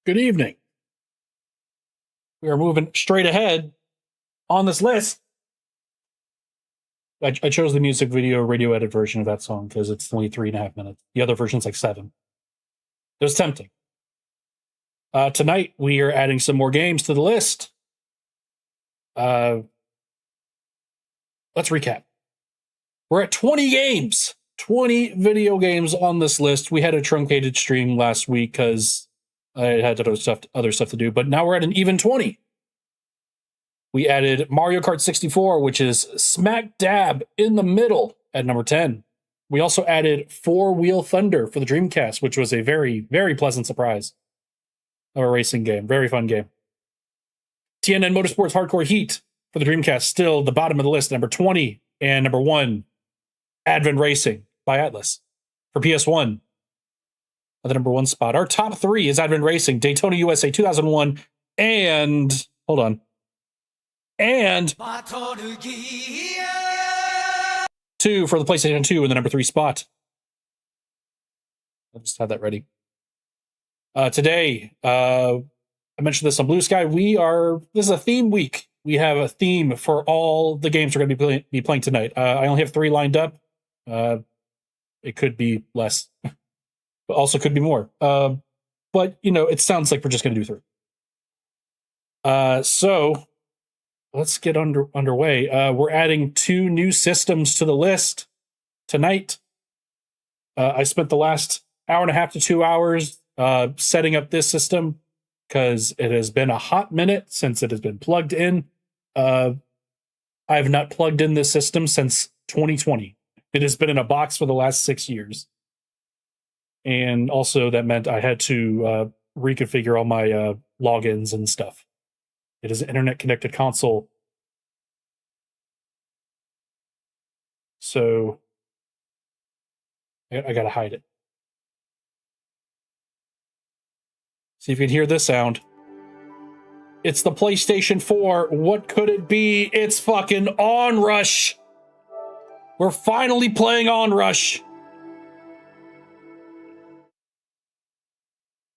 Good evening. We are moving straight ahead on this list. I chose the music video radio edit version of that song because it's only 3.5 minutes. The other version's like 7. It was tempting. Tonight, we are adding some more games to the list. Let's recap. We're at 20 games. 20 video games on this list. We had a truncated stream last week because I had other stuff to do, but now we're at an even 20. We added Mario Kart 64, which is smack dab in the middle at number 10. We also added Four Wheel Thunder for the Dreamcast, which was a very, very pleasant surprise of a racing game. Very fun game. TNN Motorsports Hardcore Heat for the Dreamcast, still the bottom of the list, number 20. And number 1, Advent Racing by Atlas for PS1. The number 1 spot. Our top 3 is Advent Racing, Daytona USA 2001, and hold on. And 2 for the PlayStation 2 in the number 3 spot. I'll just have that ready. Today, I mentioned this on Bluesky. This is a theme week. We have a theme for all the games we're going to be playing tonight. I only have 3 lined up. It could be less. But also could be more. But, it sounds like we're just going to do 3. So, let's get underway. We're adding 2 new systems to the list tonight. I spent the last hour and a half to 2 hours setting up this system because it has been a hot minute since it has been plugged in. I have not plugged in this system since 2020. It has been in a box for the last 6 years. And also that meant I had to reconfigure all my logins and stuff. It is an internet-connected console. So I gotta hide it. See if you can hear this sound. It's the PlayStation 4. What could it be? It's fucking Onrush. We're finally playing Onrush.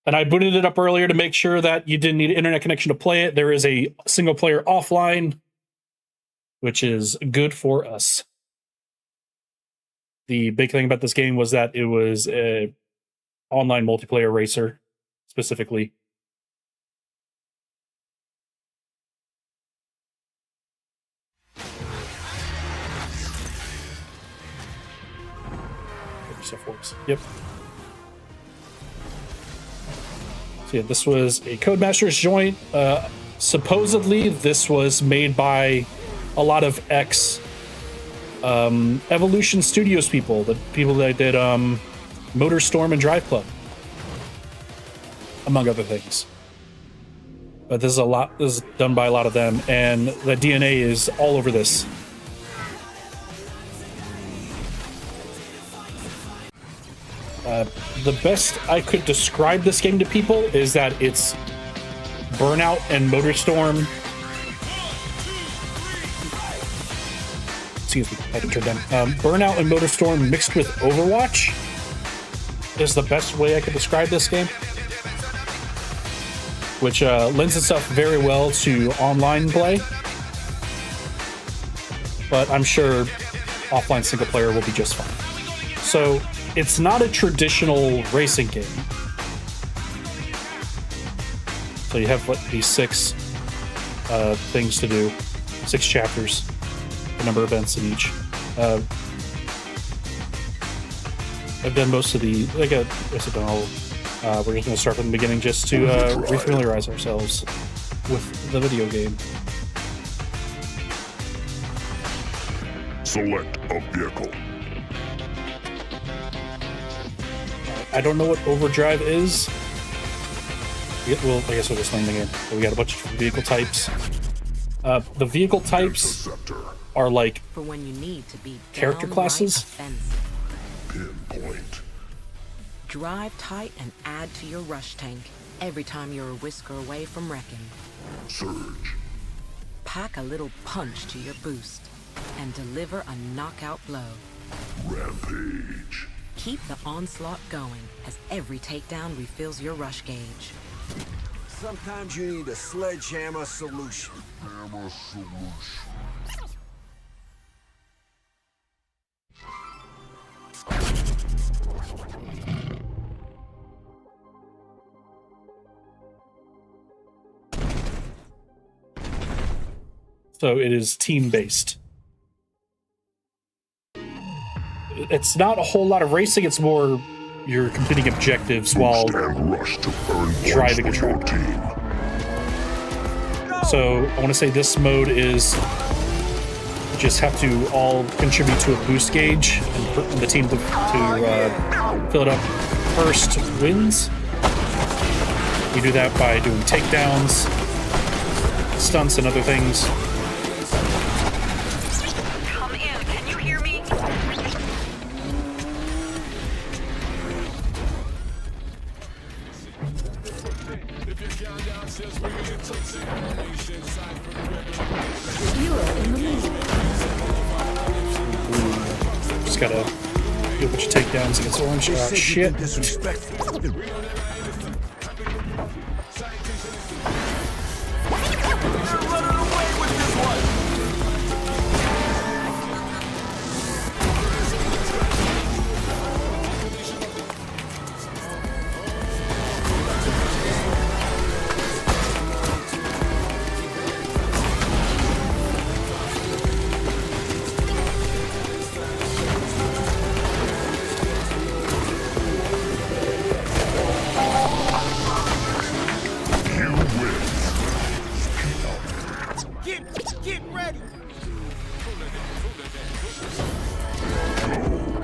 And I booted it up earlier to make sure that you didn't need an internet connection to play it. There is a single player offline, which is good for us. The big thing about this game was that it was an online multiplayer racer, specifically. Stuff works. Yep. So yeah, this was a Codemasters joint. Supposedly, this was made by a lot of Evolution Studios people, the people that did MotorStorm and Drive Club, among other things. But this is done by a lot of them, and the DNA is all over this. The best I could describe this game to people is that it's Burnout and MotorStorm. Excuse me, I had to turn down. Burnout and MotorStorm mixed with Overwatch. is the best way I could describe this game, which lends itself very well to online play. But I'm sure offline single player will be just fine. So it's not a traditional racing game. So you have these 6 things to do, 6 chapters, a number of events in each. I've done most of the, I guess I've done all. We're just going to start from the beginning just to refamiliarize ourselves with the video game. Select a vehicle. I don't know what overdrive is. Well, I guess we'll just name the game. So we got a bunch of vehicle types. The vehicle types are like for when you need to be character classes. Pinpoint. Drive tight and add to your rush tank every time you're a whisker away from wrecking. Surge. Pack a little punch to your boost and deliver a knockout blow. Rampage. Keep the onslaught going as every takedown refills your rush gauge. Sometimes you need a sledgehammer solution. So it is team-based. It's not a whole lot of racing, it's more you're completing objectives while driving a truck. So I want to say this mode is you just have to all contribute to a boost gauge, and the team to fill it up first wins. You do that by doing takedowns, stunts, and other things. Come in, can you hear me? Just gotta do a bunch of takedowns against orange. Shit.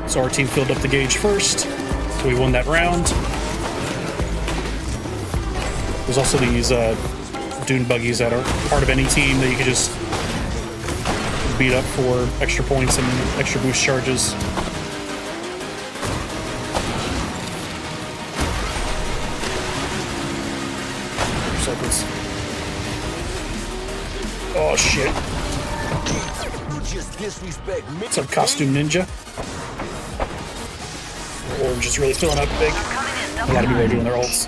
So our team filled up the gauge first, so we won that round. There's also these dune buggies that are part of any team that you can just beat up for extra points and extra boost charges. Oh shit. What's up, Costume Ninja? Orange is really filling up big. A lot of people are doing their ults.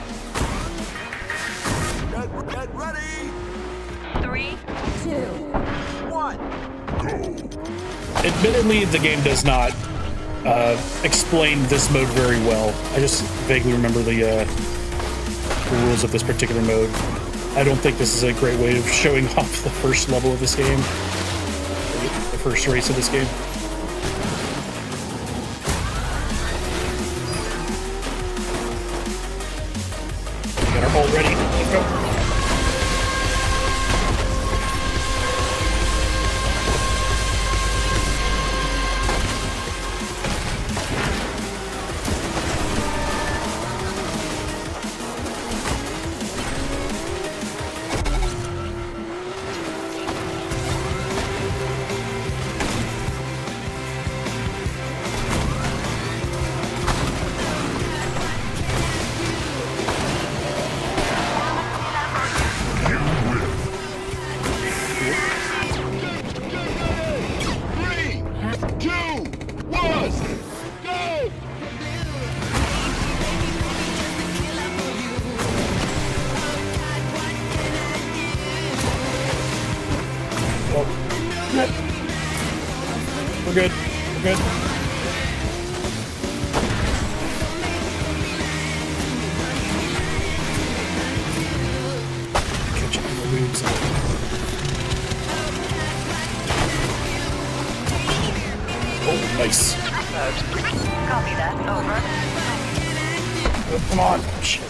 Get ready! 3, 2, 1. Admittedly, the game does not explain this mode very well. I just vaguely remember the rules of this particular mode. I don't think this is a great way of showing off the first level of this game. The first race of this game. Got our ult ready. Let's go. We're good. We're good. Catch up on the moves. Oh, nice. Copy that. Over. Oh, come on. Shit.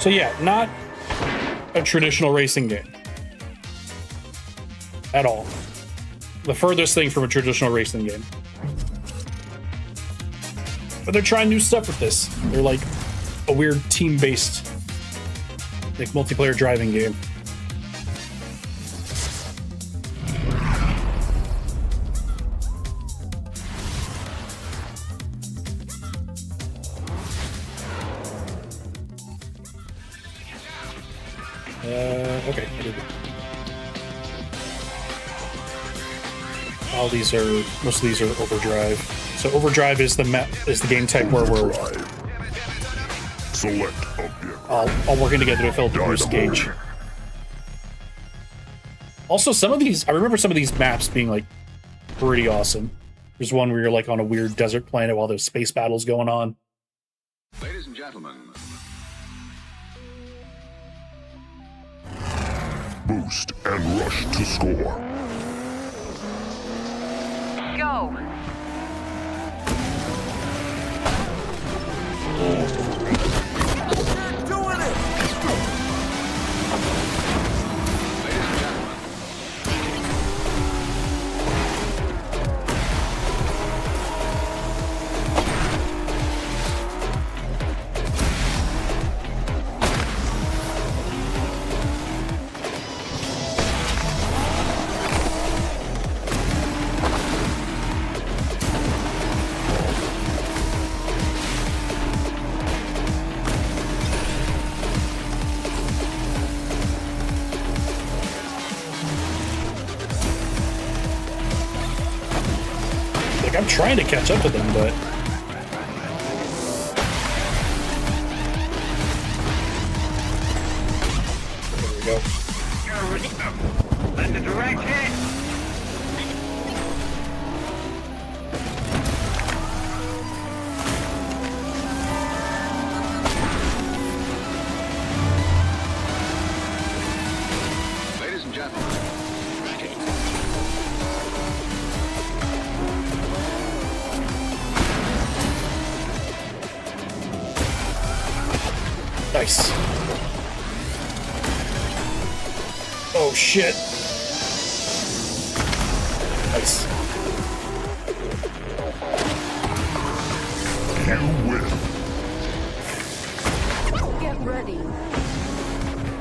So yeah, not a traditional racing game at all. The furthest thing from a traditional racing game. But they're trying new stuff with this. They're like a weird team-based, like multiplayer driving game. Okay. Most of these are overdrive. So overdrive is the game type where we're Select object. all working together to fill the boost gauge. Also, some of these, I remember some of these maps being like pretty awesome. There's one where you're like on a weird desert planet while there's space battles going on. Ladies and gentlemen, Boost and rush to score. Go. Doing it! Like, I'm trying to catch up to them, but there we go. Let the direct hit! ladies and gentlemen, Nice. Oh shit. Nice. You win. Get ready.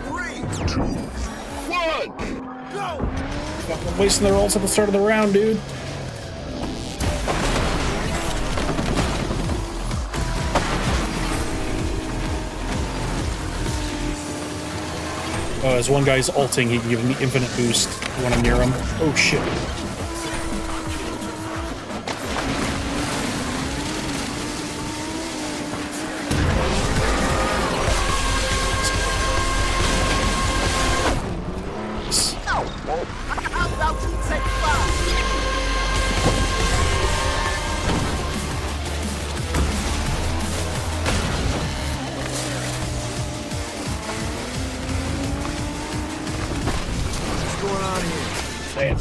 3, 2, 1, go! Fucking wasting their ults at the start of the round, dude. Oh, as one guy's ulting, he can give me infinite boost when I'm near him. Oh shit. How about you take 5? What's going on here? Damn.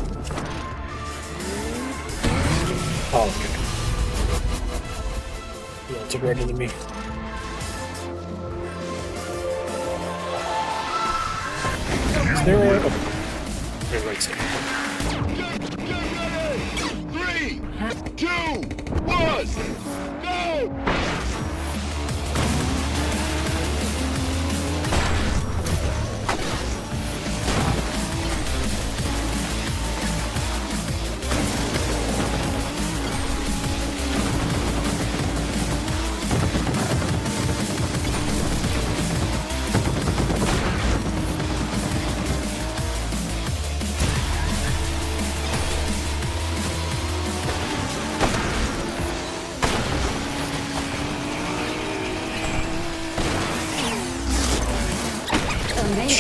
Oh, okay. He ulted right into me. Is there a... Oh. There's right side. 3, 2, 1, go!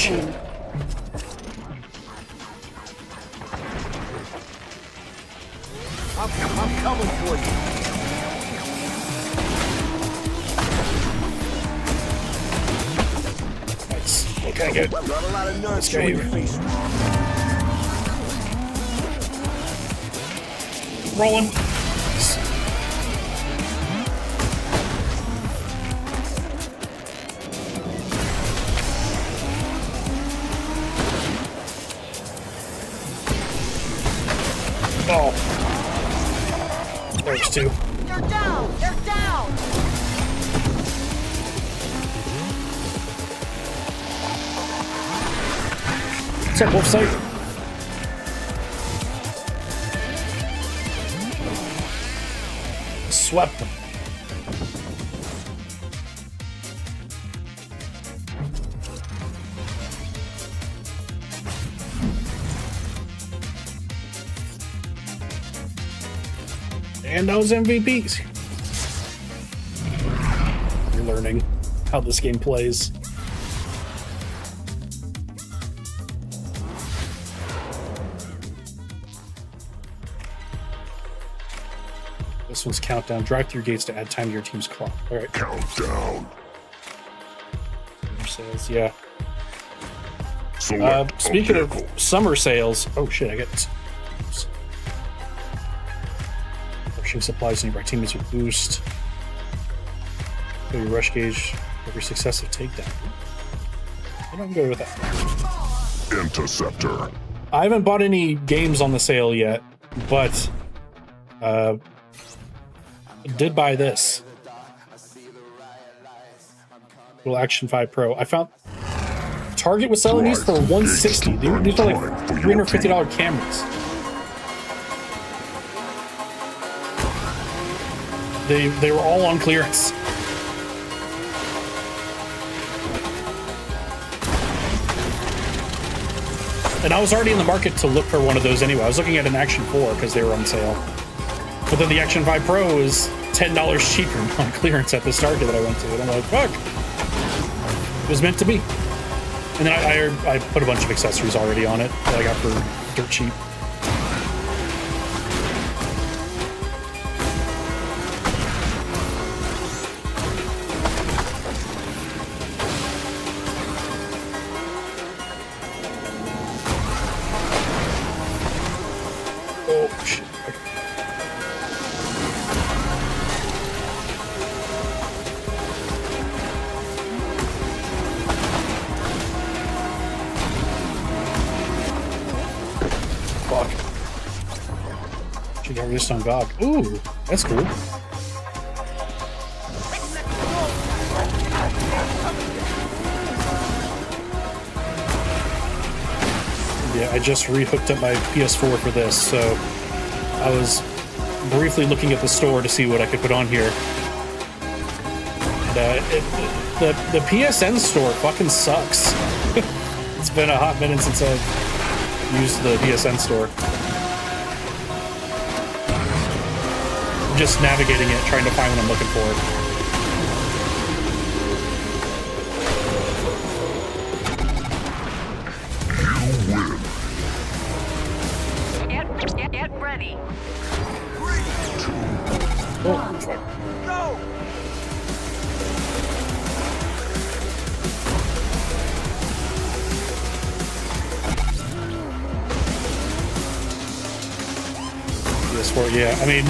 shit. I'm coming for you. Nice. Okay, good. Got a lot of nerve Let's go showing your here. face. Rolling. Oh. There's two. They're down! They're down! What's up, Wolf Sight? Swept them. And those MVPs. You're learning how this game plays. This one's countdown. Drive through gates to add time to your team's clock. All right. Countdown. Sales, yeah. Select Speaking a of vehicle. summer sales, oh shit, I get rushing supplies to nearby teammates with boost. Fill your rush gauge every successive takedown. I'm good with that. Interceptor. I haven't bought any games on the sale yet, but did buy this. Little Action 5 Pro. I found Target was selling these for $160. These are like $350 cameras. They were all on clearance. And I was already in the market to look for one of those anyway. I was looking at an Action 4 because they were on sale. But then the Action 5 Pro is $10 cheaper on clearance at this Target that I went to. And I'm like, fuck. It was meant to be. And then I put a bunch of accessories already on it that I got for dirt cheap. Oh, shit. Okay. Fuck. She got this on GOG. Ooh, that's cool. Yeah, I just rehooked up my PS4 for this, so I was briefly looking at the store to see what I could put on here. And, the PSN store fucking sucks. It's been a hot minute since I've used the PSN store. I'm just navigating it, trying to find what I'm looking for. Get ready. Oh, fuck. Go! PS4, yeah. I mean,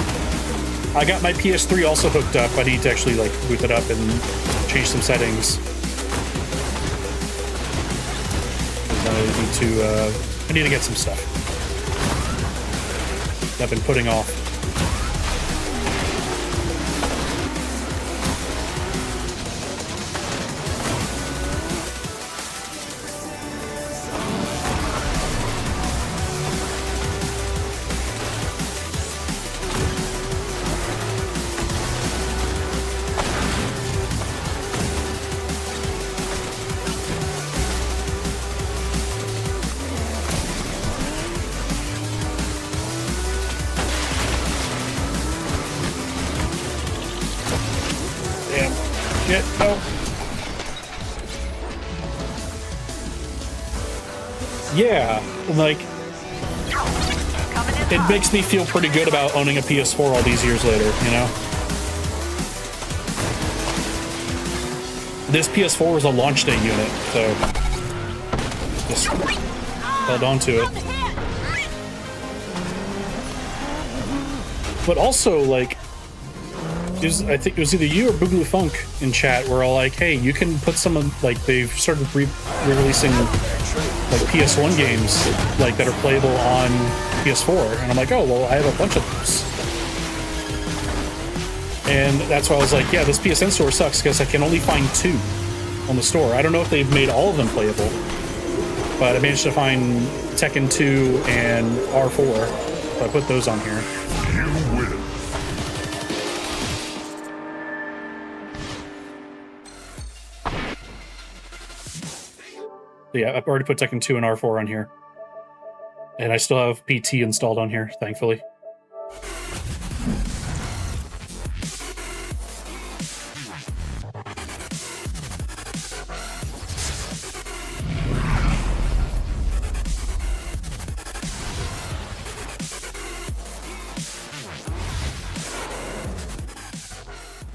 I got my PS3 also hooked up. I need to actually like boot it up and change some settings. I need to get some stuff that I've been putting off. Damn. Shit, no. Yeah, like it makes me feel pretty good about owning a PS4 all these years later, you know? This PS4 was a launch day unit, so just held on to it. But also, like, I think it was either you or Boogaloo Funk in chat were all like, hey, you can put some of, like, they've started re-releasing, like, PS1 games, like, that are playable on PS4. And I'm like, oh, well, I have a bunch of those. And that's why I was like, yeah, this PSN store sucks because I can only find 2 on the store. I don't know if they've made all of them playable, but I managed to find Tekken 2 and R4. So I put those on here. You win. Yeah, I've already put Tekken 2 and R4 on here. And I still have PT installed on here, thankfully.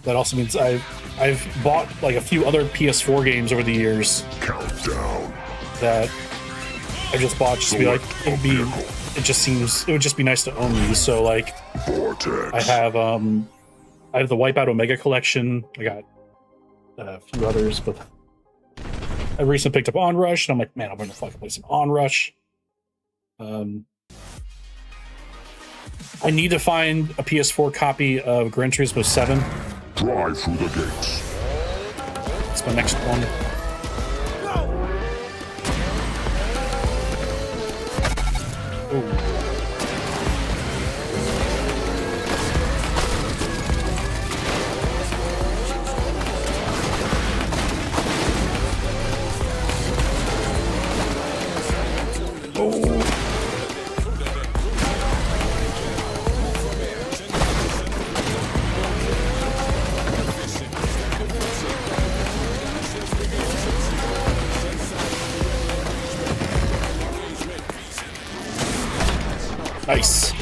That also means I've bought like a few other PS4 games over the years Countdown. that I just bought just to be like it would just be nice to own these. So like Vortex. I have the Wipeout Omega collection. I got a few others, but I recently picked up Onrush and I'm like, man, I'm gonna fucking play some Onrush. I need to find a PS4 copy of Gran Turismo 7. Drive through the gates. That's my next one. Ooh. Nice.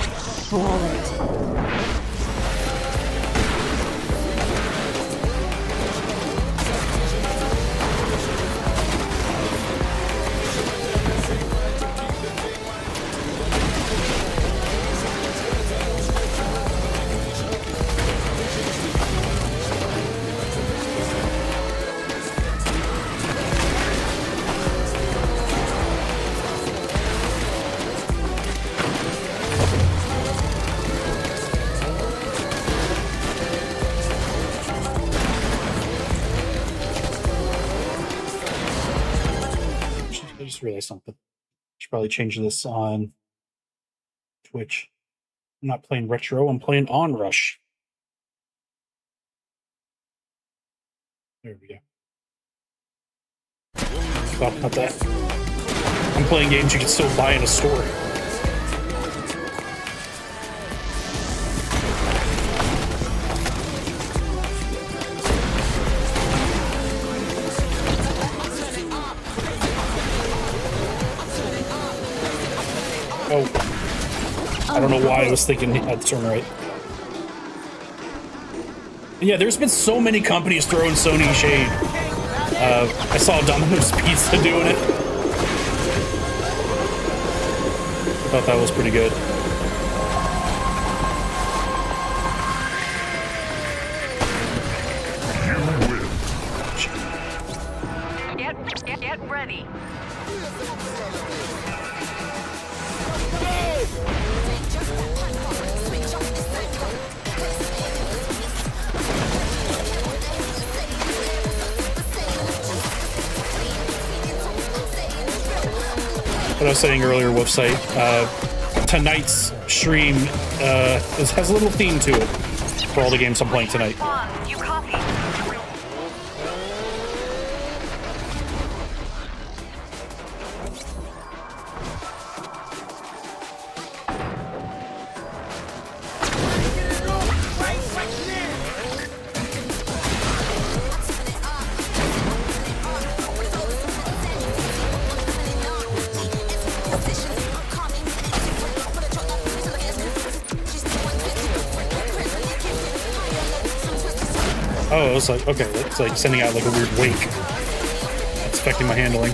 I just realized something. Should probably change this on Twitch. I'm not playing retro, I'm playing Onrush. There we go. Thought about that. I'm playing games you can still buy in a store. Oh, I don't know why I was thinking he had to turn right. And yeah, there's been so many companies throwing Sony shade. I saw Domino's Pizza doing it. I thought that was pretty good. Get ready. What I was saying earlier, website, tonight's stream has a little theme to it for all the games I'm playing tonight. You copy. Oh, it's like, okay, it's like sending out like a weird wake. That's affecting my handling.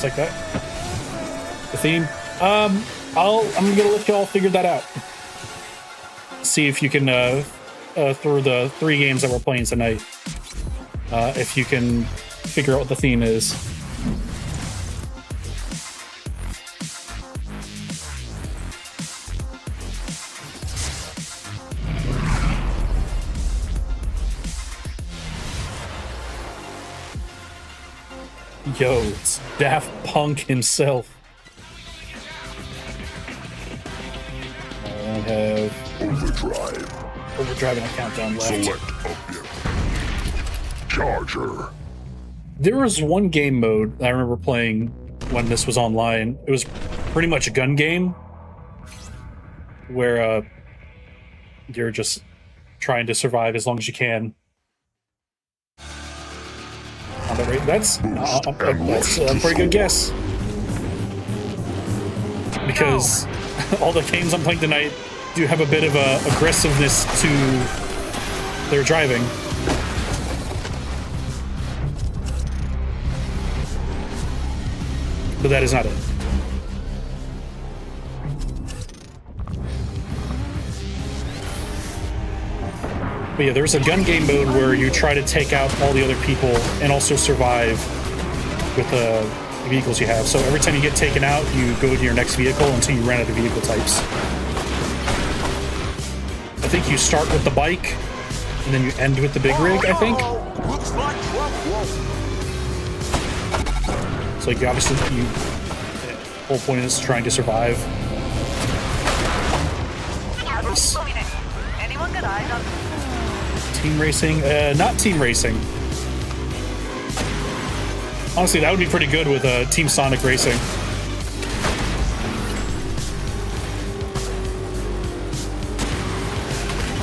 Like that. The theme. I'm gonna let y'all figure that out. See if you can through the 3 games that we're playing tonight. If you can figure out what the theme is. Yo, it's Daft Punk himself. I have Overdrive and a countdown left. Select object. Charger. There was one game mode I remember playing when this was online. It was pretty much a gun game where you're just trying to survive as long as you can. That's a pretty good guess. Because all the games I'm playing tonight do have a bit of aggressiveness to their driving. But that is not it. But yeah, there's a gun game mode where you try to take out all the other people and also survive with the vehicles you have. So every time you get taken out, you go to your next vehicle until you run out of vehicle types. I think you start with the bike, and then you end with the big rig, I think. Looks like trouble. So like, obviously, the whole point is trying to survive. Anyone got eyes on Team racing? Not team racing. Honestly, that would be pretty good with Team Sonic Racing.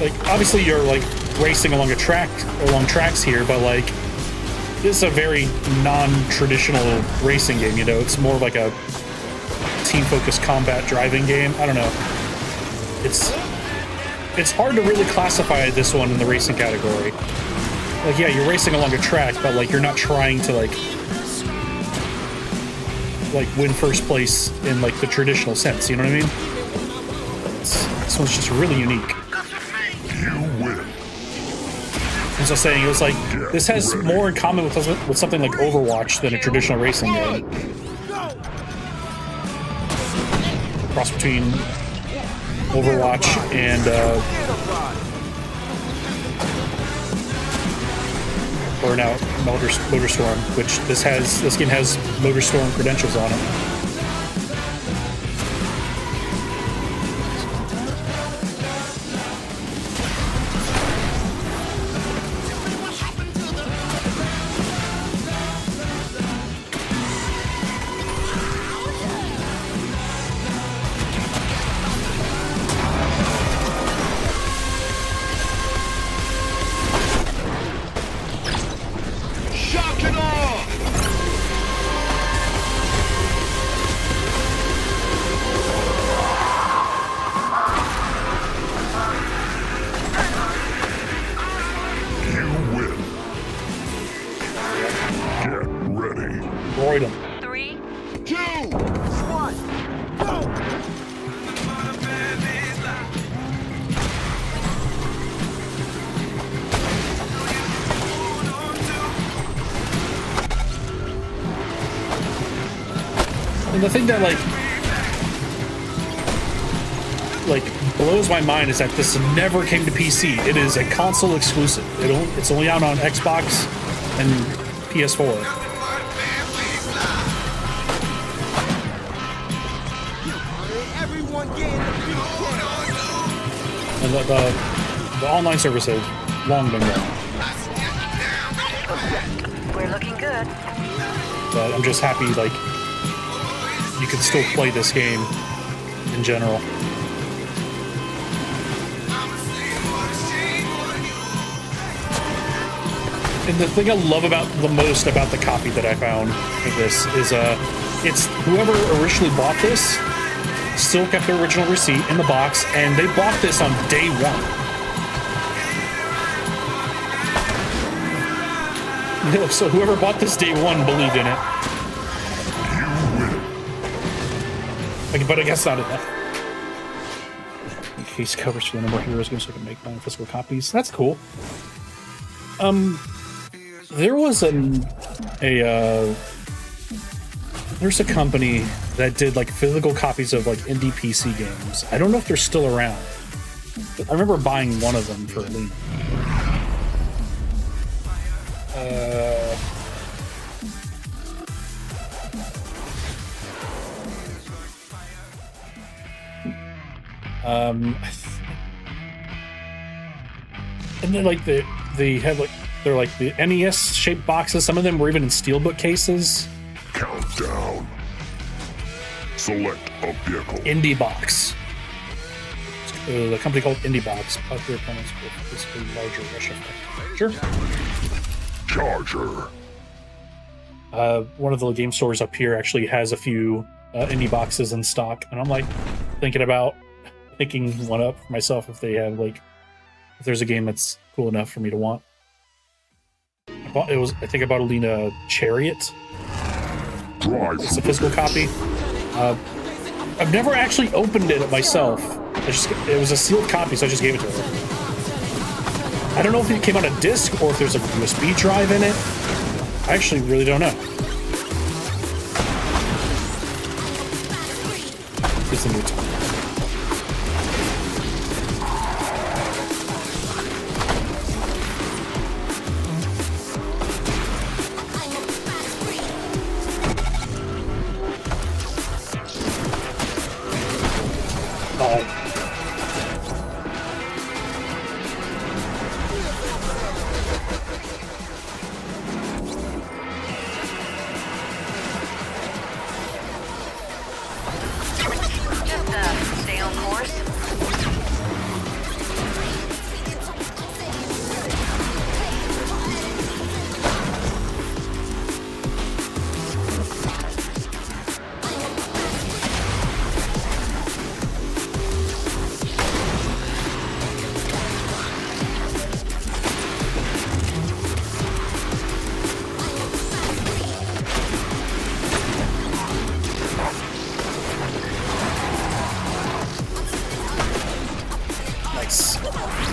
Like, obviously you're, like, racing along tracks here, but, like, this is a very non-traditional racing game, you know? It's more like a team-focused combat driving game. I don't know. It's hard to really classify this one in the racing category. Like, yeah, you're racing along a track, but, like, you're not trying to, like win first place in, like, the traditional sense, you know what I mean? This one's just really unique. You win. As I was saying, it was like, this has more in common with something like Overwatch than a traditional racing game. Cross between Overwatch and Burnout Motorstorm, which this game has Motorstorm credentials on it. Shock it off! You win. Get ready. Roid 'em. 3, 2, 1, go! And the thing that, like, like blows my mind is that this never came to PC. It is a console exclusive. It's only out on Xbox and PS4. Everyone get in the beat. And the online service has long been gone. We're looking good. But I'm just happy, like, you can still play this game in general. And the thing I love the most about the copy that I found of this is it's whoever originally bought this still kept their original receipt in the box, and they bought this on day one. So whoever bought this day one believed in it. But I guess not enough. In case covers for the number of heroes games, so I can make my own physical copies. That's cool. There was there's a company that did like physical copies of like indie PC games. I don't know if they're still around. But I remember buying one of them for Alina. And then like they had like they're like the NES shaped boxes. Some of them were even in steelbook cases. Countdown. Select a vehicle. Indie Box. The company called Indie Box. Popular opponents with basically larger rush effect. Sure. Charger. One of the game stores up here actually has a few indie boxes in stock, and I'm like thinking one up for myself if they have like if there's a game that's cool enough for me to want. I think I bought Alina Chariot. It's a physical copy. I've never actually opened it myself. It was a sealed copy, so I just gave it to her. I don't know if it came on a disc or if there's a USB drive in it. I actually really don't know. It's a new time. Stay on course.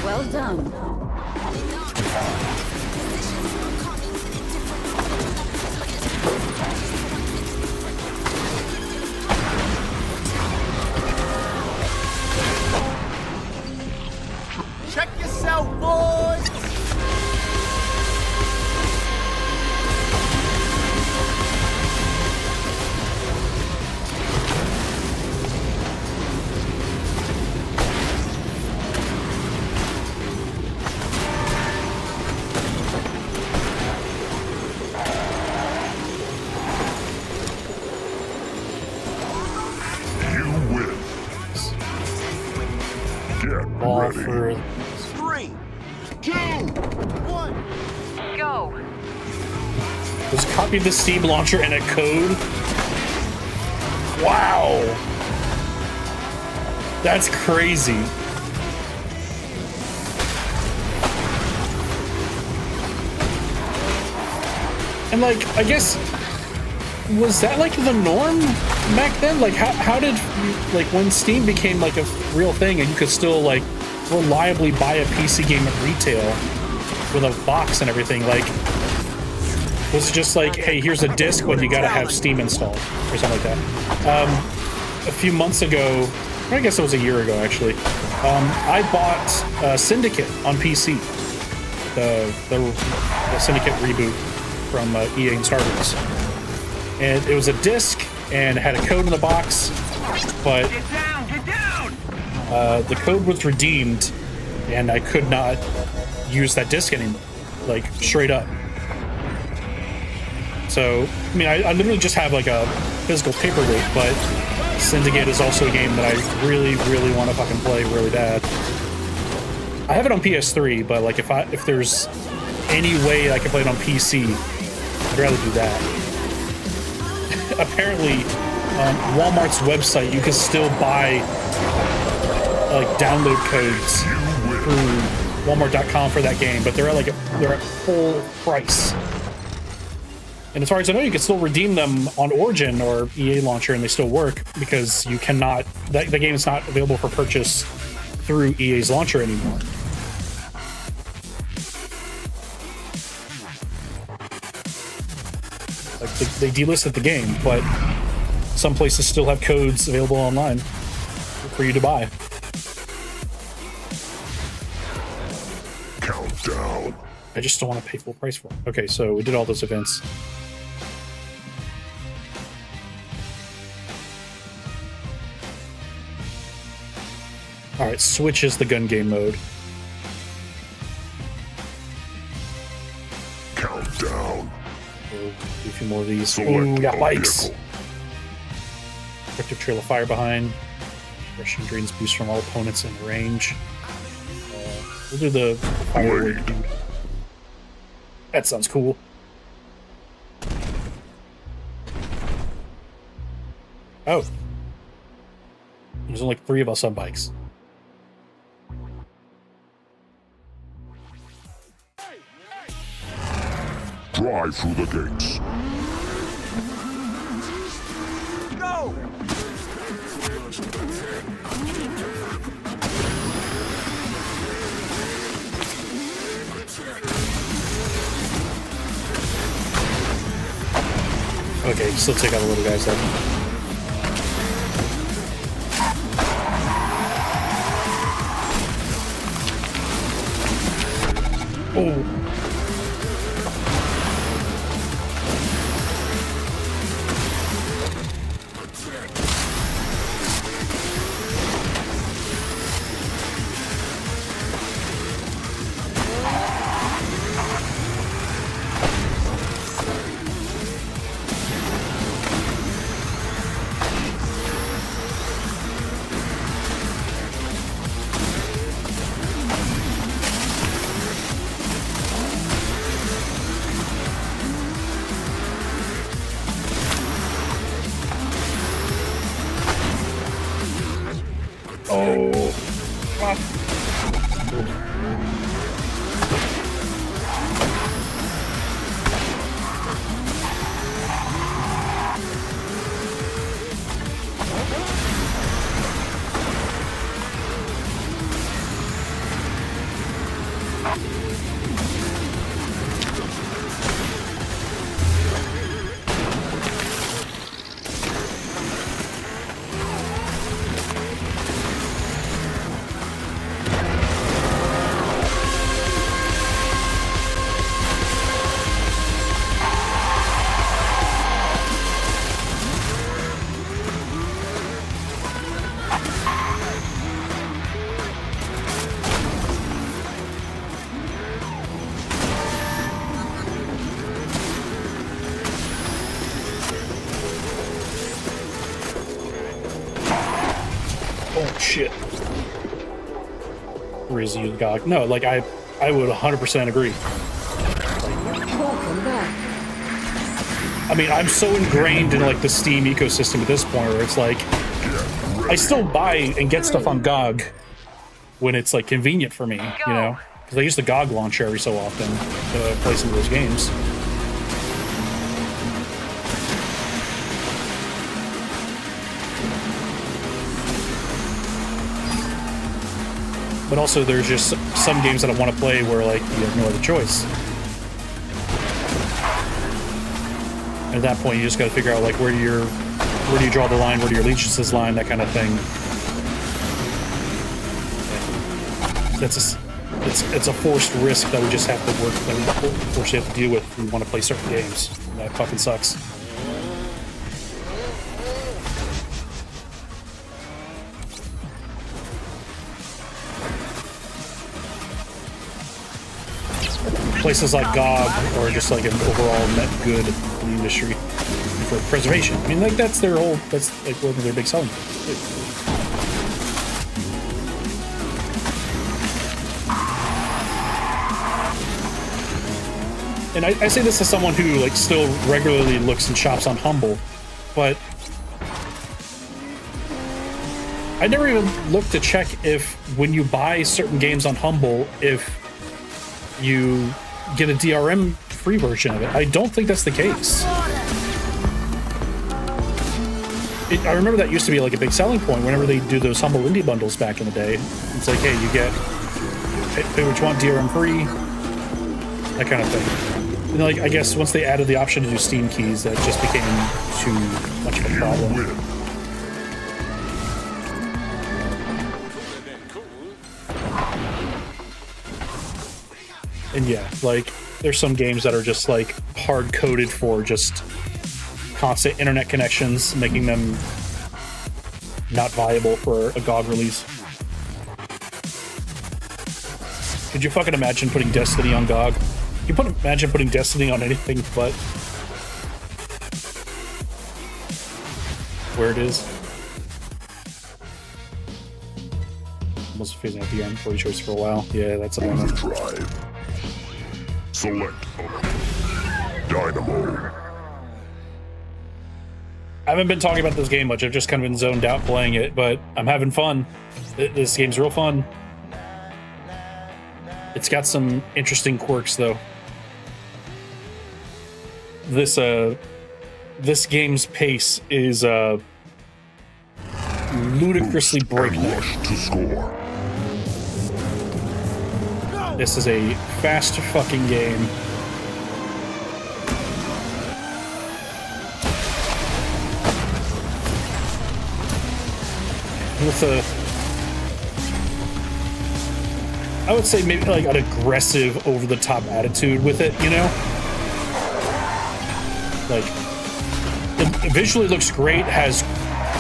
Well done. Check yourself, boys! Ball Ready. for 3, 2, 1. Go. just copied the Steam launcher and a code. Wow, that's crazy. And like, I guess, was that like the norm back then? Like, how did, like, when Steam became like a real thing and you could still like reliably buy a PC game at retail with a box and everything, like, was it just like, hey, here's a disc when you gotta have Steam installed or something like that? A few months ago, I guess it was a year ago, actually. I bought Syndicate on PC. The Syndicate reboot from EA and Star Wars. And it was a disc and it had a code in the box, but the code was redeemed and I could not use that disc anymore, like straight up. So, I mean, I literally just have like a physical paperweight, but Syndicate is also a game that I really, really want to fucking play really bad. I have it on PS3, but like if there's any way I can play it on PC, I'd rather do that. Apparently, on Walmart's website, you can still buy like download codes through Walmart.com for that game, but they're at full price. And as far as I know, you can still redeem them on Origin or EA Launcher, and they still work because you cannot. The game is not available for purchase through EA's launcher anymore. Like they delisted the game, but some places still have codes available online for you to buy. Countdown. I just don't want to pay full price for it. Okay, so we did all those events. All right, Switch is the gun game mode. Countdown. We'll do a few more of these. Select Ooh, we got a bikes. vehicle. Effective trail of fire behind. Rushing drains boost from all opponents in range. We'll do the fire wave, dude. That sounds cool. Oh. There's only 3 of us on bikes. Drive through the gates. Go! Okay, still take out the little guys then. Oh. Oh. Oh shit. Rizzy and Gog. No, like I would 100% agree. Welcome back. I mean, I'm so ingrained in like the Steam ecosystem at this point where it's like I still buy and get stuff on GOG when it's like convenient for me, you know? Because I use the GOG launcher every so often to play some of those games. But also there's just some games that I want to play where like you have no other choice. At that point you just got to figure out like where do you draw the line, where do your allegiances line, that kind of thing. it's a forced risk that we just have to work, that we forced have to deal with if we want to play certain games. And that fucking sucks. Places like GOG are just like an overall net good for the industry for preservation. I mean, like that's like one of their big selling points. And I say this as someone who like still regularly looks and shops on Humble, but I never even looked to check if when you buy certain games on Humble, if you get a DRM free version of it. I don't think that's the case. I remember that used to be like a big selling point whenever they do those Humble Indie bundles back in the day. It's like, hey, you get pay what you want, DRM free, that kind of thing. And like, I guess once they added the option to do Steam keys, that just became too much of a problem. And yeah, like, there's some games that are just like hard-coded for just constant internet connections, making them not viable for a GOG release. Could you fucking imagine putting Destiny on GOG? You imagine putting Destiny on anything but where it is? Almost phasing out the end for choice for a while. Yeah, that's a bummer. Overdrive. Select Dynamo. I haven't been talking about this game much. I've just kind of been zoned out playing it, but I'm having fun. This game's real fun. It's got some interesting quirks, though. This game's pace is ludicrously breakneck. Rush to score. This is a fast fucking game. With I would say maybe like an aggressive, over-the-top attitude with it, you know? Like, it visually looks great, has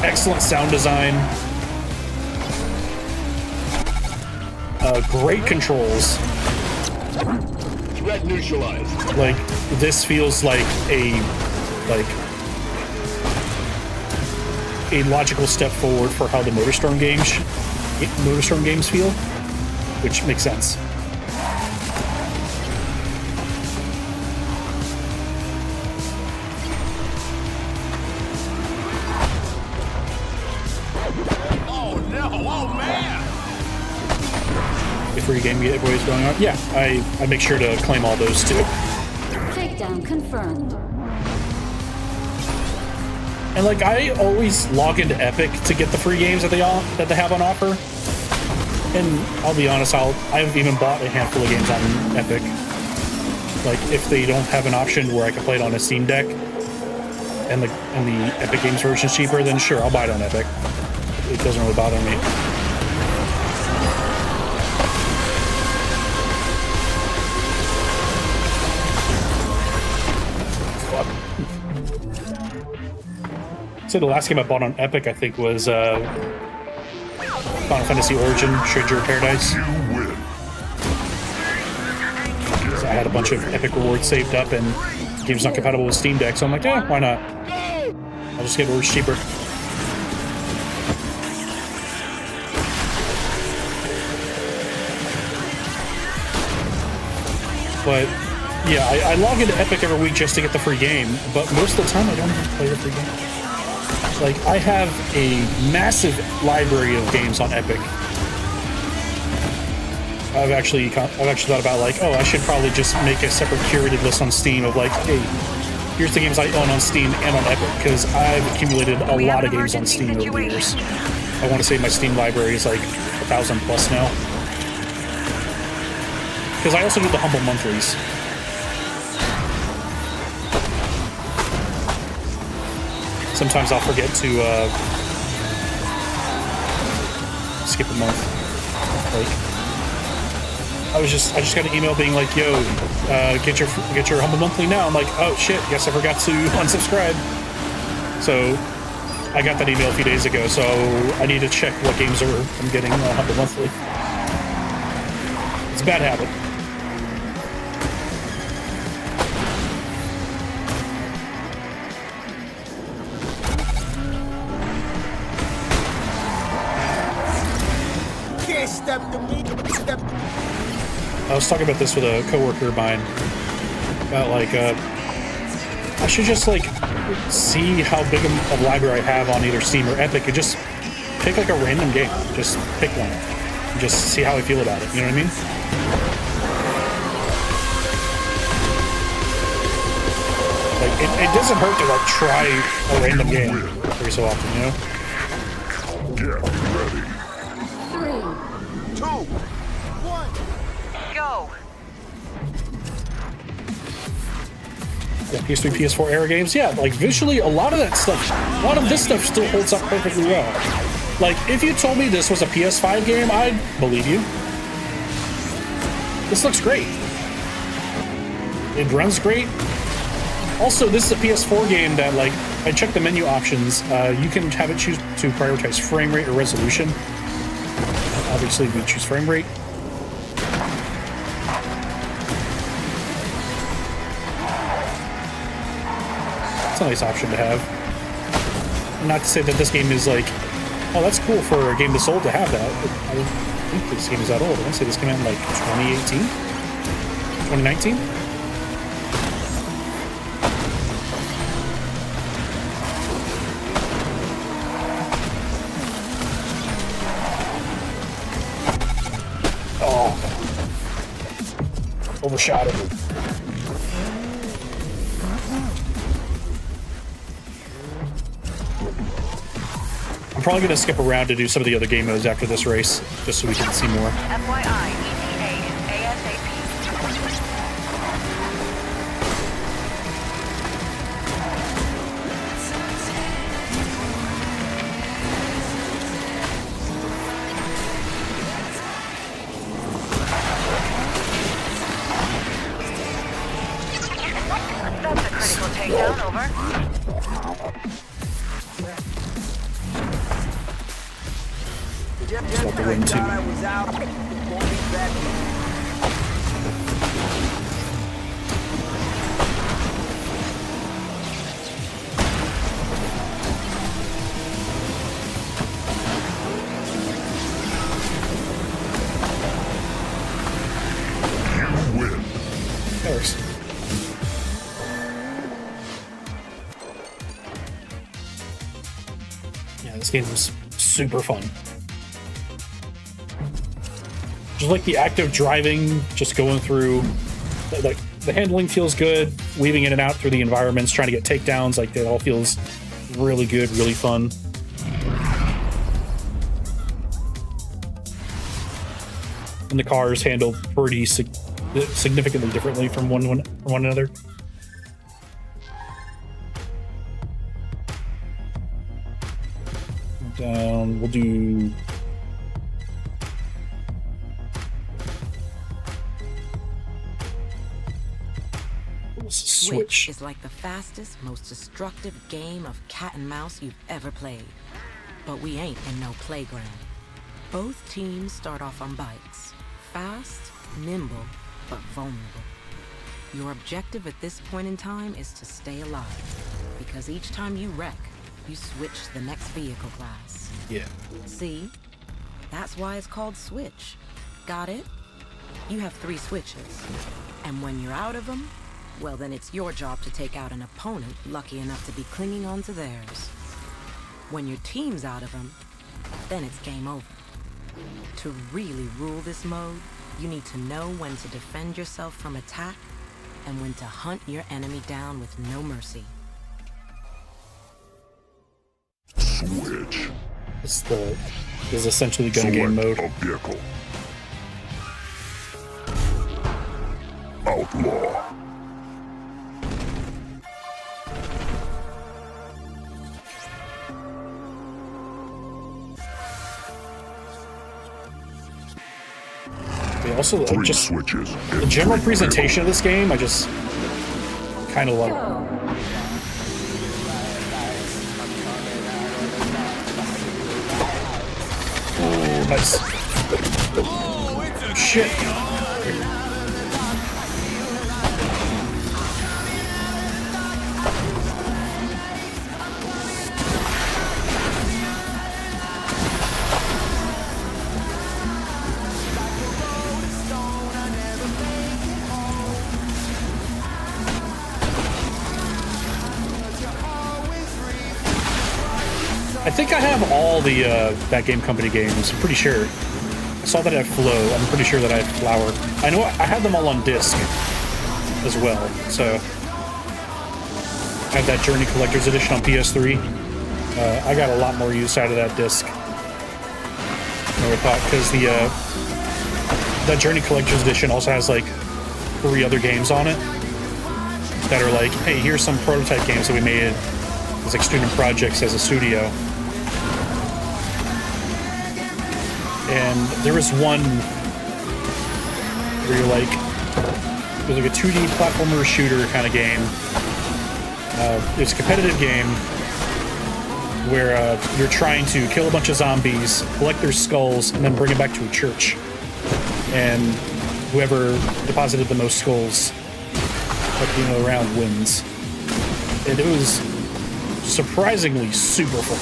excellent sound design, great controls. Threat neutralized. Like, this feels like a logical step forward for how the MotorStorm games feel, which makes sense. Oh no! Oh man! A free game giveaways going on. Yeah, I make sure to claim all those too. Takedown confirmed. And like, I always log into Epic to get the free games that they have on offer. And I'll be honest, I've even bought a handful of games on Epic. Like, if they don't have an option where I can play it on a Steam Deck, and the Epic Games version is cheaper, then sure, I'll buy it on Epic. It doesn't really bother me. So the last game I bought on Epic, I think, was Final Fantasy Origin: Stranger of Paradise. You win. So I had a bunch of Epic rewards saved up, and the game's not compatible with Steam Deck, so I'm like, yeah, why not? I'll just get rewards cheaper. But yeah, I log into Epic every week just to get the free game, but most of the time I don't even play the free game. Like, I have a massive library of games on Epic. I've actually thought about, like, oh, I should probably just make a separate curated list on Steam of, like, hey, here's the games I own on Steam and on Epic, because I've accumulated a lot of games on Steam over the years. I want to say my Steam library is like 1,000 plus now. Because I also do the Humble Monthlies. Sometimes I'll forget to skip a month. Like, I just got an email being like, "Yo, get your Humble Monthly now." I'm like, "Oh shit, guess I forgot to unsubscribe." So I got that email a few days ago, so I need to check what games I'm getting Humble Monthly. It's a bad habit. Can't step to me. Step. I was talking about this with a coworker of mine about like I should just like see how big of a library I have on either Steam or Epic and just pick like a random game. Just pick one and just see how I feel about it. You know what I mean? Like it doesn't hurt to like try a random game every so often, you know? Get ready. 3, 2, 1. Go. Yeah, PS3, PS4 era games. Yeah, like visually, a lot of that stuff, a lot of this stuff still holds up perfectly well. Like, if you told me this was a PS5 game, I'd believe you. This looks great. It runs great. Also, this is a PS4 game that, like, I checked the menu options. You can have it choose to prioritize frame rate or resolution. Obviously, we choose frame rate. It's a nice option to have. Not to say that this game is like, oh, that's cool for a game this old to have that. I don't think this game is that old. I want to say this came out in like 2018, 2019. Oh, overshot it. I'm probably going to skip around to do some of the other game modes after this race, just so we can see more. FYI, ETA ASAP. That's a critical takedown, over. Got the win, too. I was out. Won't be back. You win. That works. Yeah, this game was super fun. Just like the active driving, just going through, like the handling feels good, weaving in and out through the environments, trying to get takedowns, like it all feels really good, really fun. And the cars handle pretty significantly differently from one another. Down, we'll do. Switch. Is like the fastest, most destructive game of cat and mouse you've ever played. But we ain't in no playground. Both teams start off on bikes. Fast, nimble, but vulnerable. Your objective at this point in time is to stay alive. Because each time you wreck, you switch to the next vehicle class. Yeah. See? That's why it's called Switch. Got it? You have 3 switches. And when you're out of them, well, then it's your job to take out an opponent lucky enough to be clinging on to theirs. When your team's out of them, then it's game over. To really rule this mode, you need to know when to defend yourself from attack and when to hunt your enemy down with no mercy. Switch. This is essentially gun game mode. A vehicle. Outlaw. Also, Three just switches. the general presentation of this game, I just kind of love it. Oh, nice. Shit. I think I have all the that game company games. I'm pretty sure. I saw that I have Flow. I'm pretty sure that I have Flower. I know I had them all on disc as well. So I have that Journey Collector's Edition on PS3. I got a lot more use out of that disc than I thought, because the that Journey Collector's Edition also has like 3 other games on it that are like, hey, here's some prototype games that we made as like student projects as a studio. And there was one where you're like, it was like a 2D platformer shooter kind of game. It's a competitive game where you're trying to kill a bunch of zombies, collect their skulls, and then bring it back to a church. And whoever deposited the most skulls at the end of the round wins. And it was surprisingly super fun.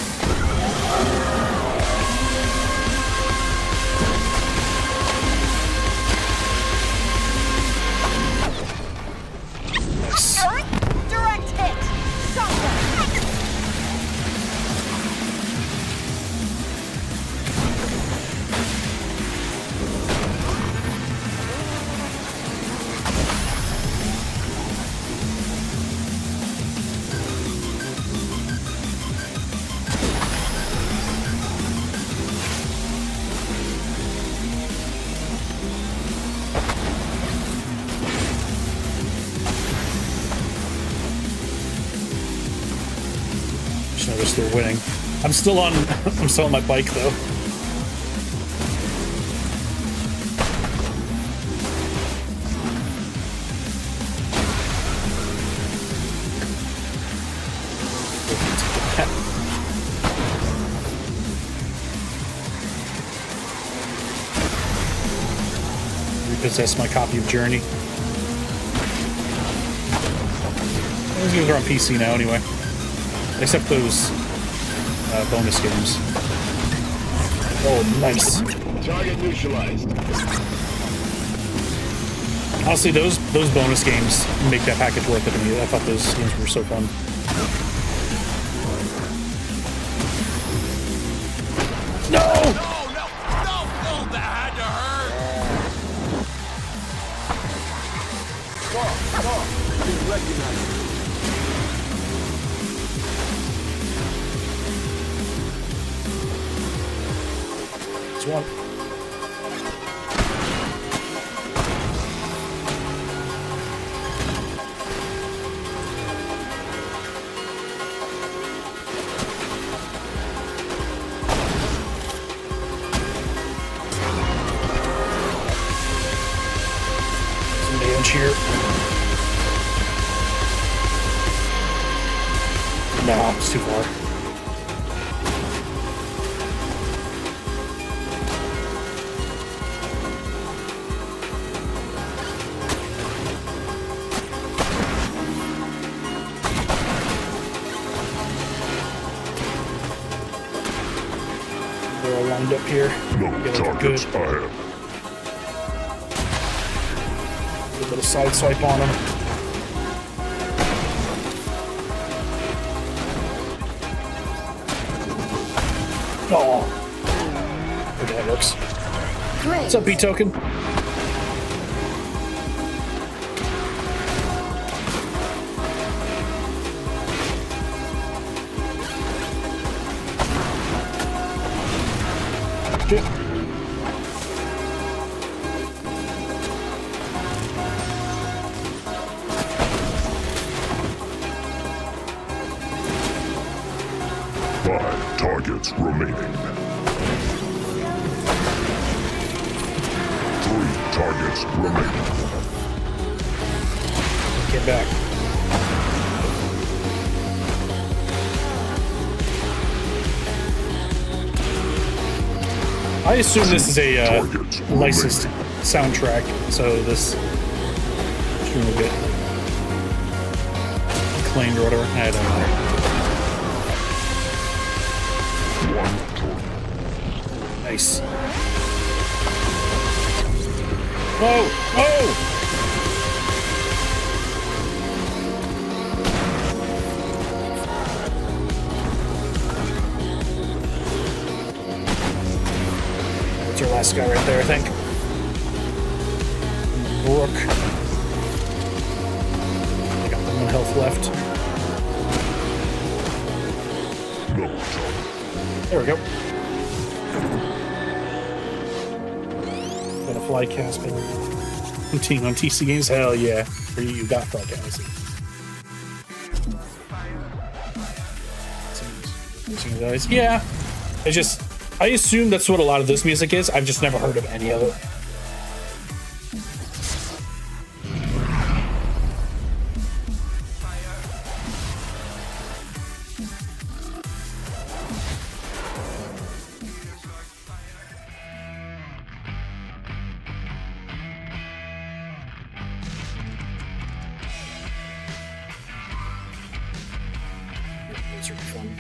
Direct hit! Something! Just noticed they're winning. I'm still on my bike though. Repossess my copy of Journey. Those games are on PC now anyway. Except those bonus games. Oh, nice. Target neutralized. Honestly, those bonus games make that package worth it to me. I thought those games were so fun. No! No! That had to hurt! Stop! Please recognize it. One. Some damage here. No, it's too far. They're all lined up here. No Yeah, they're targets good. ahead. A little bit of side swipe on them. Oh. Okay, that works. Great. What's up, B-Token? Shit. Five targets remaining. targets remaining. Get back. I assume this is a licensed soundtrack, so this will get claimed or whatever. I don't know. One target. Nice. Whoa! Whoa! That's your last guy right there, I think. Rook. I got 1 health left. No target. There we go. Got a fly cast routine on TC games. Hell yeah. For you, you got fly cast. Guys. Yeah. I assume that's what a lot of this music is. I've just never heard of any of it. Those are fun.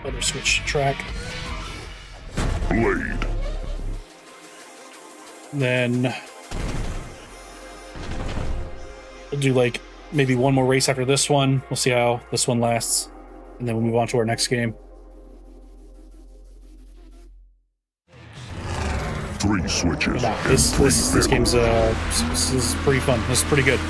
Other switch track. Blade. Then we'll do like maybe one more race after this one. We'll see how this one lasts, and then we'll move on to our next game. 3 switches. Nah, this game's this is pretty fun. This is pretty good.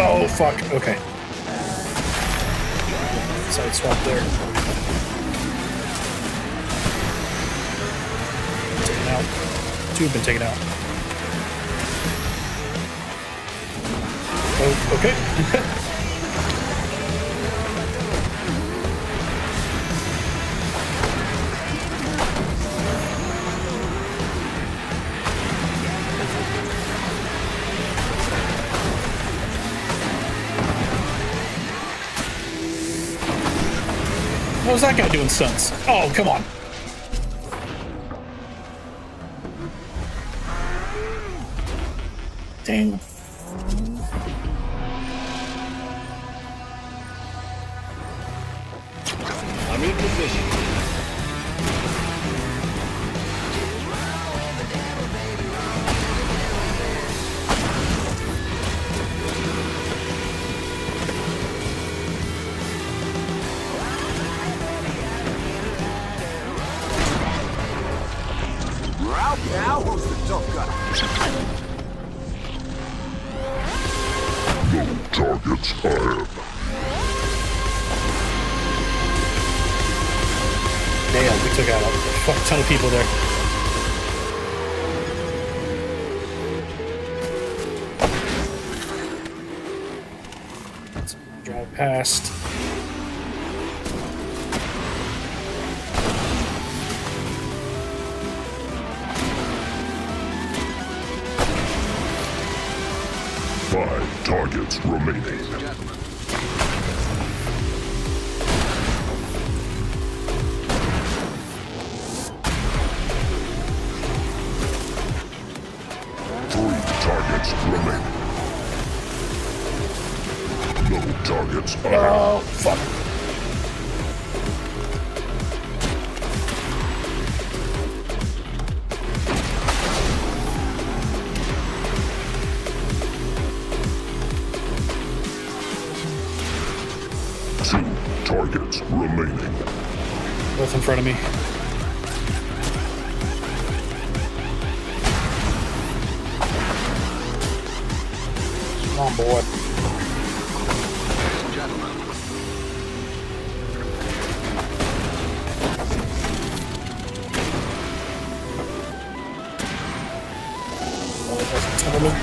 Oh fuck. Okay. Side swap there. Taken out. 2 have been taken out. Oh, okay. What was that guy doing stunts? Oh, come on. Dang. I'm in position. Now who's the tough guy? No targets ahead. Damn, we took out a fuck ton of people there. Let's drive past. Five targets remaining. Ladies and gentlemen, Targets remaining. No targets ahead. Oh, fuck. Two targets remaining. Both in front of me. Come on, boy. Ladies and gentlemen,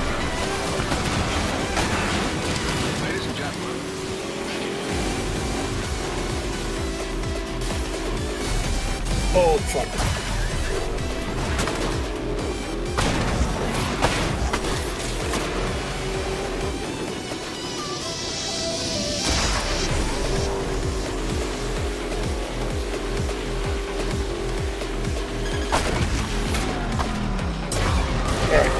Oh, fuck. Alright.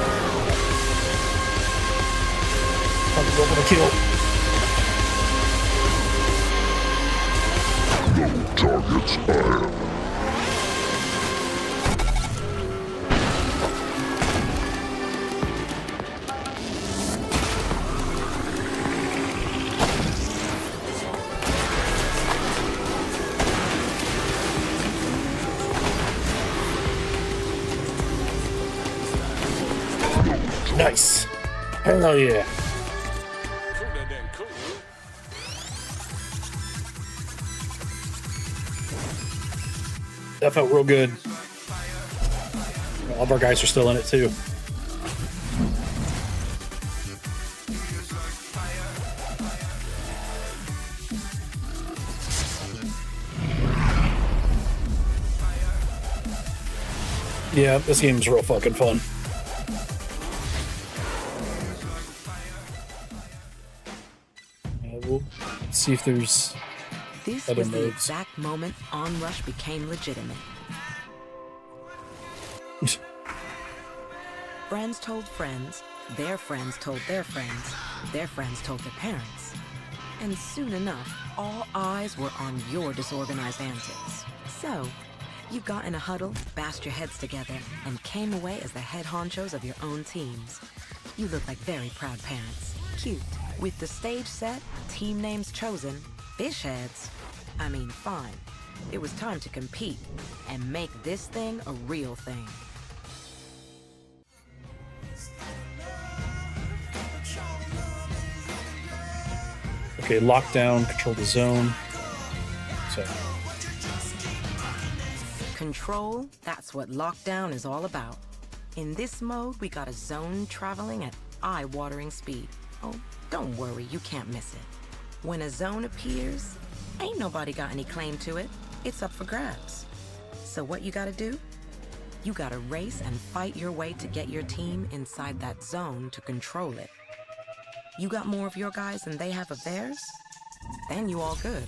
Time to go for the kill. No targets ahead. Nice. Hell yeah. That felt real good. All of our guys are still in it too. Yeah, this game's real fucking fun. We'll see if there's This other was the modes. exact moment Onrush became legitimate. Friends told friends, their friends told their friends told their parents. And soon enough, all eyes were on your disorganized antics. So, you got in a huddle, bashed your heads together, and came away as the head honchos of your own teams. You look like very proud parents. Cute. With the stage set, team names chosen, fish heads. I mean, fine. It was time to compete and make this thing a real thing. Okay, lockdown, control the zone. So, Control, that's what lockdown is all about. In this mode, we got a zone traveling at eye-watering speed. Oh, don't worry, you can't miss it. When a zone appears, ain't nobody got any claim to it. It's up for grabs. So what you gotta do? You gotta race and fight your way to get your team inside that zone to control it. You got more of your guys than they have of theirs? Then you all good.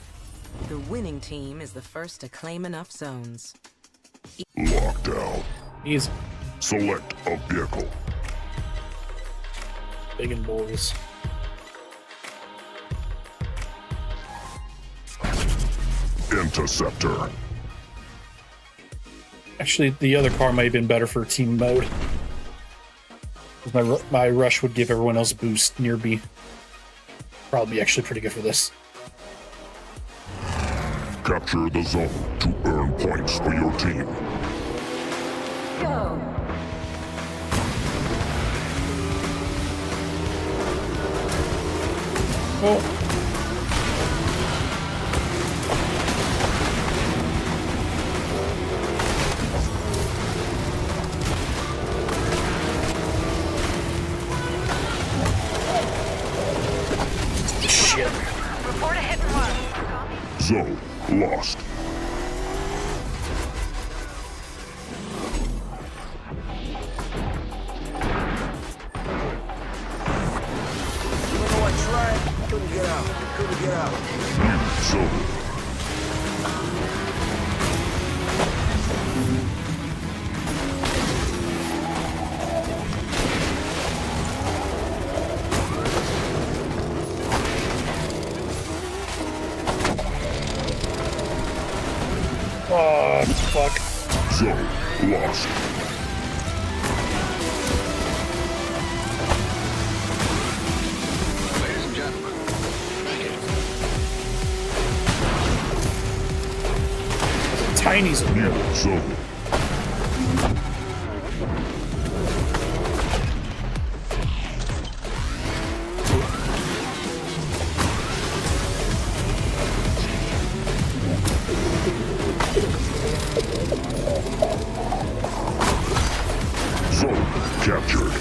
The winning team is the first to claim enough zones. Lockdown. easy. Select a vehicle. Big and bulls. Interceptor. Actually, the other car might have been better for team mode. 'Cause my rush would give everyone else a boost near B. Probably actually pretty good for this. Capture the zone to earn points for your team. Go. Oh. Shit. Report a hit and run. Zone lost. Even though I tried, couldn't get out. Couldn't get out. New zone. Oh, fuck. Zone lost. Ladies and gentlemen, Tiny zone. New zone. Zone captured.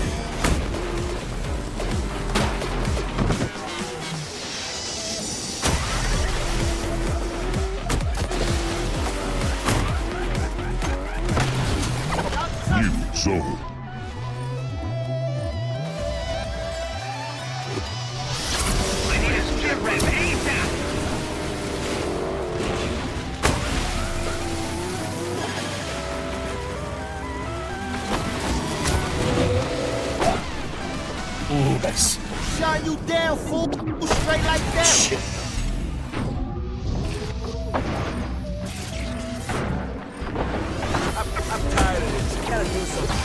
Ooh, nice. Shine you down, fool. Straight like that. Shit. I'm tired of this. You gotta do something.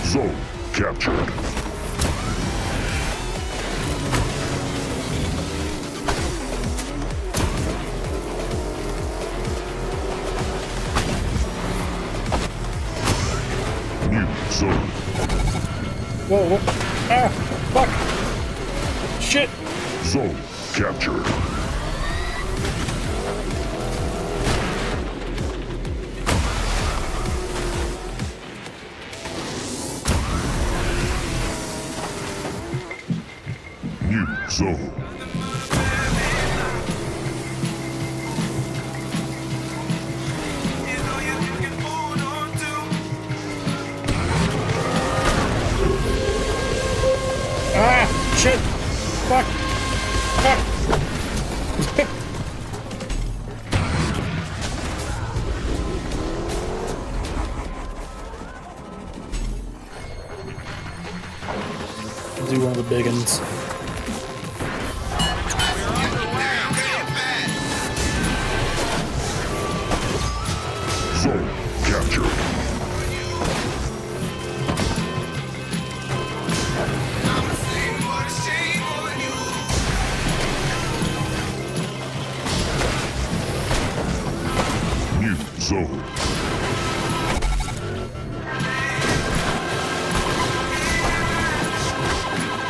Zone captured. New zone. Whoa, whoa. Ah, fuck. Shit. Zone captured. New zone. Ah, shit. Fuck. Fuck. Do one of the big ones. Zone captured. New zone.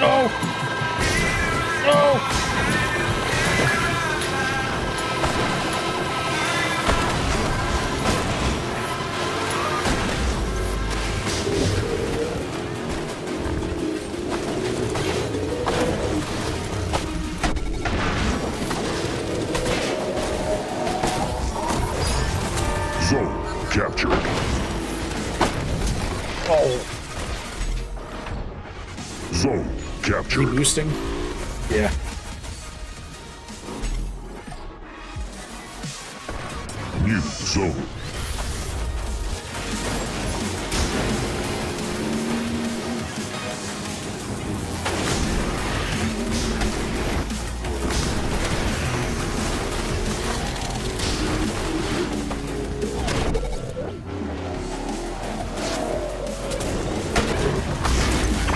No! No! Zone captured. Oh, Zone captured. boosting? Yeah. New zone.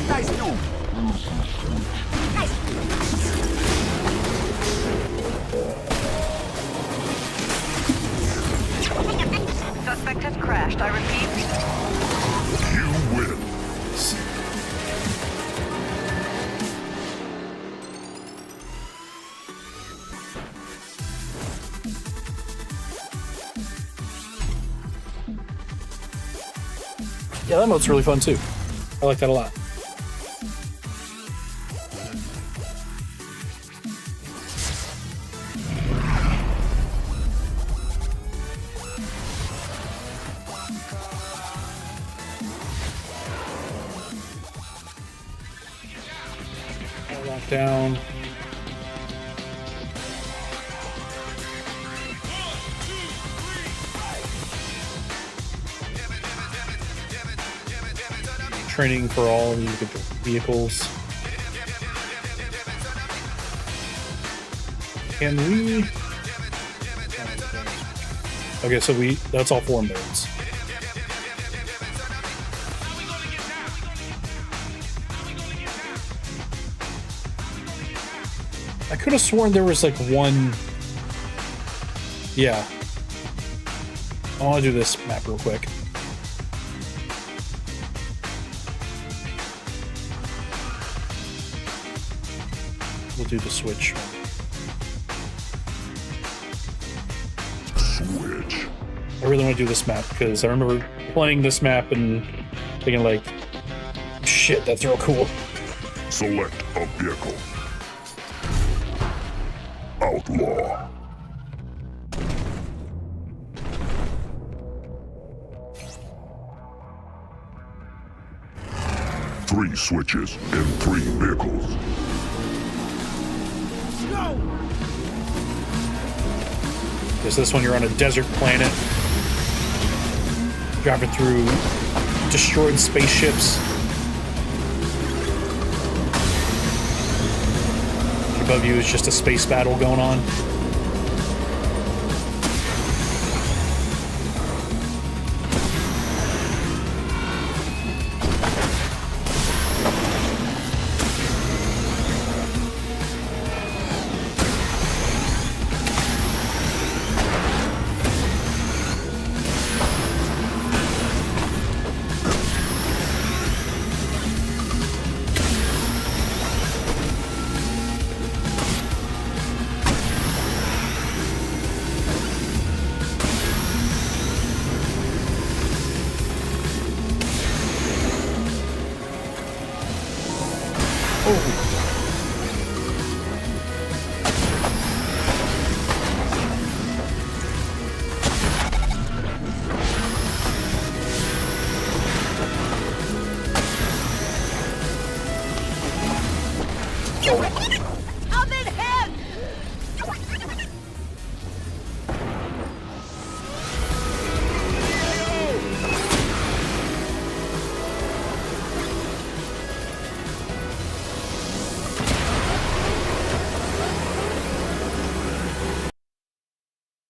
Nice move. Suspect has crashed. I repeat. You win. Yeah, that mode's really fun too. I like that a lot. Lock down. Training for all the individual vehicles. Can we? Okay, so that's all 4 modes. I could have sworn there was like one. Yeah. I want to do this map real quick. We'll do the switch one. Switch. I really want to do this map because I remember playing this map and thinking like, shit, that's real cool. Select a vehicle. Outlaw. Three switches in 3 vehicles. Because this one you're on a desert planet, driving through destroyed spaceships. above you is just a space battle going on.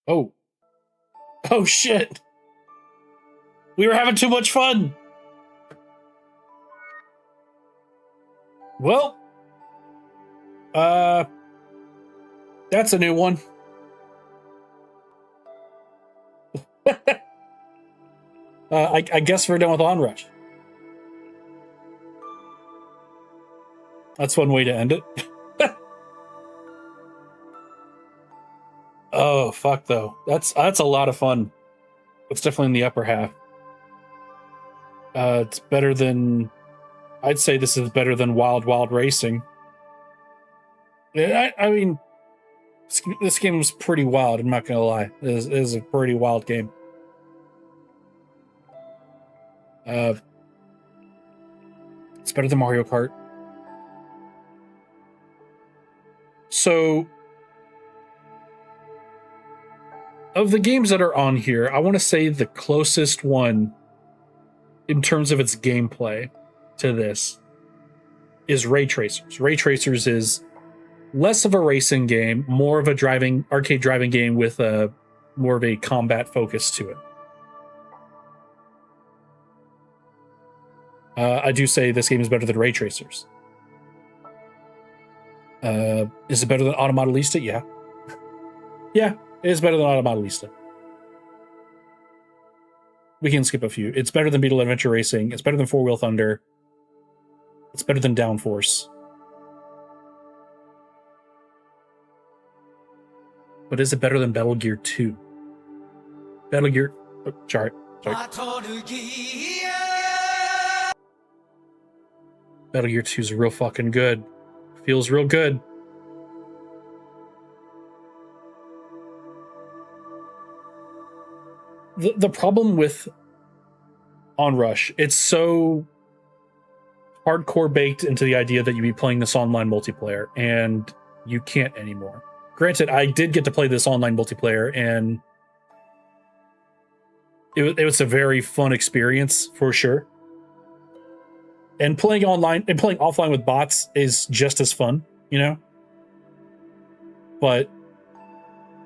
Oh. Oh shit. We were having too much fun. Well, that's a new one. I guess we're done with Onrush. That's one way to end it. Oh fuck though. That's a lot of fun. It's definitely in the upper half. It's better than, I'd say this is better than Wild Wild Racing. Yeah, I mean, this game was pretty wild. I'm not gonna lie. It is a pretty wild game. It's better than Mario Kart. So, of the games that are on here, I want to say the closest one in terms of its gameplay to this is Ray Tracers. Ray Tracers is less of a racing game, more of a arcade driving game with a more of a combat focus to it. I do say this game is better than Ray Tracers. Is it better than Automodelista? Yeah. Yeah, it is better than Automodelista. We can skip a few. It's better than Beetle Adventure Racing. It's better than Four Wheel Thunder. It's better than Downforce. But is it better than Battle Gear 2? Battle Gear... Oh, sorry. Battle Gear 2 is real fucking good. Feels real good. The problem with Onrush, it's so hardcore baked into the idea that you'd be playing this online multiplayer, and you can't anymore. Granted, I did get to play this online multiplayer, and it was a very fun experience for sure. And playing online and playing offline with bots is just as fun, you know? But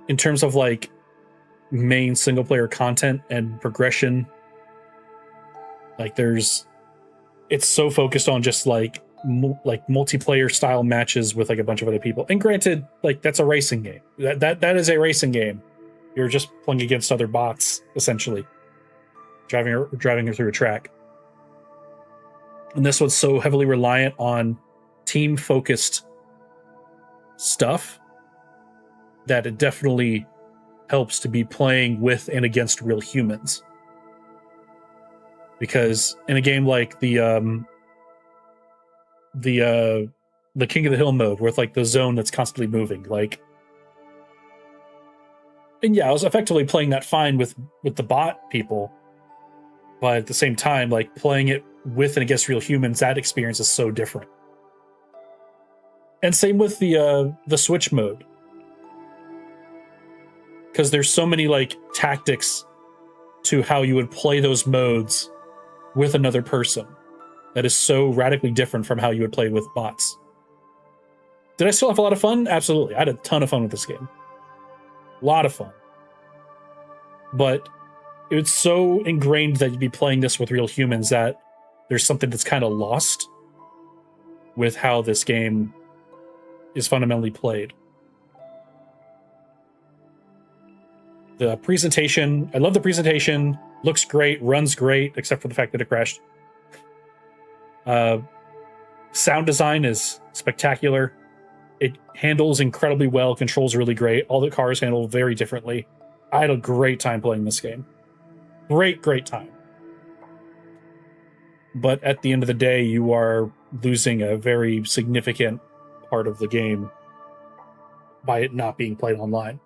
in terms of like main single player content and progression, like it's so focused on just like multiplayer style matches with like a bunch of other people. And granted, like that's a racing game. That is a racing game. You're just playing against other bots essentially, driving her through a track. And this one's so heavily reliant on team-focused stuff that it definitely helps to be playing with and against real humans. Because in a game like the King of the Hill mode, with like the zone that's constantly moving, like, and yeah, I was effectively playing that fine with the bot people, but at the same time, like playing it with and against real humans, that experience is so different. And same with the Switch mode, because there's so many like tactics to how you would play those modes with another person that is so radically different from how you would play with bots. Did I still have a lot of fun? Absolutely. I had a ton of fun with this game. A lot of fun. But it's so ingrained that you'd be playing this with real humans that there's something that's kind of lost with how this game is fundamentally played. The presentation, I love the presentation. Looks great, runs great, except for the fact that it crashed. Sound design is spectacular. It handles incredibly well, controls really great. All the cars handle very differently. I had a great time playing this game. Great time. But at the end of the day, you are losing a very significant part of the game by it not being played online.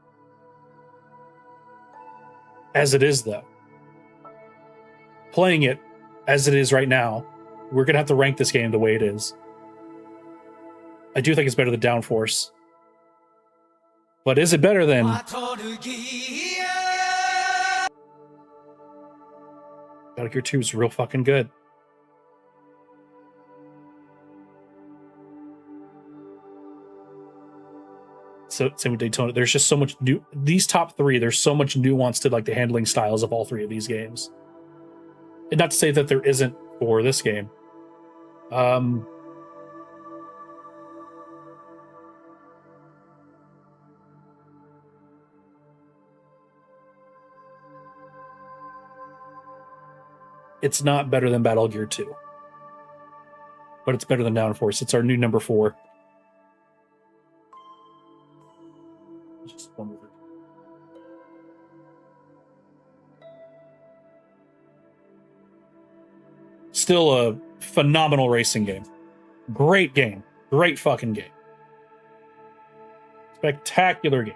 As it is, though, playing it as it is right now, we're going to have to rank this game the way it is. I do think it's better than Downforce. But is it better than... Metal Gear 2 is real fucking good. So same with Daytona. There's just so much new. These top three, there's so much nuance to like the handling styles of all three of these games. And not to say that there isn't for this game. It's not better than Metal Gear 2. But it's better than Downforce. It's our new number 4. Just one more. Still a phenomenal racing game. Great game. Great fucking game. Spectacular game.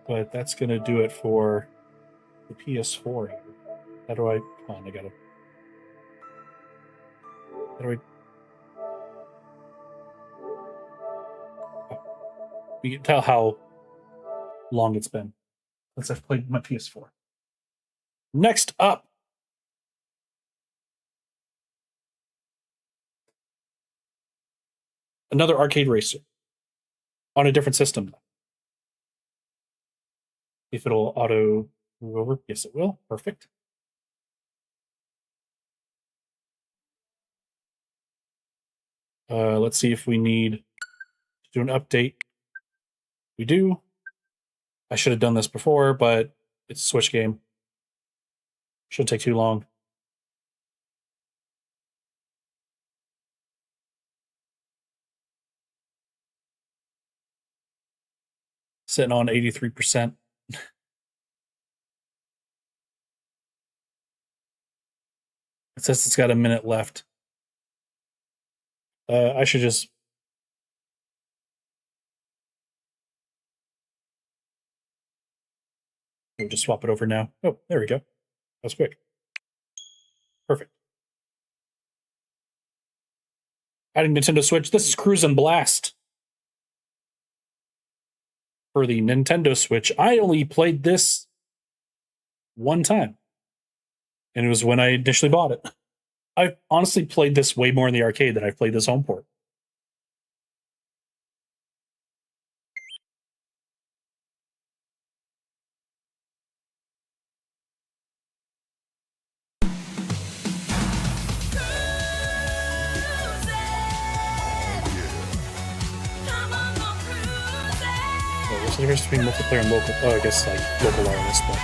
But that's going to do it for the PS4 here. How do I... Come on, I gotta... How do I... You can tell how long it's been since I've played my PS4. Next up, another arcade racer on a different system. If it'll auto move over. Yes, it will. Perfect. Let's see if we need to do an update. We do. I should have done this before, but it's a Switch game. Shouldn't take too long. Sitting on 83%. It says it's got a minute left. I should just... We'll just swap it over now. Oh, there we go. That's quick. Perfect. Adding Nintendo Switch. This is Cruise and Blast. For the Nintendo Switch. I only played this one time. And it was when I initially bought it. I honestly played this way more in the arcade than I've played this home port. So there's between multiplayer and local. Oh, I guess like local wireless, but.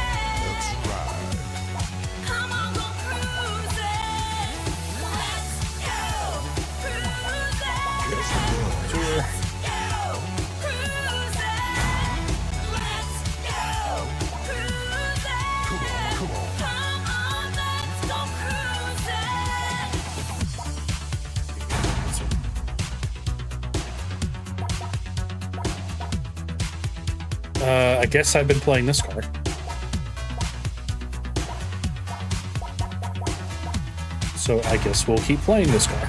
I guess I've been playing this car. So I guess we'll keep playing this car.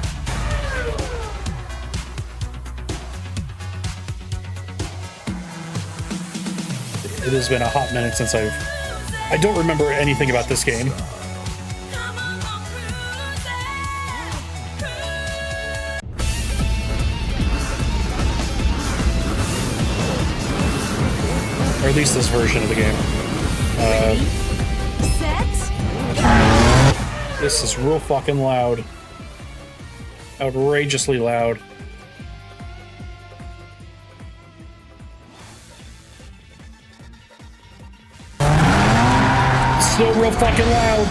It has been a hot minute since I don't remember anything about this game. or at least this version of the game. Set. This is real fucking loud. Outrageously loud. Still real fucking loud.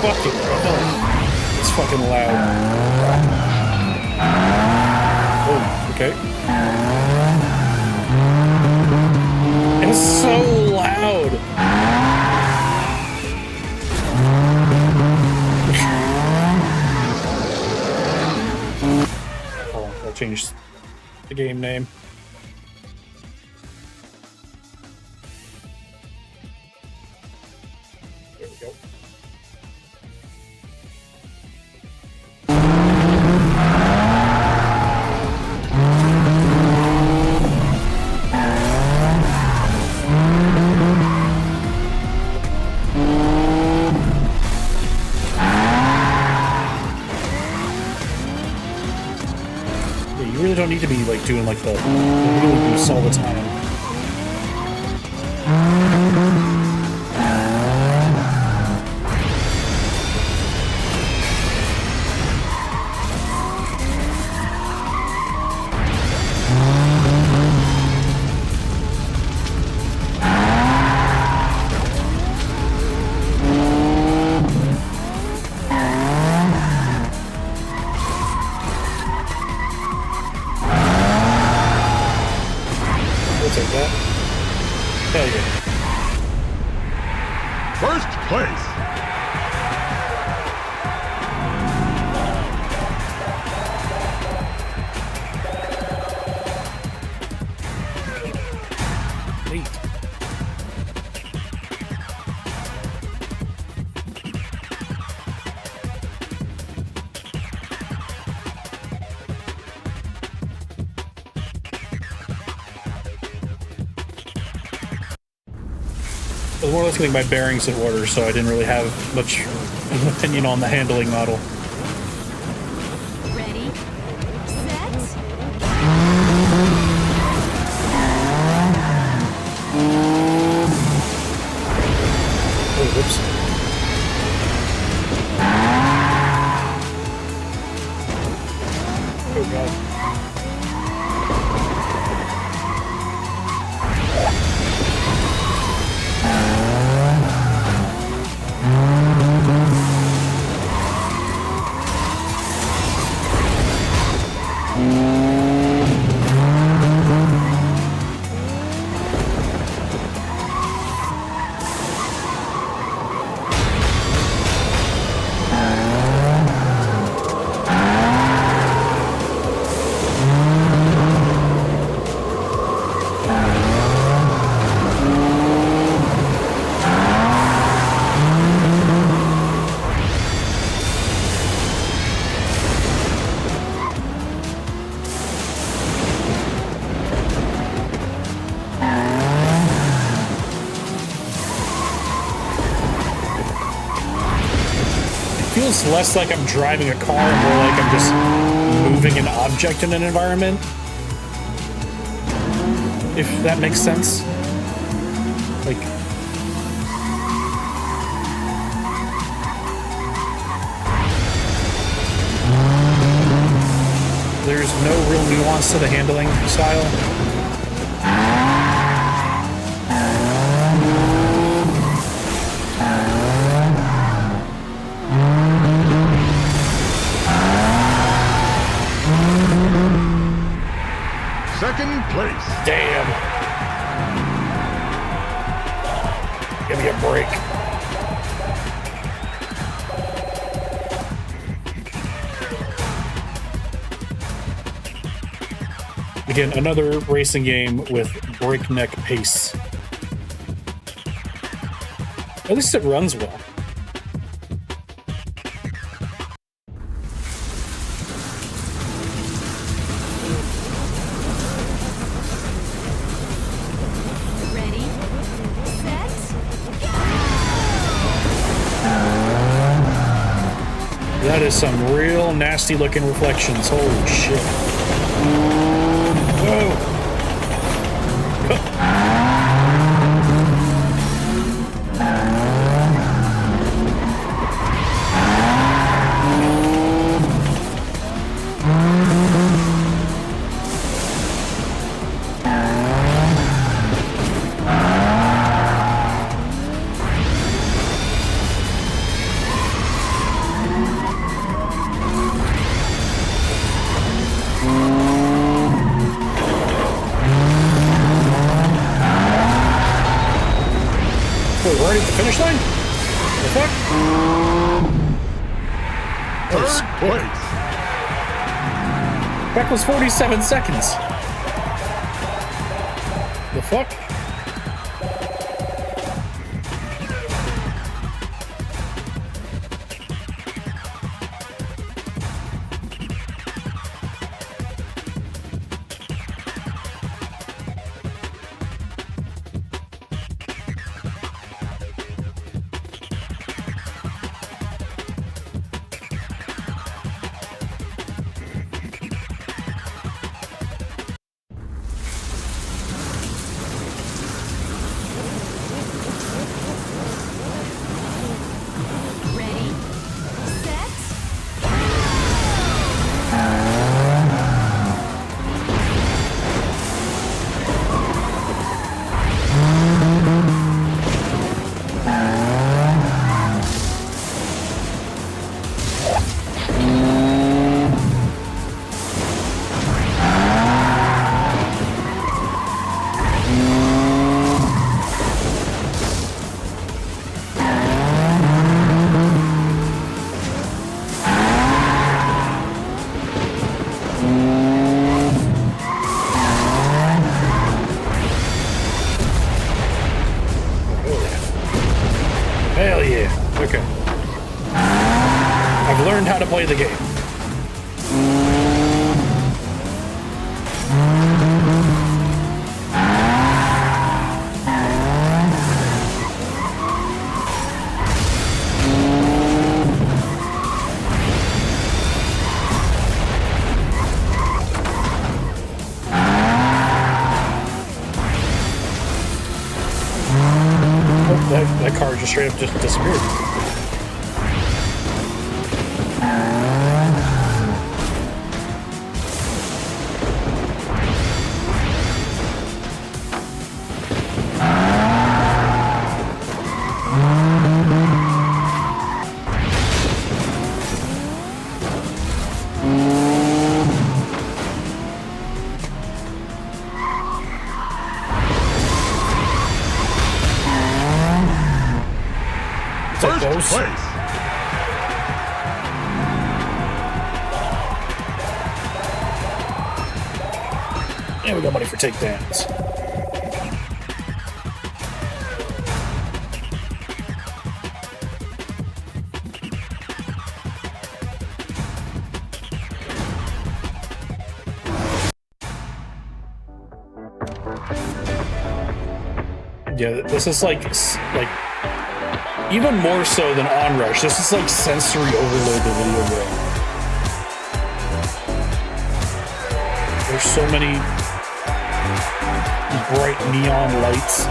Fucking hell. It's fucking loud. Oh, okay. It's so loud. Oh, I'll change the game name. There we go. Yeah, you really don't need to be like doing like the wheelie boosts all the time. We'll take that. Hell yeah. First place. Neat. I was more or less getting my bearings in order, so I didn't really have much of an opinion on the handling model. Ready. Set. Oh, whoops. Oh, God. Feels less like I'm driving a car and more like I'm just moving an object in an environment. If that makes sense. Like, there's no real nuance to the handling style. Second place. Damn. Give me a break. Again, another racing game with breakneck pace. At least it runs well. Ready. Set. That is some real nasty looking reflections. Holy shit. Whoa. Wait, we're already at the finish line? The fuck? That was quick. That was 47 seconds. The fuck? Ready, set. Hell yeah. Okay. I've learned how to play the game. Oh, that car just straight up just disappeared. First place. And we got money for takedowns. Yeah, this is like even more so than Onrush. This is like sensory overload the video game. There's so many bright neon lights.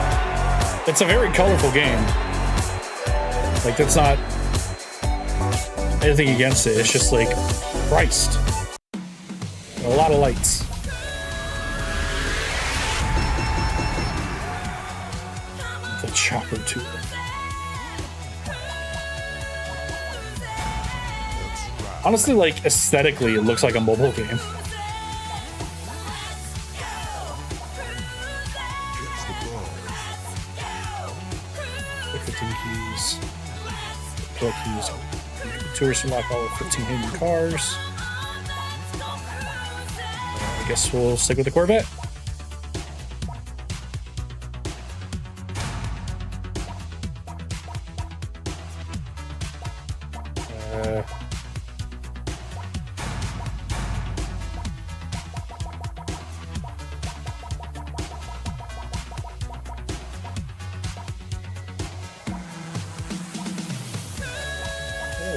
It's a very colorful game. Like, that's not anything against it. It's just like Christ. A lot of lights. The chopper tool. Honestly, like, aesthetically, it looks like a mobile game. The 15 keys. Play keys. Tourists unlock all 15 hidden cars. I guess we'll stick with the Corvette.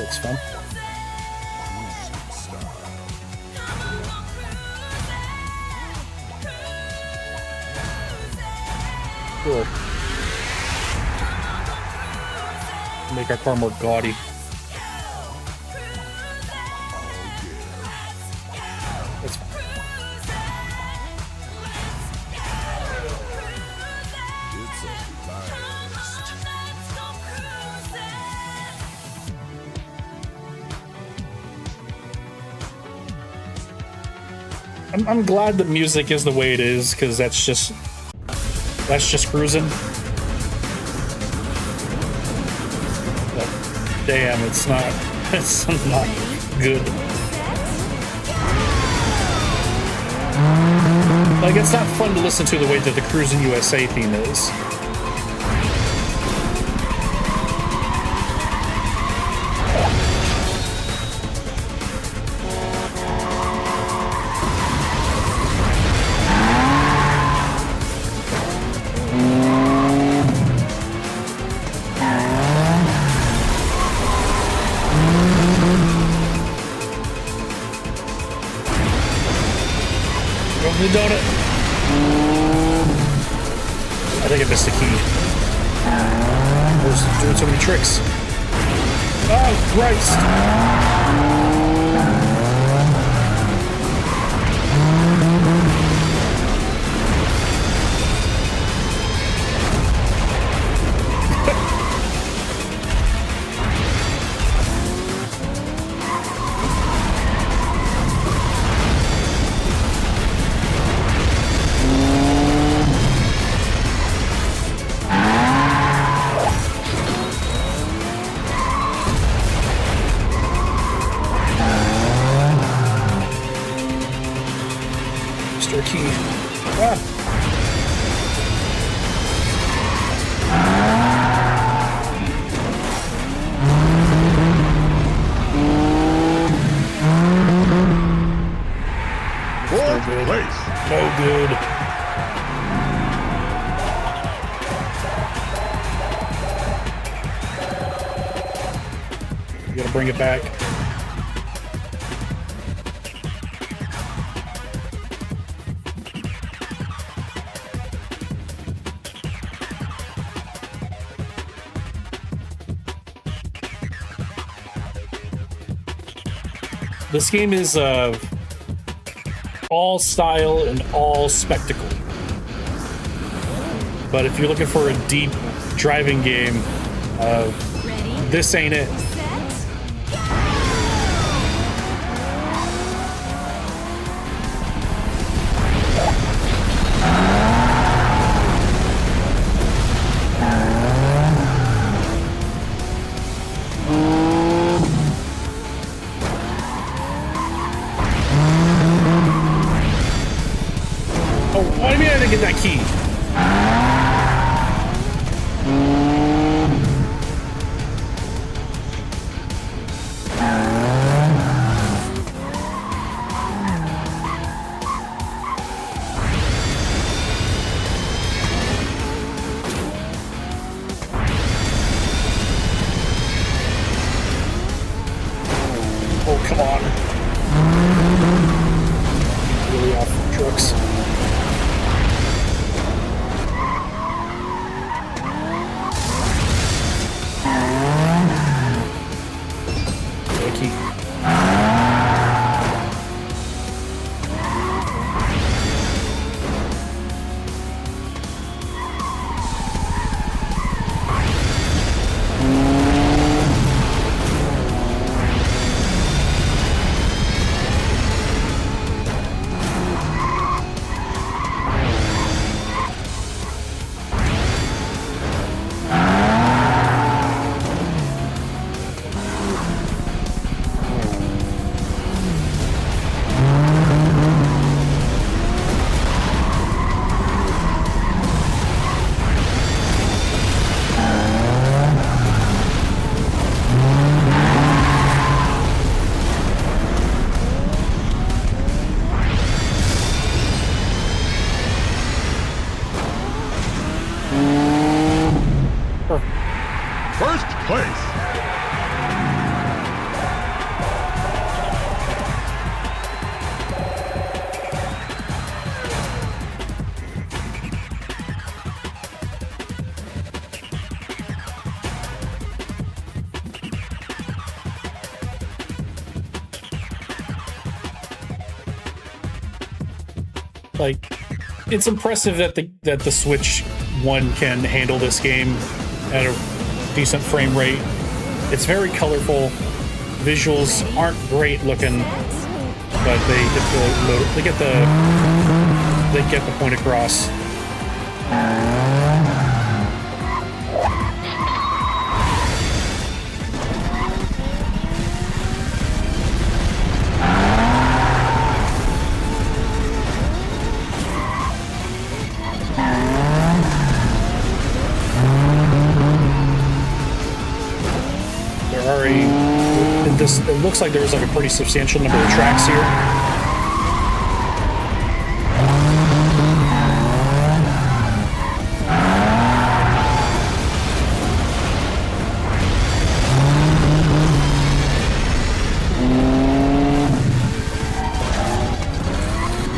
It's fun. Cool. Make our car more gaudy. That's fine. I'm glad that music is the way it is, because that's just cruising. But damn, it's not good. Like, it's not fun to listen to the way that the Cruising USA theme is. The donut. I think I missed the key. I was doing so many tricks. Oh, Christ! Mr. Key. Ah. Fourth good. place. No good. You gotta bring it back. This game is all style and all spectacle. But if you're looking for a deep driving game, this ain't it. Oh, what do you mean I didn't get that key? Oh, come on. Really off trucks. like, it's impressive that the Switch One can handle this game at a decent frame rate. It's very colorful. Visuals aren't great looking, but they get the point across. It looks like there's like a pretty substantial number of tracks here.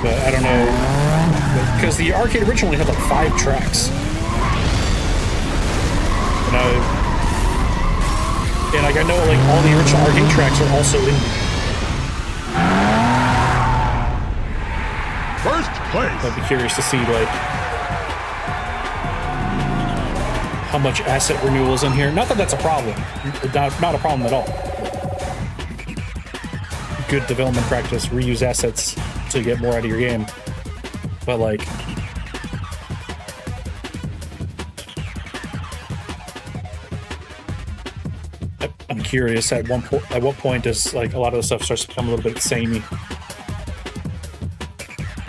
But I don't know, because the arcade originally had like 5 tracks. And like I know like all the original arcade tracks are also in First place. I'd be curious to see like how much asset renewal is in here. Not that that's a problem. Not a problem at all. Good development practice, reuse assets to get more out of your game. But like I'm curious at what point does like a lot of the stuff starts to become a little bit samey.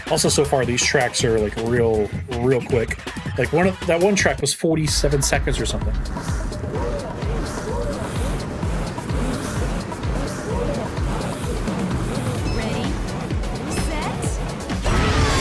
Also, so far these tracks are like real quick. Like that one track was 47 seconds or something. Ready, set.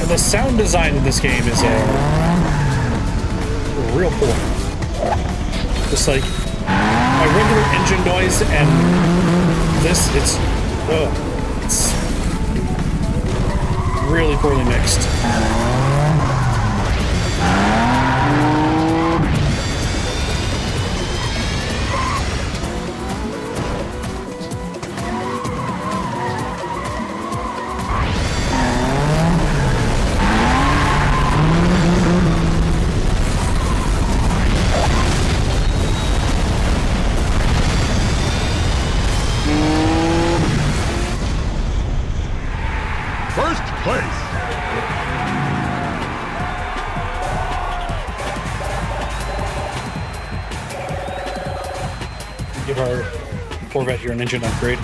The sound design in this game is real poor. Just like a regular engine noise and this, it's really poorly mixed. First place. Give our Corvette here an engine upgrade.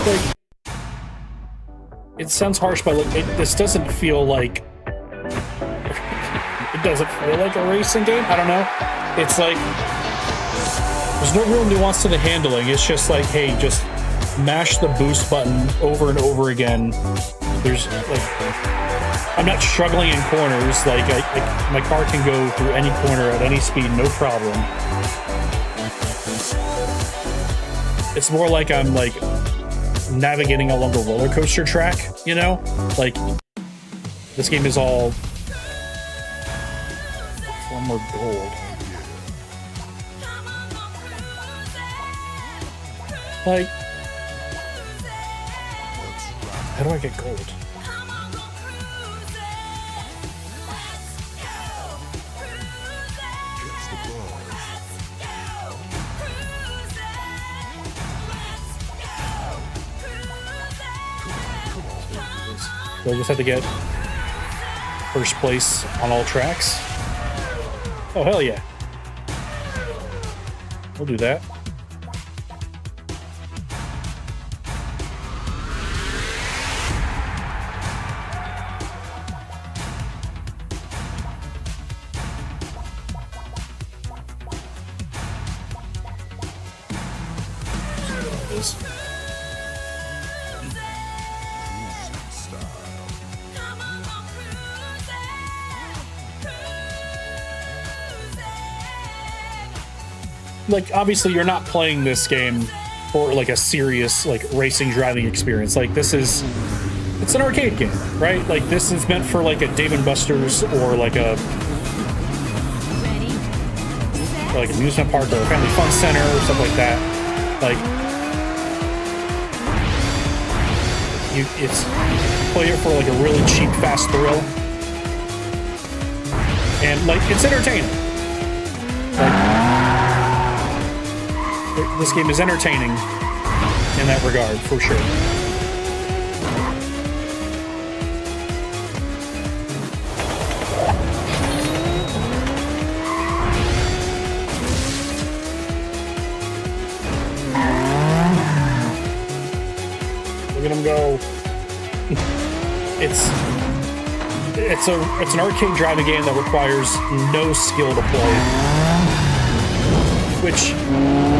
Like, it sounds harsh, but this doesn't feel like it doesn't feel like a racing game. I don't know. It's like there's no real nuance to the handling. It's just like, hey, just mash the boost button over and over again. There's like, I'm not struggling in corners. Like my car can go through any corner at any speed, no problem. It's more like I'm like navigating along a roller coaster track, you know? Like this game is all one more gold. Like, how do I get gold? We'll just have to get first place on all tracks. Oh, hell yeah. We'll do that. Like, obviously you're not playing this game for like a serious like racing driving experience. Like, this is, it's an arcade game, right? Like, this is meant for like a Dave & Buster's or like a Ready, set, like amusement park or a family fun center or something like that. Like, it's play it for like a really cheap, fast thrill, and like it's entertaining. Like, this game is entertaining in that regard, for sure. Look at him go. It's an arcade driving game that requires no skill to play, which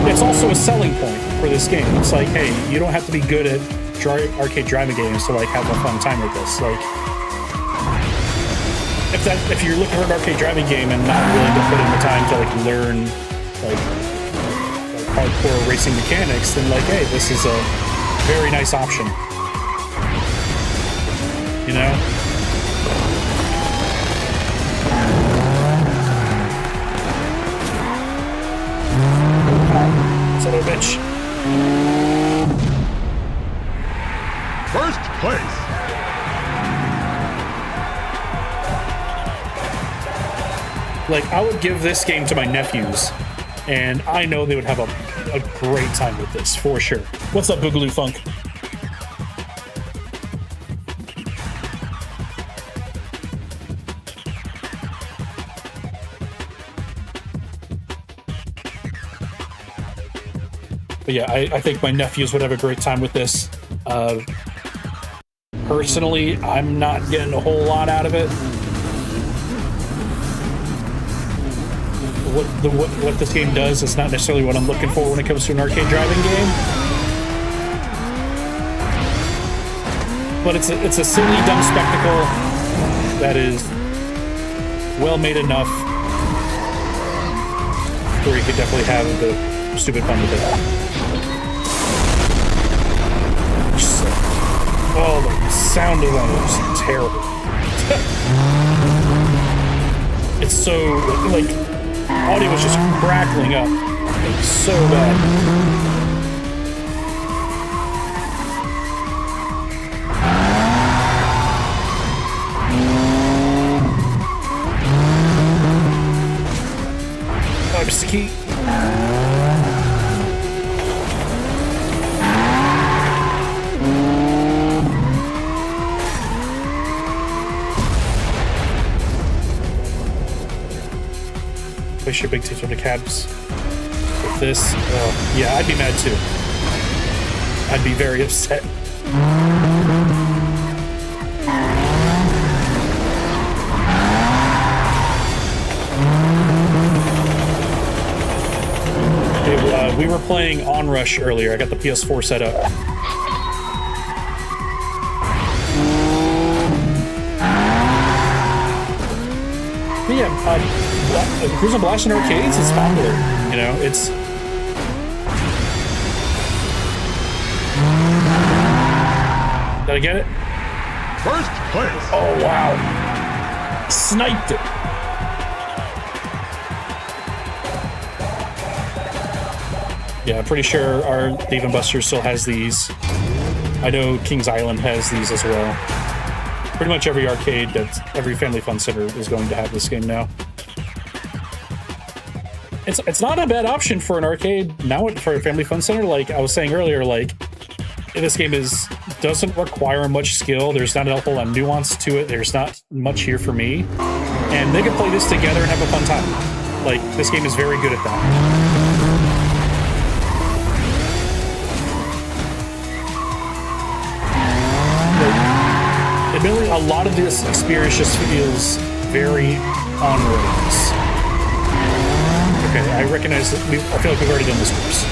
it's also a selling point for this game. It's like, hey, you don't have to be good at arcade driving games to like have a fun time with this. Like, if you're looking for an arcade driving game and not willing to put in the time to like learn like hardcore racing mechanics, then like, hey, this is a very nice option. You know? Son of a bitch. First place. Like, I would give this game to my nephews, and I know they would have a great time with this, for sure. What's up, Boogaloo Funk? But yeah, I think my nephews would have a great time with this. Personally, I'm not getting a whole lot out of it. What this game does is not necessarily what I'm looking for when it comes to an arcade driving game. But it's a silly, dumb spectacle that is well made enough where you could definitely have the stupid fun with it. Oh, the sound of that is terrible. It's so, like, audio was just crackling up. It's so bad. Oh, Mr. Key. Place your big tits on the cabs with this. Oh, yeah, I'd be mad too. I'd be very upset. Okay, we were playing Onrush earlier. I got the PS4 set up. But yeah, Cruis'n Blast in arcades is popular. You know, it's. Did I get it? First place. Oh wow! Sniped it. Yeah, I'm pretty sure our Dave & Buster's still has these. I know Kings Island has these as well. Pretty much every arcade, every family fun center is going to have this game now. It's not a bad option for an arcade now for a family fun center. Like I was saying earlier, like this game doesn't require much skill. There's not a whole lot of nuance to it. There's not much here for me. And they can play this together and have a fun time. Like, this game is very good at that. Admittedly, a lot of this experience just feels very on roads. Okay, I recognize that I feel like we've already done this course.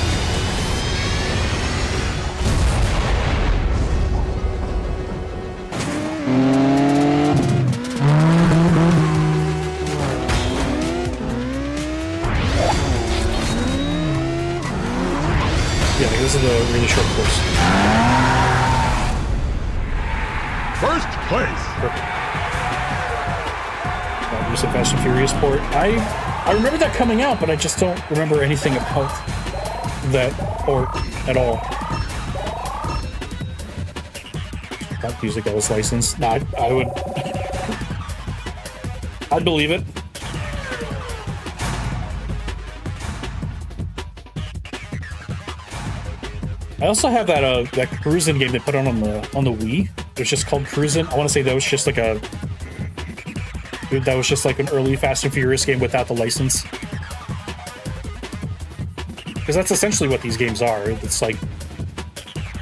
Yeah, this is a really short course. First place. Perfect. Recent Fast and Furious port. I remember that coming out, but I just don't remember anything about that port at all. That music that was licensed. No, I would. I'd believe it. I also have that cruising game they put on the Wii. It was just called Cruisin'. I want to say that was just like an early Fast and Furious game without the license. Because that's essentially what these games are. It's like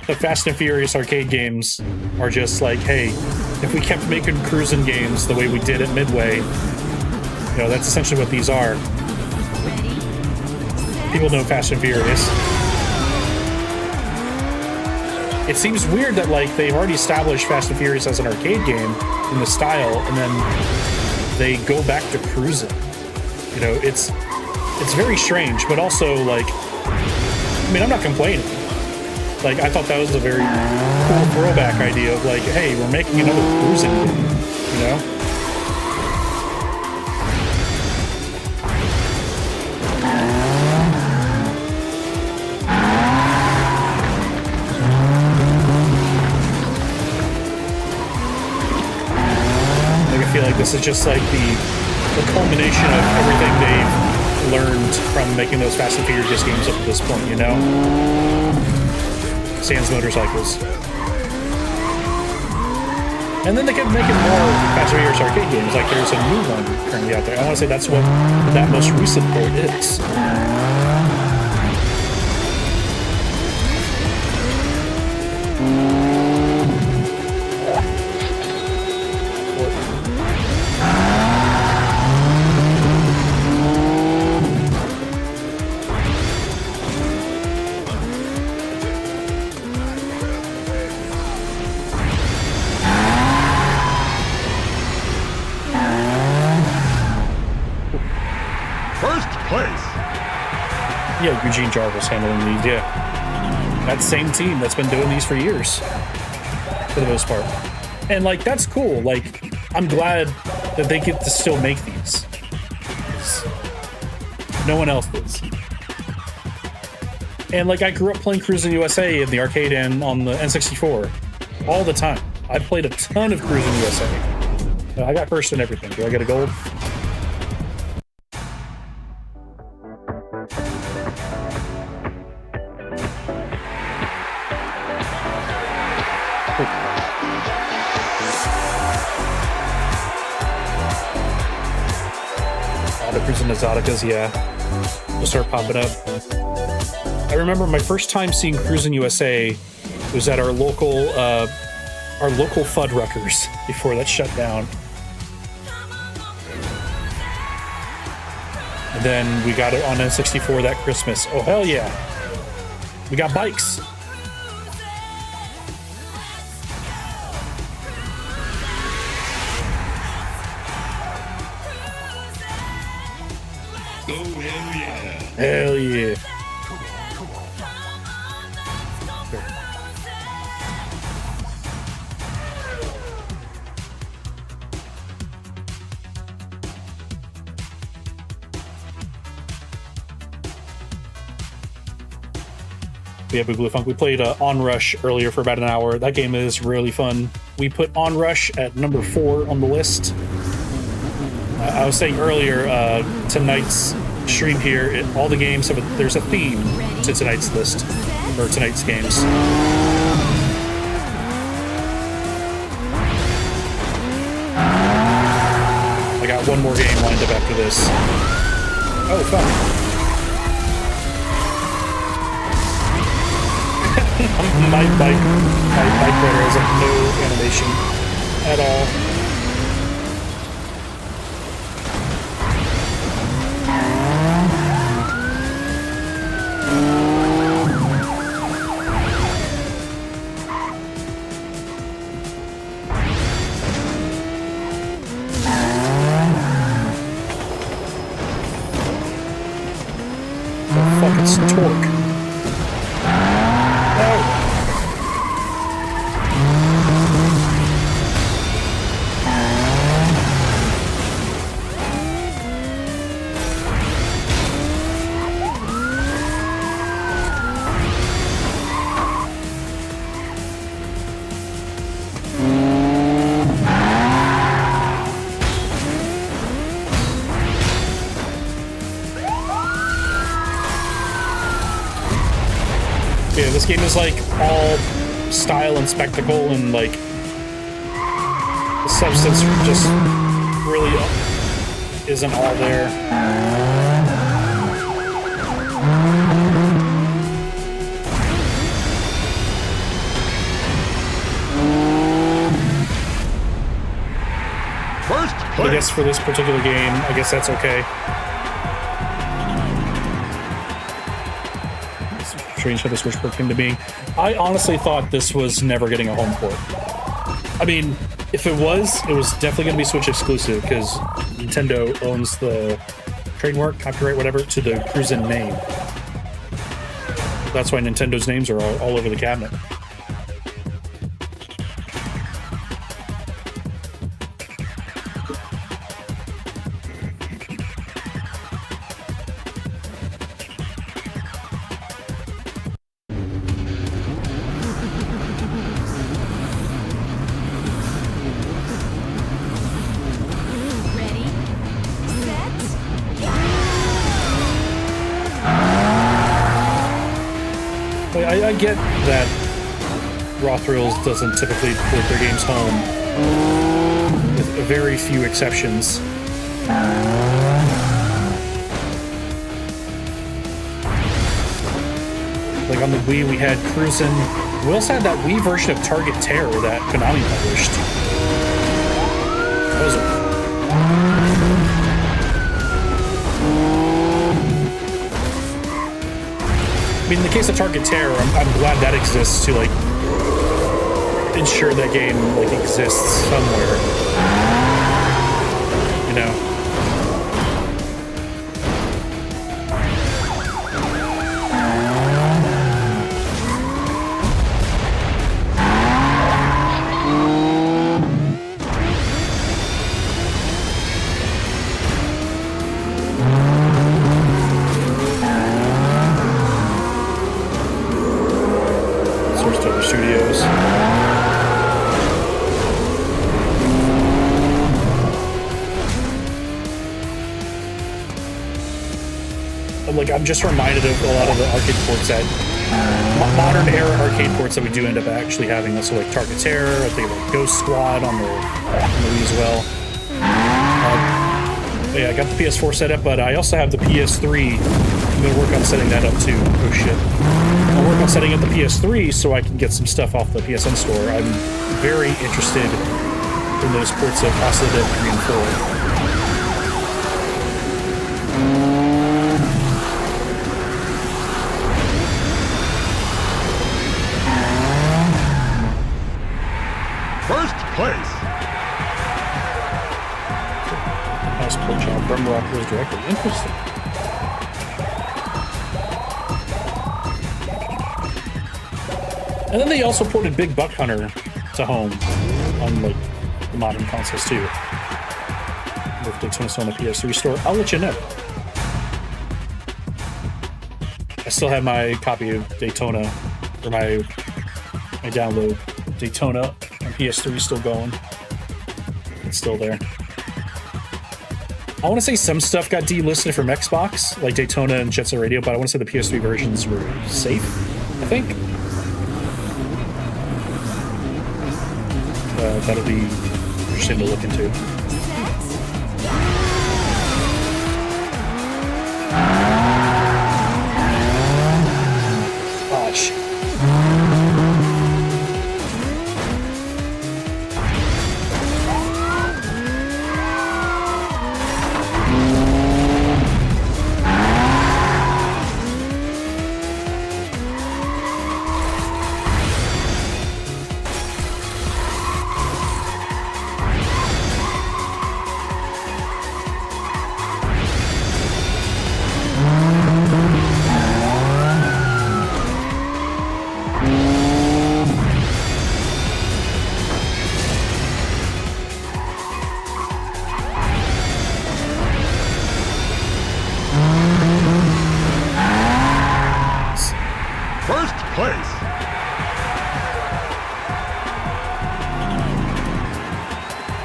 the Fast and Furious arcade games are just like, hey, if we kept making cruising games the way we did at Midway, you know, that's essentially what these are. People know Fast and Furious. It seems weird that, like, they've already established Fast and Furious as an arcade game in the style, and then they go back to cruising. You know, it's very strange, but also, like, I mean, I'm not complaining. Like, I thought that was a very cool throwback idea of, like, hey, we're making another cruising game, you know? I feel like this is just like the culmination of everything they've learned from making those Fast and Furious games up to this point, you know? Sans motorcycles. And then they kept making more Fast and Furious arcade games, like there's a new one currently out there. I want to say that's what that most recent port is. Yeah, Eugene Jarvis handling these, yeah. That same team that's been doing these for years, for the most part. And, like, that's cool. Like, I'm glad that they get to still make these. No one else does. And, like, I grew up playing Cruis'n USA in the arcade and on the N64 all the time. I played a ton of Cruis'n USA. I got first in everything. Do I get a gold? Cruising Exoticas, yeah. Just start popping up. I remember my first time seeing Cruis'n USA was at our local Fuddruckers before that shut down. And then we got it on N64 that Christmas. Oh, hell yeah. We got bikes. Hell yeah. Yeah, Boogaloo Funk. We played Onrush earlier for about an hour. That game is really fun. We put Onrush at number 4 on the list. I was saying earlier, tonight's stream here, all the games have there's a theme to tonight's list, or tonight's games. I got one more game lined up after this. Oh, fuck. my bike player has like no animation at all. Oh, fuck, it's torque. Yeah, this game is like all style and spectacle, and like the substance just really isn't all there. But I guess for this particular game, I guess that's okay. Strange how the Switch port came to being. I honestly thought this was never getting a home port. I mean, if it was definitely going to be Switch exclusive because Nintendo owns the trademark, copyright, whatever, to the Cruisin' name. That's why Nintendo's names are all over the cabinet. I get that Raw Thrills doesn't typically port their games home, with very few exceptions. Like on the Wii, we had Cruisin'. We also had that Wii version of Target Terror that Konami published. That was I mean, in the case of Target Terror, I'm glad that exists to, like, ensure that game, like, exists somewhere. You know? Studios. Like, I'm just reminded of a lot of the arcade ports that modern era arcade ports that we do end up actually having. So like Target Terror, I think like Ghost Squad on the Wii as well. Yeah, I got the PS4 set up, but I also have the PS3. I'm gonna work on setting that up too. Oh shit. I'll work on setting up the PS3 so I can get some stuff off the PSN store. I'm very interested in those ports of House of the Dead 3 and 4. First place. House play job. Rumrock was directly. Interesting. And then they also ported Big Buck Hunter to home on like the modern consoles too. If Daytona's on the PS3 store, I'll let you know. I still have my copy of Daytona, or my download Daytona on PS3 still going. It's still there. I want to say some stuff got delisted from Xbox, like Daytona and Jet Set Radio, but I want to say the PS3 versions were safe, I think. That'll be interesting to look into. place.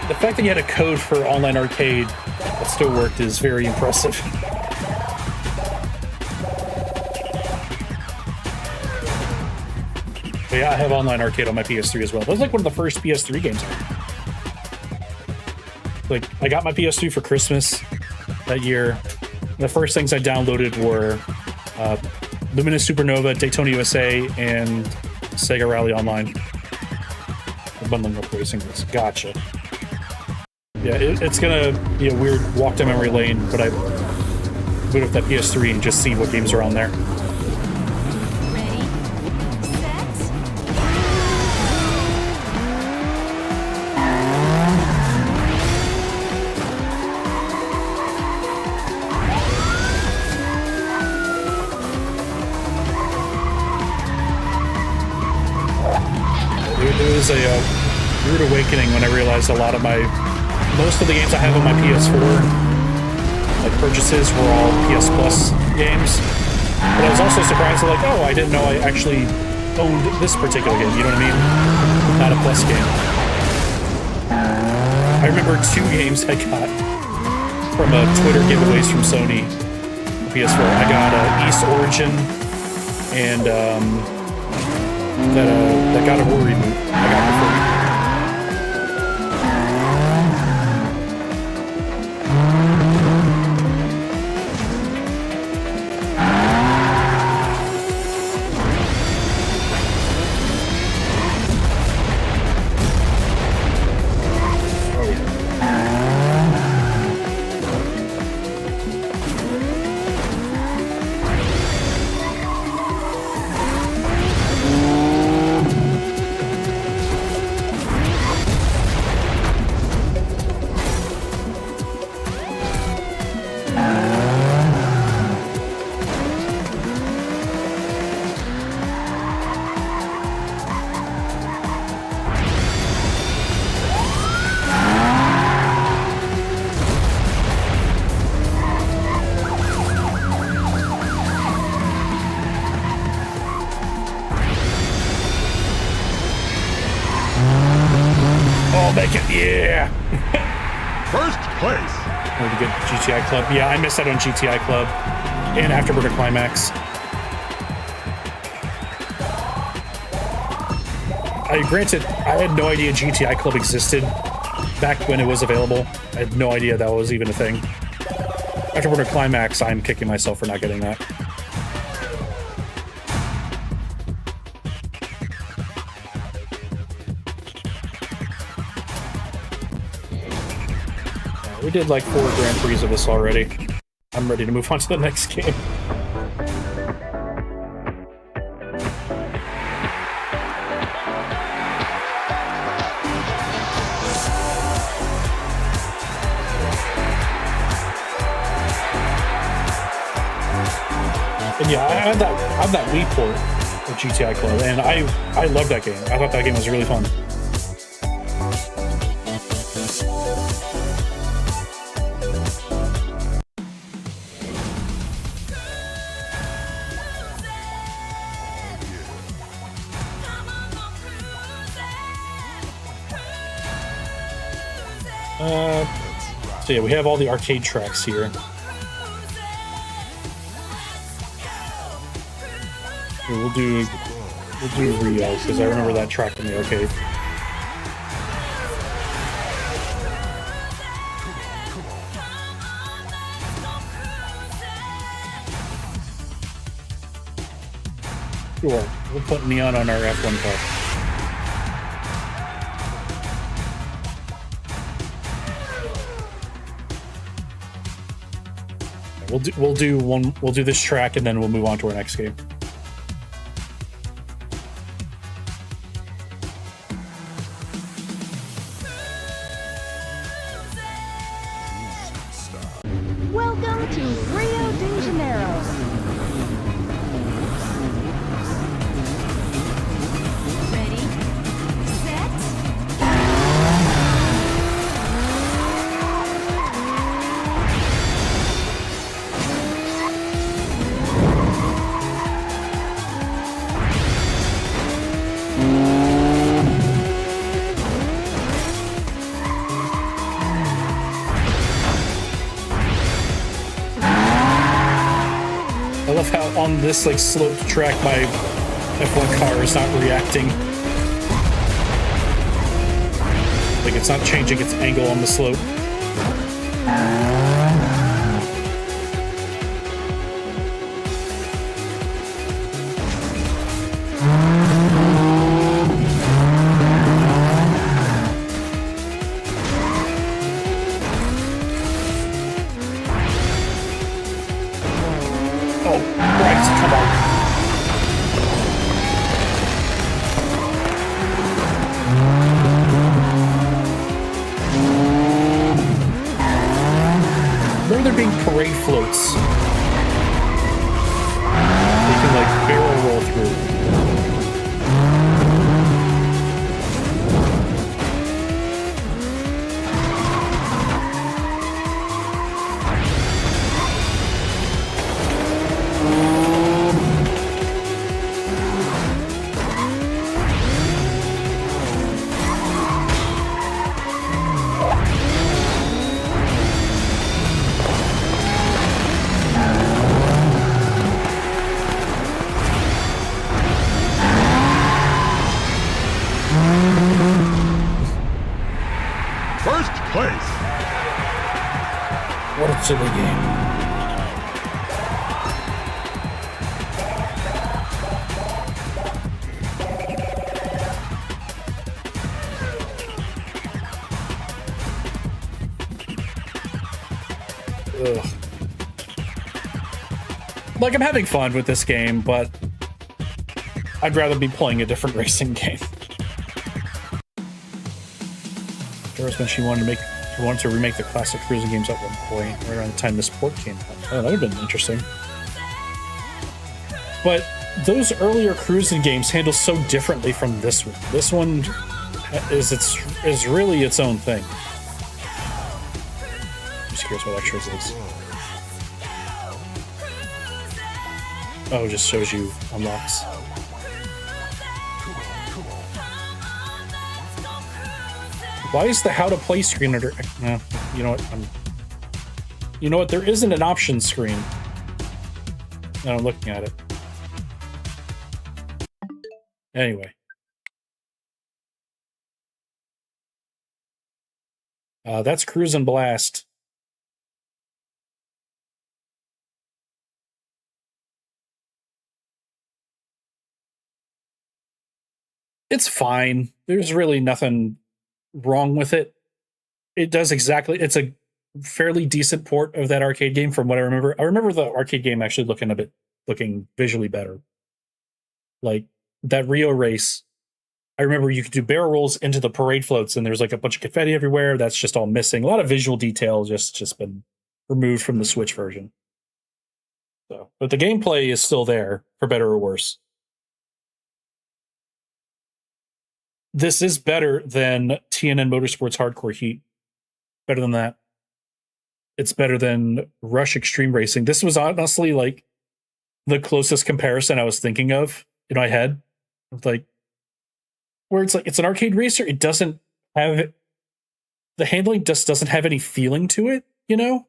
The fact that you had a code for online arcade that still worked is very impressive. But yeah, I have online arcade on my PS3 as well. That was like one of the first PS3 games. Like, I got my PS3 for Christmas that year. The first things I downloaded were Luminous Supernova, Daytona USA, and Sega Rally Online. The bundling up racing was gotcha. Yeah, it's gonna be a weird walk down memory lane, but I boot up that PS3 and just see what games are on there. Ready, set. It was a weird awakening when I realized most of the games I have on my PS4, like purchases, were all PS Plus games. But I was also surprised, like, oh, I didn't know I actually owned this particular game. You know what I mean? Not a Plus game. I remember 2 games I got from Twitter giveaways from Sony PS4. I got East Origin and that God of War reboot. I got for free. Make it, yeah! First place. Really good GTI Club. Yeah, I missed out on GTI Club and Afterburner Climax. Granted, I had no idea GTI Club existed back when it was available. I had no idea that was even a thing. Afterburner Climax, I'm kicking myself for not getting that. We did like 4 Grand Prix of this already. I'm ready to move on to the next game. And yeah, I have that Wii port of GTI Club, and I love that game. I thought that game was really fun. So yeah, we have all the arcade tracks here. We'll do Rio because I remember that track in the arcade. Sure, we'll put Neon on our F1 car. We'll do this track and then we'll move on to our next game. Welcome to Rio de Janeiro. Ready, set. love how on this like sloped track my F1 car is not reacting. Like it's not changing its angle on the slope. Oh, right, come on. Remember there being parade floats. They can like barrel roll through. First place. What a silly game. Ugh. Like, I'm having fun with this game, but I'd rather be playing a different racing game. Doris mentioned she wanted to remake the classic cruising games at one point, right around the time this port came out. Oh, that would have been interesting. But those earlier cruising games handle so differently from this one. This one is really its own thing. I'm just curious what extras is. Oh, it just shows you unlocks. Why is the how to play screen under? No, you know what? You know what? There isn't an options screen. No, I'm looking at it. Anyway. That's Cruise and Blast. It's fine. There's really nothing wrong with it. It does exactly. It's a fairly decent port of that arcade game from what I remember. I remember the arcade game actually looking visually better. Like that Rio race. I remember you could do barrel rolls into the parade floats, and there's like a bunch of confetti everywhere. That's just all missing. A lot of visual detail just been removed from the Switch version. So, but the gameplay is still there, for better or worse. This is better than TNN Motorsports Hardcore Heat. Better than that. It's better than Rush Extreme Racing. This was honestly like the closest comparison I was thinking of in my head. Like, where it's like, it's an arcade racer. It doesn't have, the handling just doesn't have any feeling to it, you know?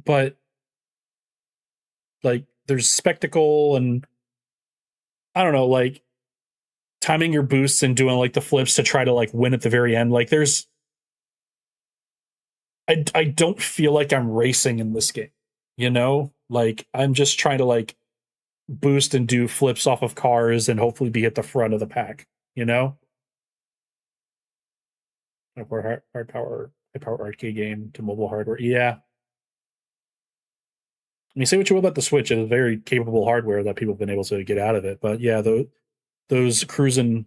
But, like, there's spectacle and, I don't know, like, timing your boosts and doing, like, the flips to try to, like, win at the very end. Like, there's, I don't feel like I'm racing in this game, you know? Like, I'm just trying to, like, boost and do flips off of cars and hopefully be at the front of the pack, you know? Hard power arcade game to mobile hardware. Yeah. I mean, say what you will about the Switch, it's very capable hardware that people have been able to get out of it. But yeah, those cruising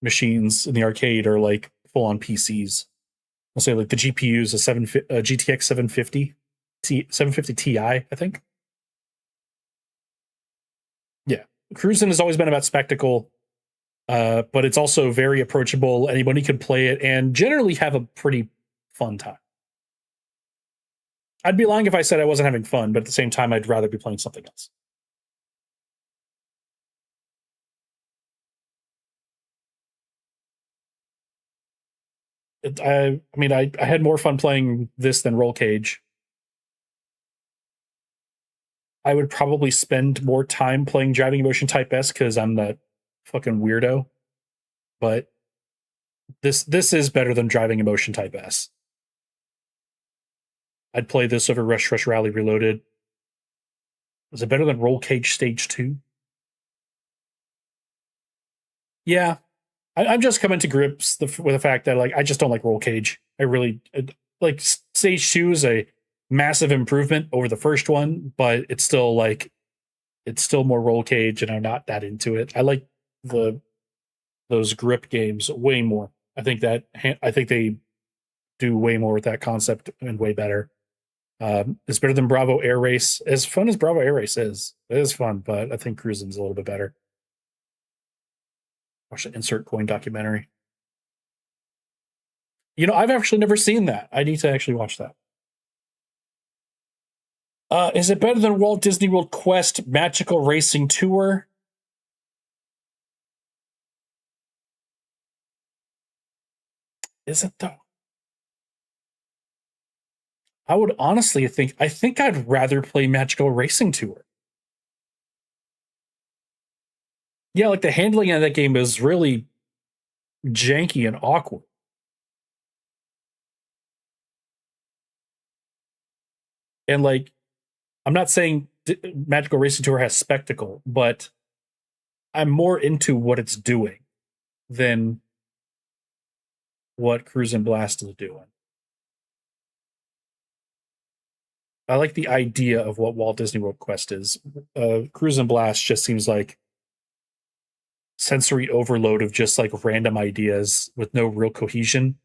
machines in the arcade are like full on PCs. I'll say like the GPU is a GTX 750 Ti, I think. Yeah, cruising has always been about spectacle, but it's also very approachable. Anybody can play it and generally have a pretty fun time. I'd be lying if I said I wasn't having fun, but at the same time, I'd rather be playing something else. I mean, I had more fun playing this than Roll Cage. I would probably spend more time playing Driving Emotion Type S because I'm that fucking weirdo. But this is better than Driving Emotion Type S. I'd play this over Rush Rush Rally Reloaded. Is it better than Roll Cage Stage 2? Yeah. I'm just coming to grips with the fact that like I just don't like Roll Cage. I really like Stage 2 is a massive improvement over the first one, but it's still more Roll Cage, and I'm not that into it. I like those grip games way more. I think they do way more with that concept and way better. It's better than Bravo Air Race. As fun as Bravo Air Race is, it is fun, but I think Cruising's a little bit better. Watch the Insert Coin documentary. You know, I've actually never seen that. I need to actually watch that. Is it better than Walt Disney World Quest Magical Racing Tour? Is it though? I would honestly think I'd rather play Magical Racing Tour. Yeah, like the handling of that game is really janky and awkward. And like, I'm not saying Magical Racing Tour has spectacle, but I'm more into what it's doing than what Cruise and Blast is doing. I like the idea of what Walt Disney World Quest is. Cruise and Blast just seems like sensory overload of just like random ideas with no real cohesion.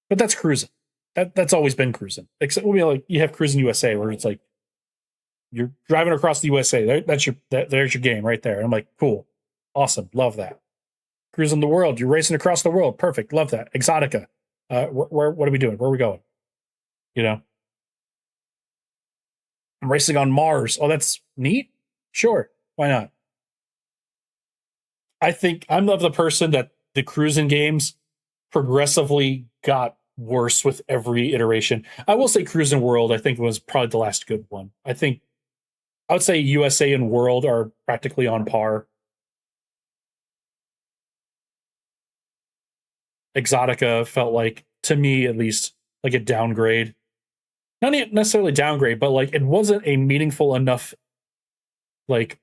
But that's cruising. That's always been cruising. Except like you have Cruising USA where it's like you're driving across the USA. There's your game right there. And I'm like, cool, awesome, love that. Cruising the world, you're racing across the world, perfect, love that. Exotica, what are we doing? Where are we going? You know, I'm racing on Mars. Oh, that's neat. Sure, why not? I think I'm of the person that the cruising games progressively got worse with every iteration. I will say Cruising World, I think, was probably the last good one. I would say USA and World are practically on par. Exotica felt like, to me at least, like a downgrade. Not necessarily downgrade, but like it wasn't a meaningful enough like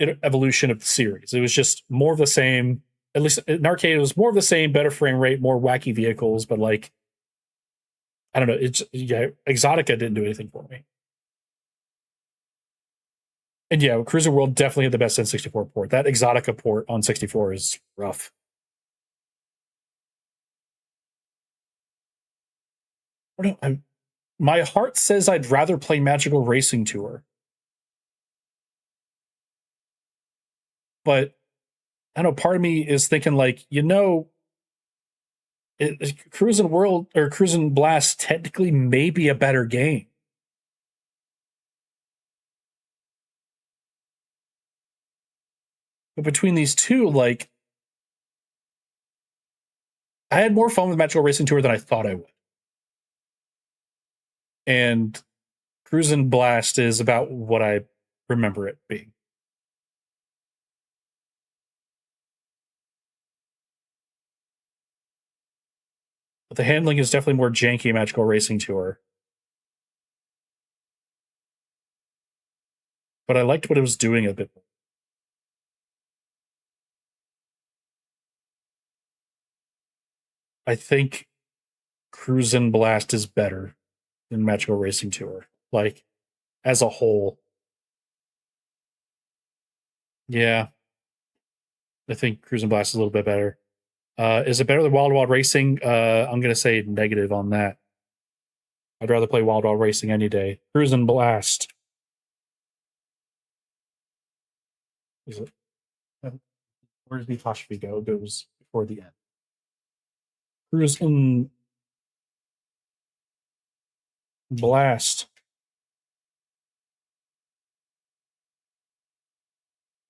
evolution of the series. It was just more of the same. At least in arcade, it was more of the same, better frame rate, more wacky vehicles, but like I don't know. Exotica didn't do anything for me. And yeah, Cruiser World definitely had the best N64 port. That Exotica port on 64 is rough. I don't know, my heart says I'd rather play Magical Racing Tour. But I don't know, part of me is thinking like, Cruising World or Cruising Blast technically may be a better game. But between these two, like, I had more fun with Magical Racing Tour than I thought I would. And Cruising Blast is about what I remember it being. But the handling is definitely more janky Magical Racing Tour. But I liked what it was doing a bit more. I think Cruisin' Blast is better than Magical Racing Tour. Like, as a whole. Yeah. I think Cruisin' Blast is a little bit better. Is it better than Wild Wild Racing? I'm going to say negative on that. I'd rather play Wild Wild Racing any day. Cruisin' Blast. Is it? Where does the apostrophe go? It goes before the end. Cruisin' Blast.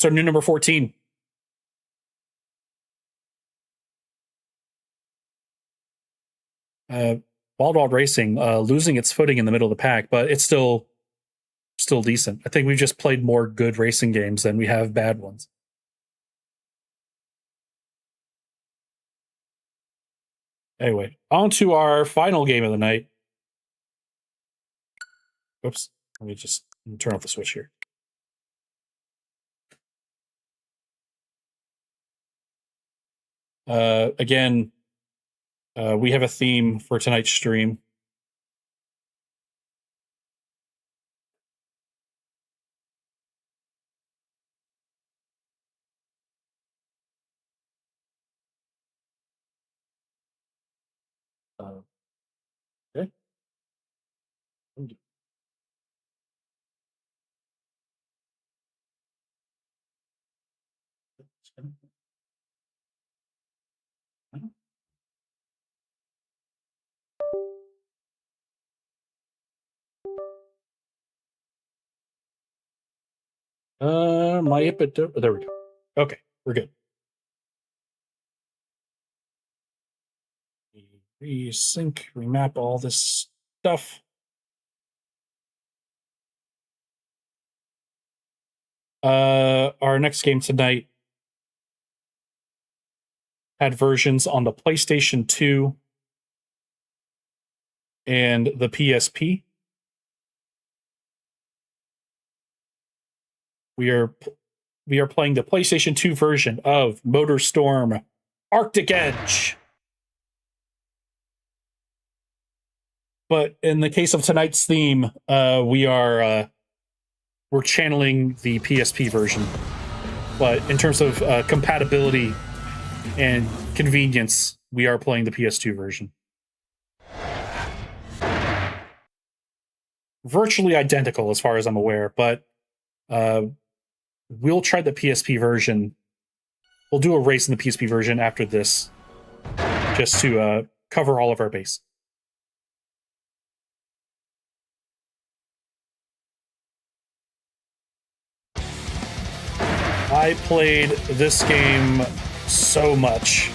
So new number 14. Wild Wild Racing losing its footing in the middle of the pack, but it's still still decent. I think we've just played more good racing games than we have bad ones. Anyway, on to our final game of the night. Oops. Let me just turn off the switch here. Again, we have a theme for tonight's stream. Okay. There we go. Okay, we're good. Resync, remap all this stuff. Our next game tonight had versions on the PlayStation 2 and the PSP. We are playing the PlayStation 2 version of MotorStorm Arctic Edge. But in the case of tonight's theme, we're channeling the PSP version. But in terms of compatibility and convenience, we are playing the PS2 version. Virtually identical as far as I'm aware, but we'll try the PSP version. We'll do a race in the PSP version after this, just to cover all of our base. I played this game so much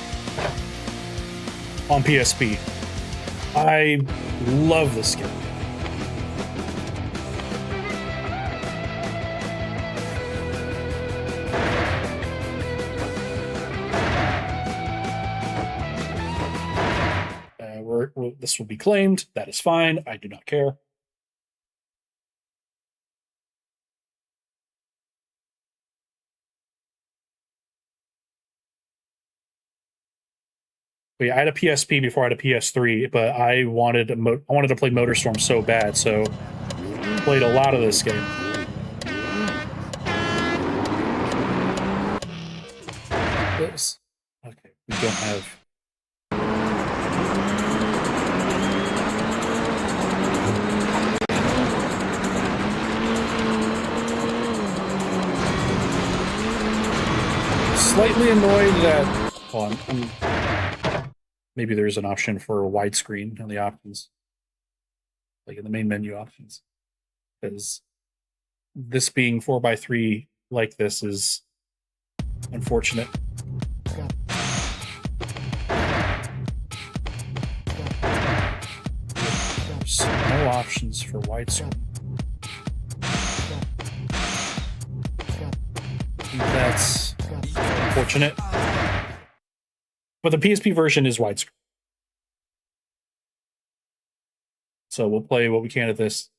on PSP. I love this game. This will be claimed. That is fine. I do not care. But yeah, I had a PSP before I had a PS3, but I wanted to play MotorStorm so bad, so played a lot of this game. This. Okay, we don't have. Slightly annoyed that. Oh, maybe there's an option for a widescreen on the options, like in the main menu options, because this being 4:3 like this is unfortunate. There's no options for widescreen. That's unfortunate. But the PSP version is widescreen. So we'll play what we can at this.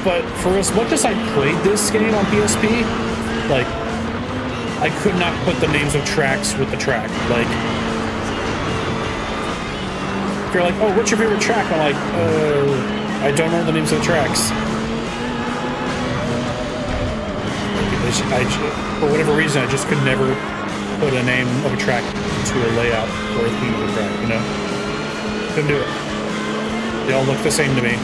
But for as much as I played this game on PSP, like, I could not put the names of tracks with the track. Like, if you're like, oh, what's your favorite track? I'm like, I don't know the names of the tracks. For whatever reason, I just could never put a name of a track to a layout or a theme of a track, you know? Couldn't do it. They all look the same to me.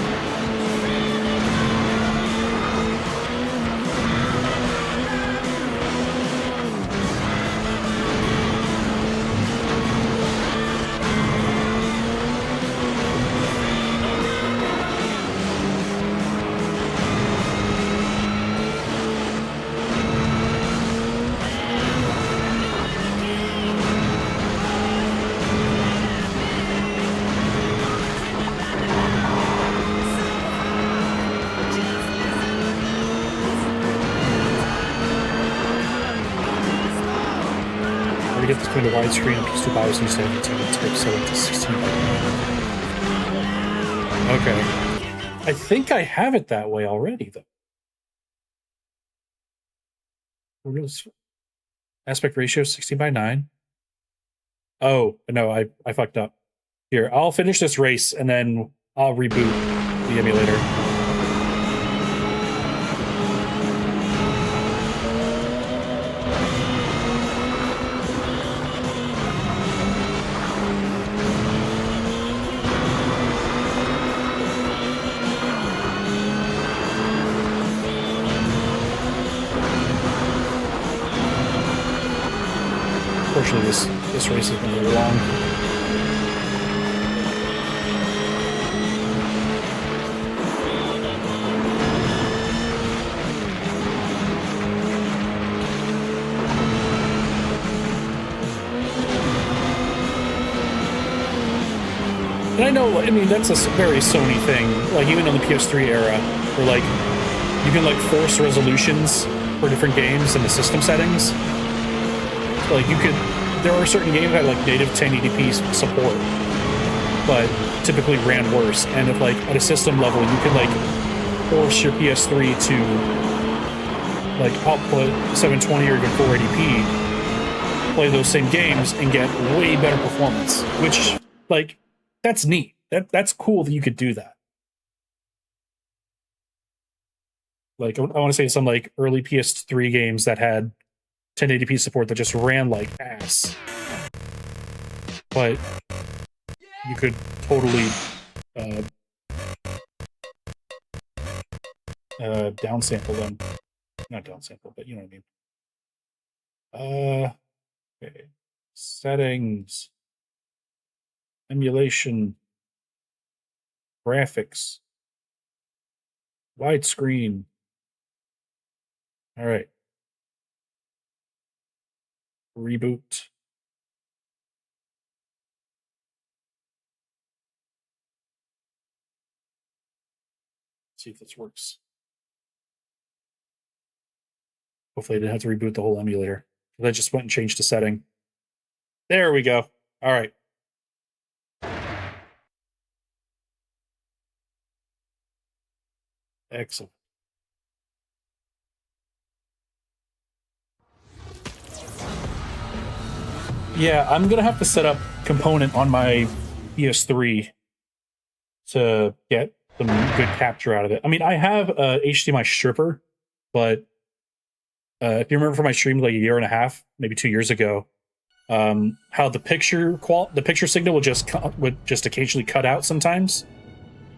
Get this going to widescreen on PS2 BIOS and 17 type setting to 16. Okay. I think I have it that way already, though. Aspect ratio 16:9. Oh, no, I fucked up. Here, I'll finish this race and then I'll reboot the emulator. Unfortunately, this race has been really long. And I know, I mean, that's a very Sony thing. Like, even on the PS3 era, where, like, you can, like, force resolutions for different games in the system settings. Like, you could, there are certain games that had like native 1080p support, but typically ran worse. And if like at a system level, you could like force your PS3 to like output 720 or even 480p, play those same games and get way better performance. Which, like, that's neat. That's cool that you could do that. Like, I want to say some like early PS3 games that had 1080p support that just ran like ass, but you could totally downsample them. Not downsample, but you know what I mean. Okay. Settings, emulation, graphics, widescreen. All right. Reboot. See if this works. Hopefully I didn't have to reboot the whole emulator. I just went and changed the setting. There we go. All right. Excellent. Yeah, I'm going to have to set up component on my PS3 to get some good capture out of it. I mean, I have a HDMI stripper, but if you remember from my stream like a year and a half, maybe 2 years ago, how the picture signal would just occasionally cut out sometimes.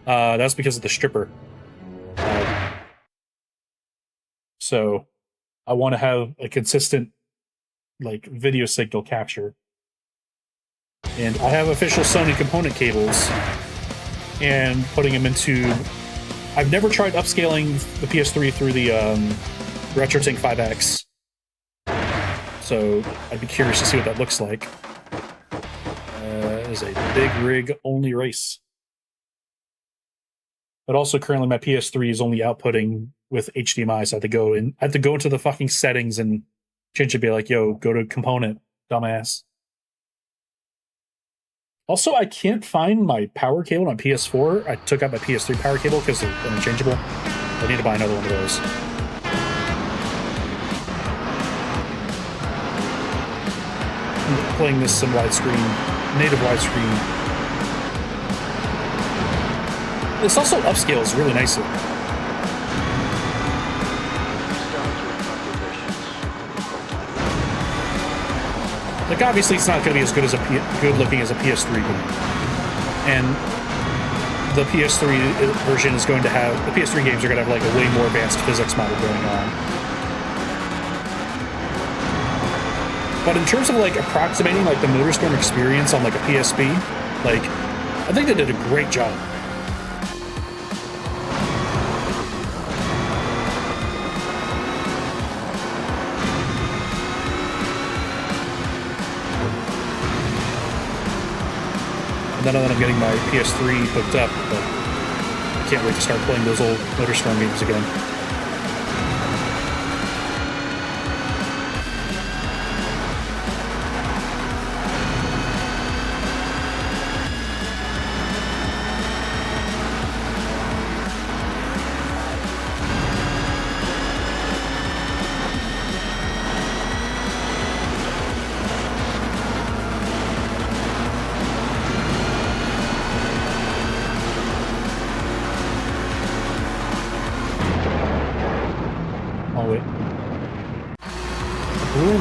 That's because of the stripper. So I want to have a consistent like video signal capture, and I have official Sony component cables and putting them into. I've never tried upscaling the PS3 through the RetroTink 5X, so I'd be curious to see what that looks like. It is a big rig only race, but also currently my PS3 is only outputting with HDMI, so I have to go into the fucking settings and change it, be like, yo, go to component, dumbass. Also, I can't find my power cable on PS4. I took out my PS3 power cable because they're interchangeable. I need to buy another one of those. I'm playing this in widescreen, native widescreen. This also upscales really nicely. Like, obviously, it's not going to be as good as good looking as a PS3 game, and the PS3 version is going to have, the PS3 games are going to have like a way more advanced physics model going on. But in terms of like approximating like the MotorStorm experience on like a PSP, like I think they did a great job. Now that I'm getting my PS3 hooked up, but I can't wait to start playing those old MotorStorm games again.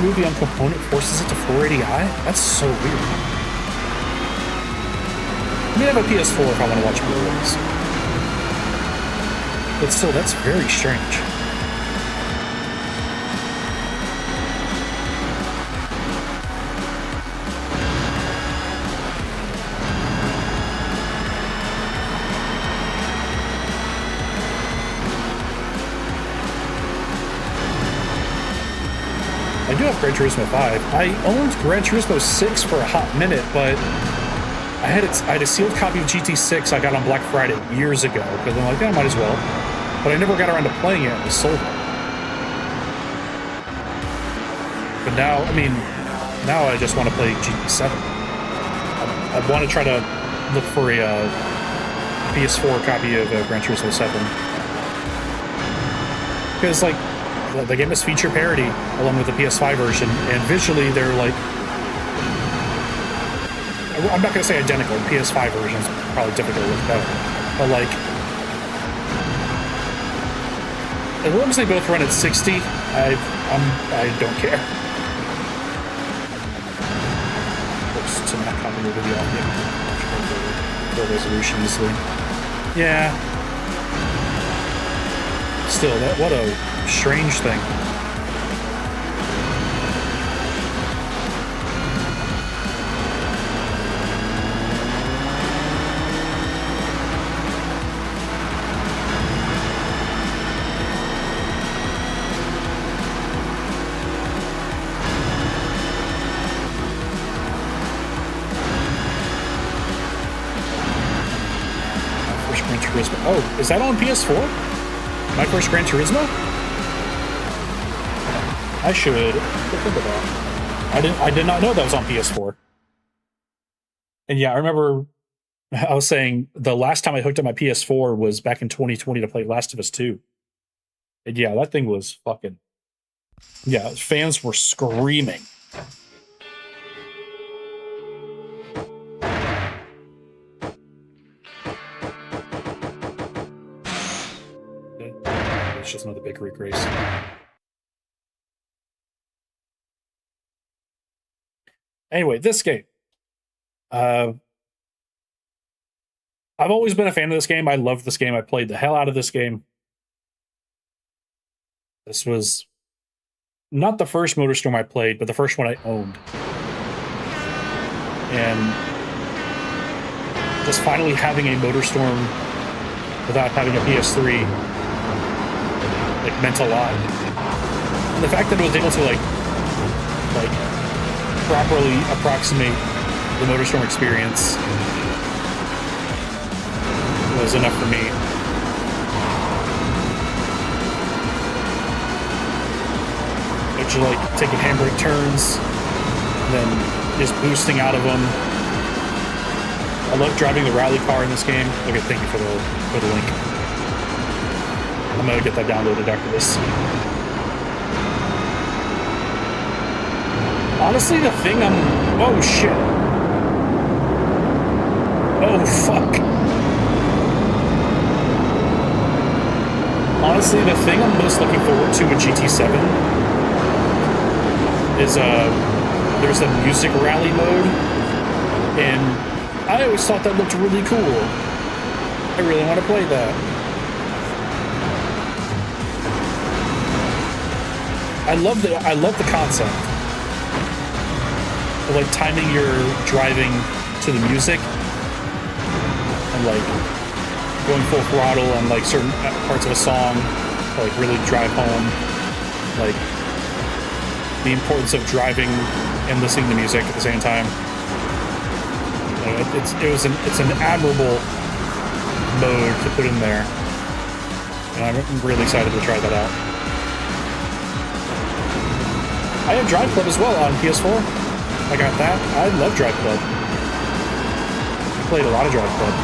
Movie on component forces it to 480i? That's so weird. I mean, I have a PS4 if I want to watch Blu-rays. But still, that's very strange. I do have Gran Turismo 5. I owned Gran Turismo 6 for a hot minute, but I had a sealed copy of GT6 I got on Black Friday years ago, because I'm like, yeah, I might as well. But I never got around to playing it and was sold it. But now, I mean, now I just want to play GT7. I want to try to look for a PS4 copy of Gran Turismo 7. Because, like, the game is feature parity along with the PS5 version, and visually they're like, I'm not going to say identical. The PS5 version is probably difficult to look better, but like, as long as they both run at 60, I don't care. Oops, to not copy the video off the resolution easily. Yeah. Still, what a strange thing. First Gran Turismo. Oh, is that on PS4? My first Gran Turismo? I should think of that. I did not know that was on PS4. And yeah, I remember I was saying the last time I hooked up my PS4 was back in 2020 to play Last of Us 2. And yeah, that thing was fucking... Yeah, fans were screaming. It's just another big Greek race. Anyway, this game. I've always been a fan of this game. I love this game. I played the hell out of this game. This was not the first MotorStorm I played, but the first one I owned. And just finally having a MotorStorm without having a PS3 meant a lot. And the fact that it was able to like properly approximate the MotorStorm experience was enough for me. It's like taking handbrake turns, and then just boosting out of them. I love driving the rally car in this game. Okay, thank you for the link. I'm gonna get that downloaded after this. Honestly, the thing oh shit. Oh fuck. Honestly, the thing I'm most looking forward to with GT7 is there's a music rally mode, and I always thought that looked really cool. I really want to play that. I love the concept of like timing your driving to the music and like going full throttle on like certain parts of a song to like really drive home like the importance of driving and listening to music at the same time. It's an admirable mode to put in there, and I'm really excited to try that out. I have Drive Club as well on PS4. I got that. I love Drive Club. I played a lot of Drive Club.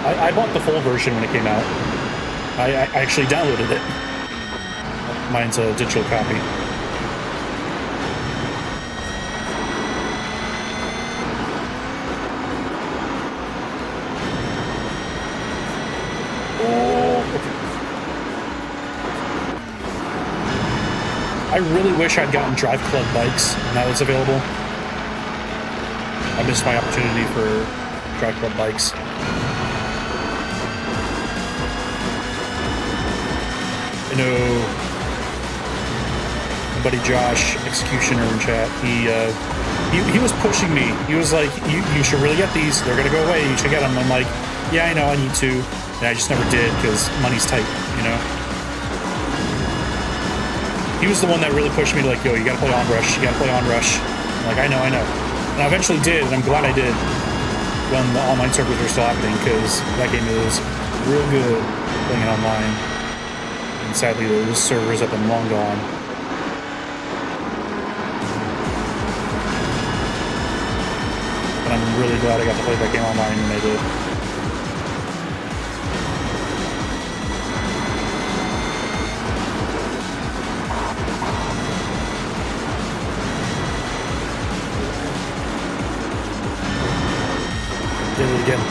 I bought the full version when it came out. I actually downloaded it. Mine's a digital copy. I really wish I'd gotten Drive Club bikes now it's available. I missed my opportunity for Drive Club bikes. I know my buddy Josh, Executioner in chat, he was pushing me. He was like, you should really get these. They're going to go away. You should get them. I'm like, yeah, I know, I need to. And I just never did because money's tight, you know? He was the one that really pushed me to like, yo, you gotta play Onrush. You gotta play Onrush. I'm like, I know. And I eventually did, and I'm glad I did when the online servers were still happening because that game is real good playing it online. And sadly, those servers have been long gone. But I'm really glad I got to play that game online when I did. Did it again.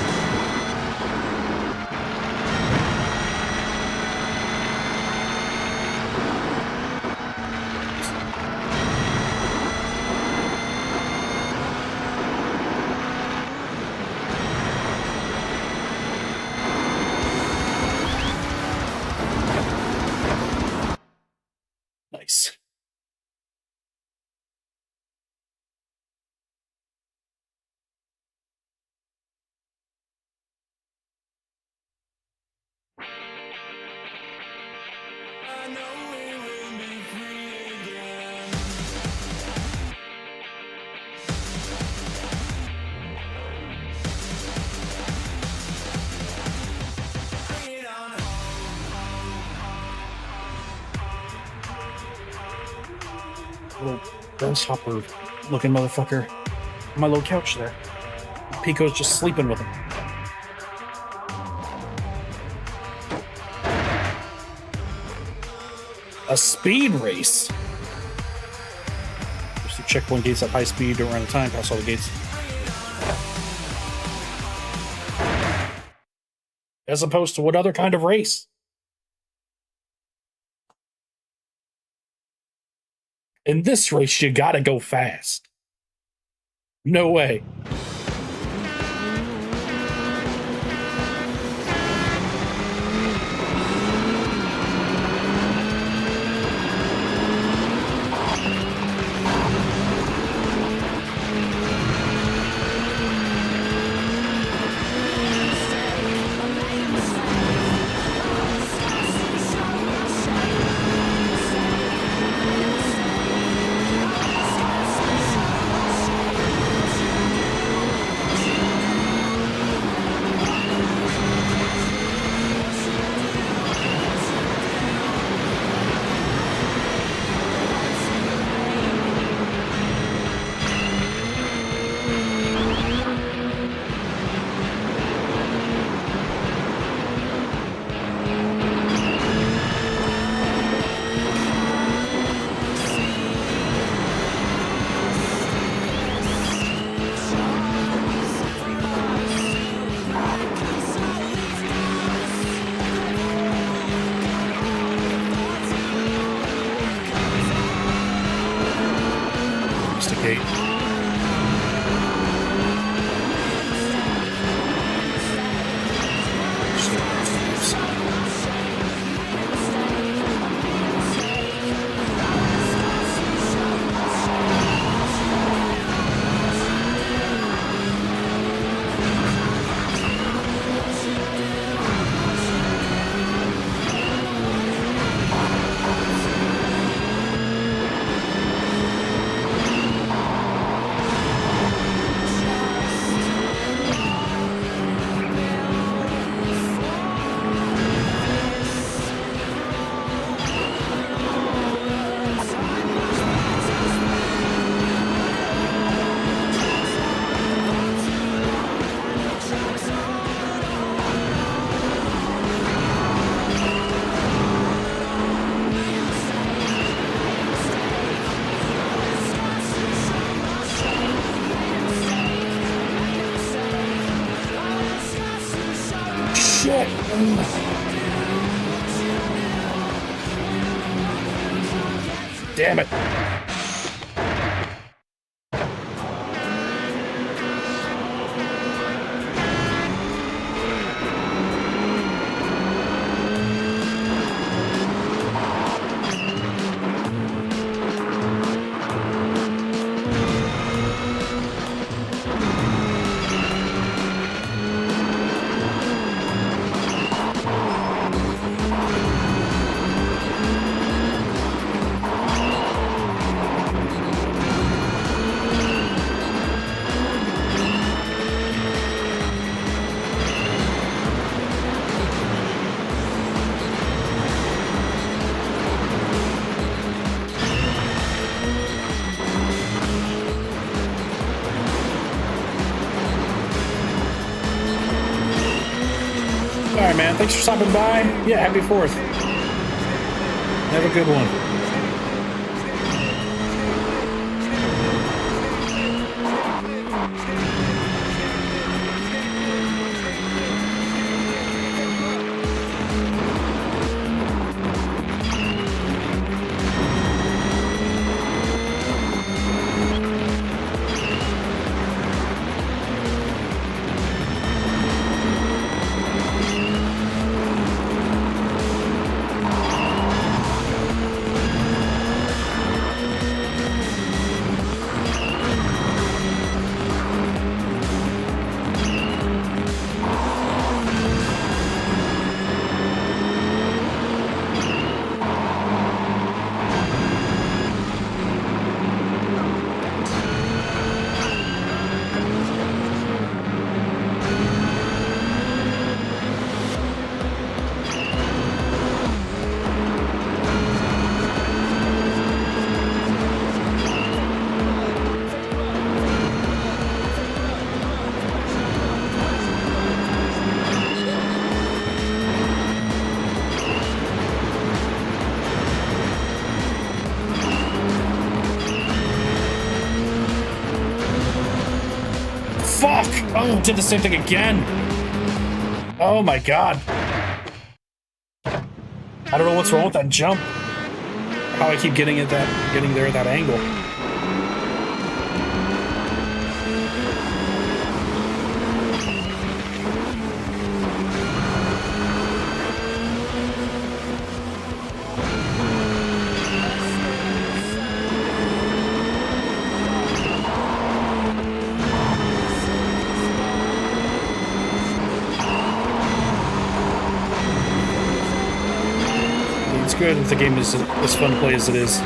Nice. Little grasshopper looking motherfucker on my little couch there. Pico's just sleeping with him. A speed race. Just to checkpoint gates at high speed, don't run out of time, pass all the gates. As opposed to what other kind of race? In this race, you gotta go fast. No way. Investigate. Shit! Damn it! All right, man. Thanks for stopping by. Yeah, happy 4th. Have a good one. Fuck! Oh, did the same thing again. Oh my god. I don't know what's wrong with that jump. How I keep getting there at that angle. It's good if the game is as fun to play as it is.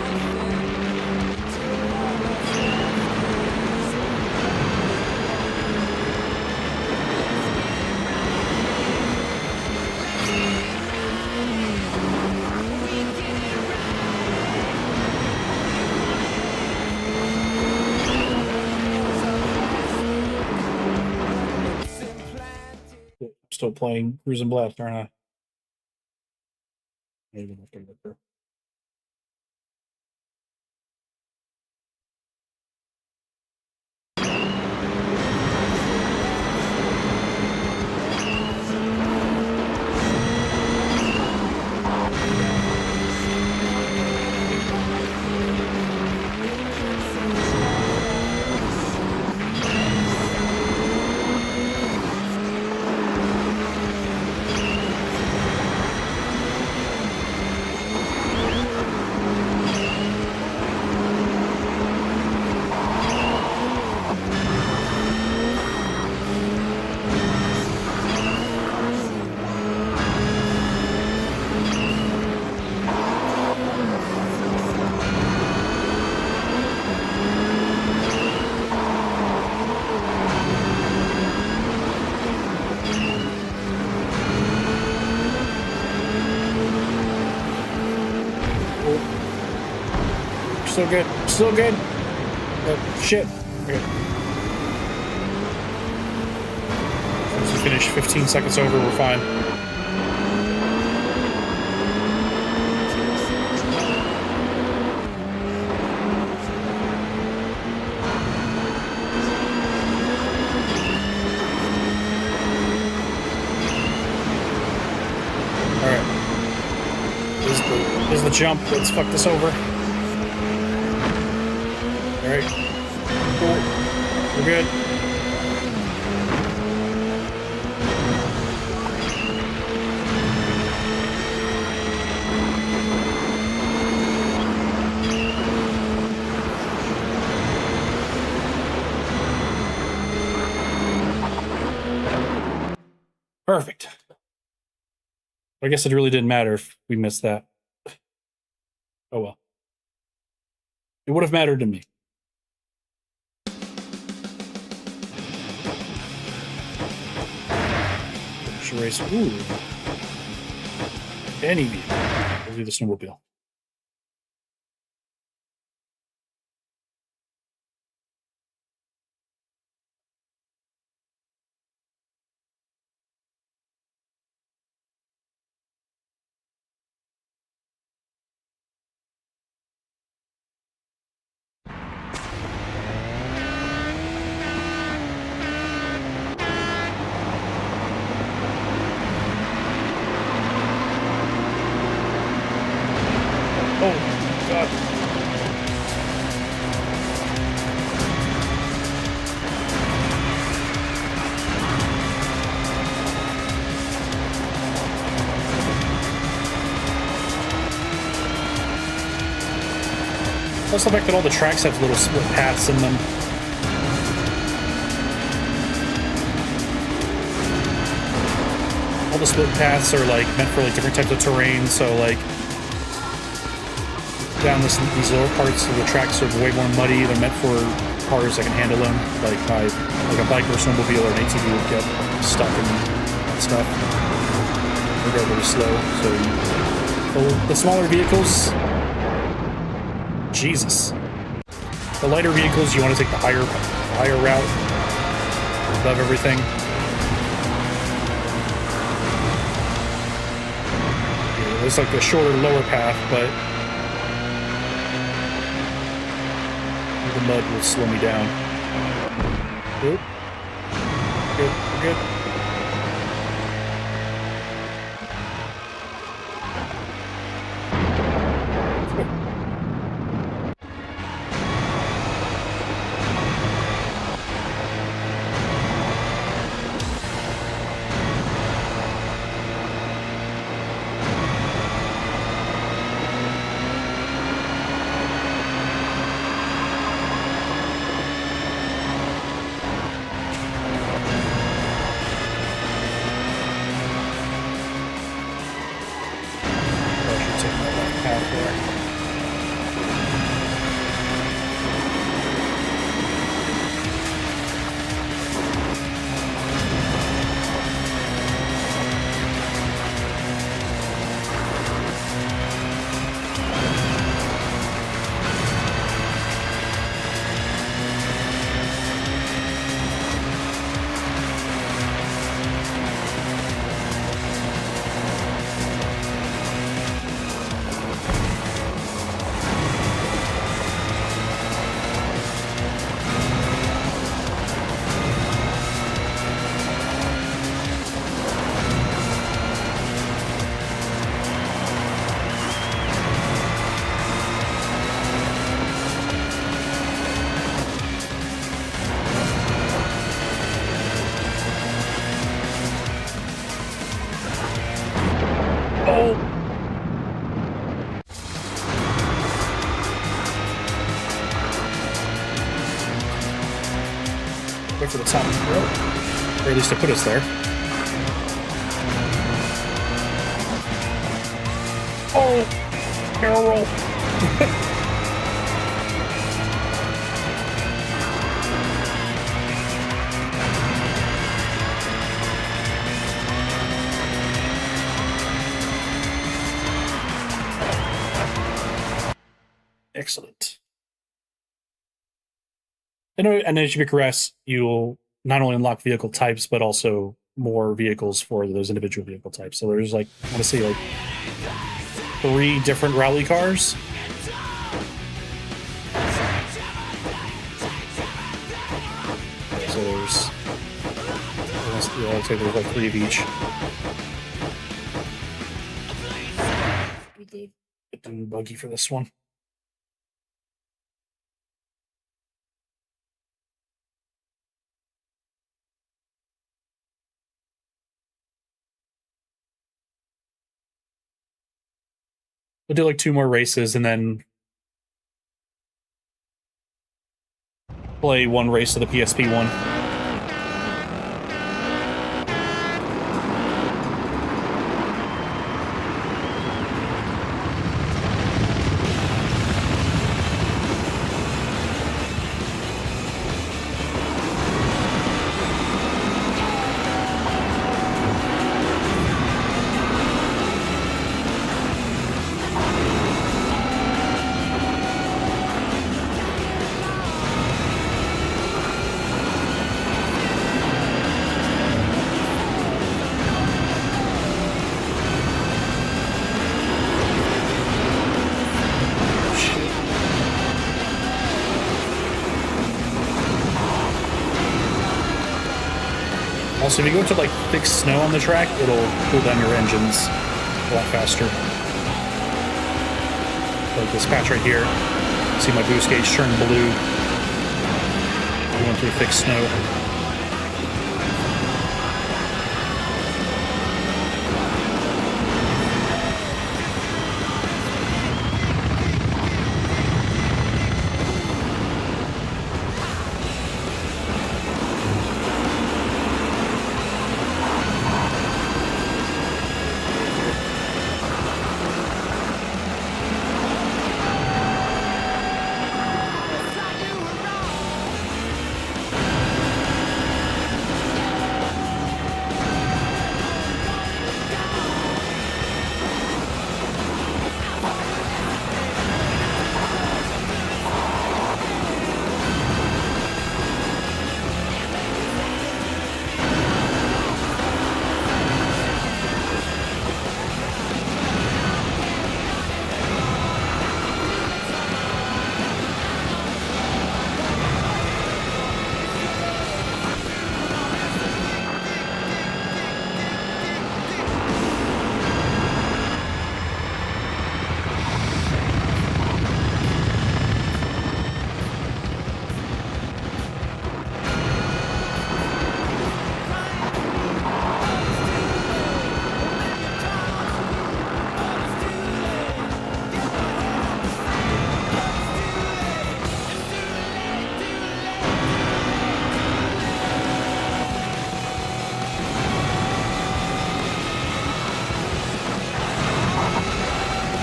Still playing Cruise and Blast, aren't I? Maybe have to look there. Still good. Still good. Shit. Okay. Once we finish 15 seconds over, we're fine. Alright. Here's the jump. Let's fuck this over. Alright. Cool. We're good. Perfect. I guess it really didn't matter if we missed that. Oh well. It would have mattered to me. Race. Ooh. Any vehicle. We'll do the snowmobile. Oh, God. Plus the fact that all the tracks have little split paths in them. All the split paths are like meant for like different types of terrain, so like down these lower parts of the tracks are way more muddy. They're meant for cars that can handle them, like a bike or a snowmobile or an ATV would get stuck in that stuff. They go really slow. So the smaller vehicles, Jesus. The lighter vehicles, you want to take the higher route above everything. Yeah, there's like a shorter, lower path, but the mud will slow me down. Oop. Good, good. Wait for the top of the road. Or at least to put us there. Oh! Barrel roll! Excellent. And as you progress, you'll not only unlock vehicle types, but also more vehicles for those individual vehicle types. So there's like, I want to say like 3 different rally cars. So there's, yeah, I'd say there's like 3 of each. Get the buggy for this one. We'll do like 2 more races and then play 1 race of the PSP one. Also, if you go to like thick snow on the track, it'll cool down your engines a lot faster. Like this patch right here, see my boost gauge turn blue. Going through thick snow.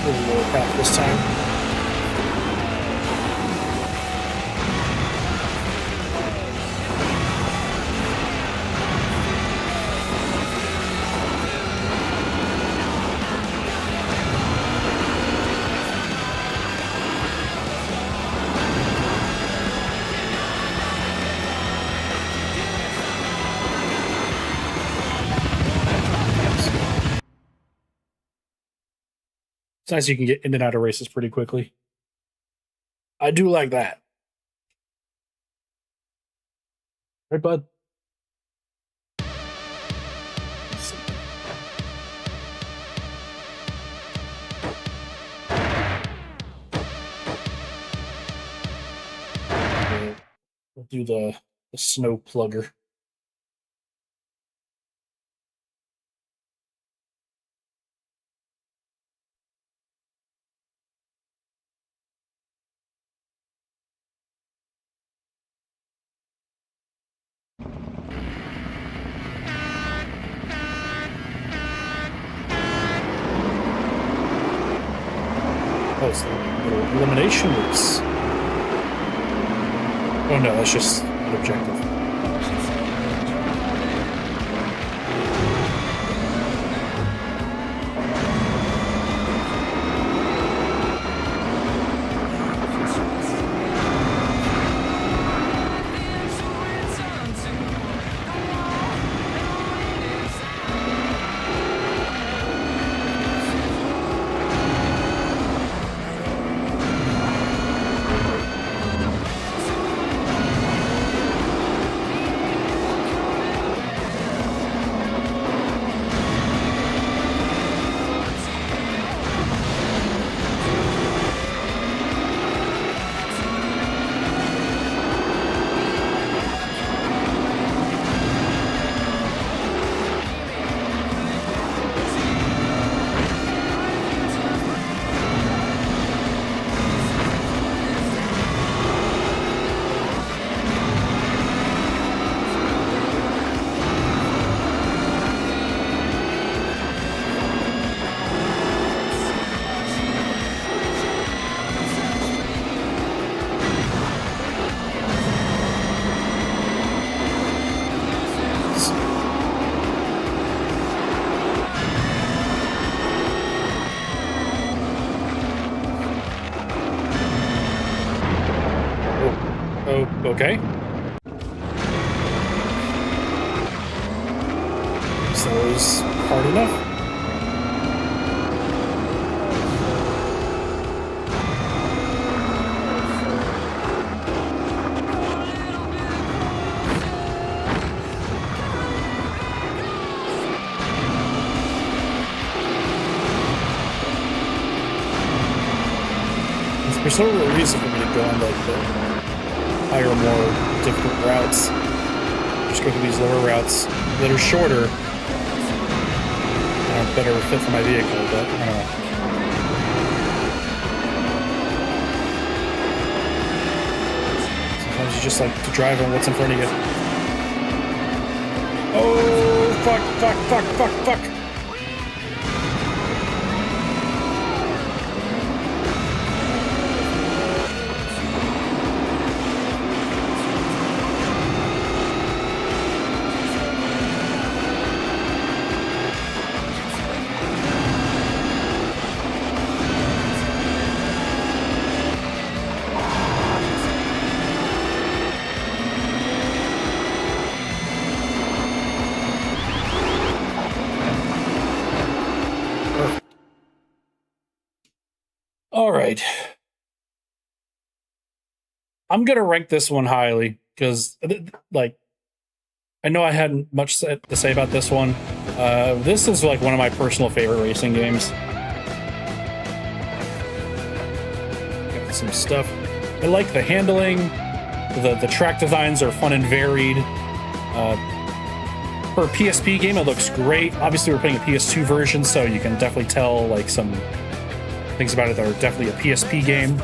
Lower path this time. It's nice you can get in and out of races pretty quickly. I do like that. Right, bud? We'll do the snow plugger. Oh, it's the little elimination race. Oh no, that's just an objective. Okay. So that was hard enough. There's no real reason for me to go on like the higher, more difficult routes. Just go through these lower routes that are shorter and are better fit for my vehicle, but I don't know. Sometimes you just like to drive on what's in front of you. Oh, fuck, fuck, fuck, fuck, fuck. All right. I'm going to rank this one highly because, like, I know I hadn't much to say about this one. This is, like, one of my personal favorite racing games. Got some stuff. I like the handling. The track designs are fun and varied. For a PSP game, it looks great. Obviously, we're playing a PS2 version, so you can definitely tell, like, some things about it that are definitely a PSP game.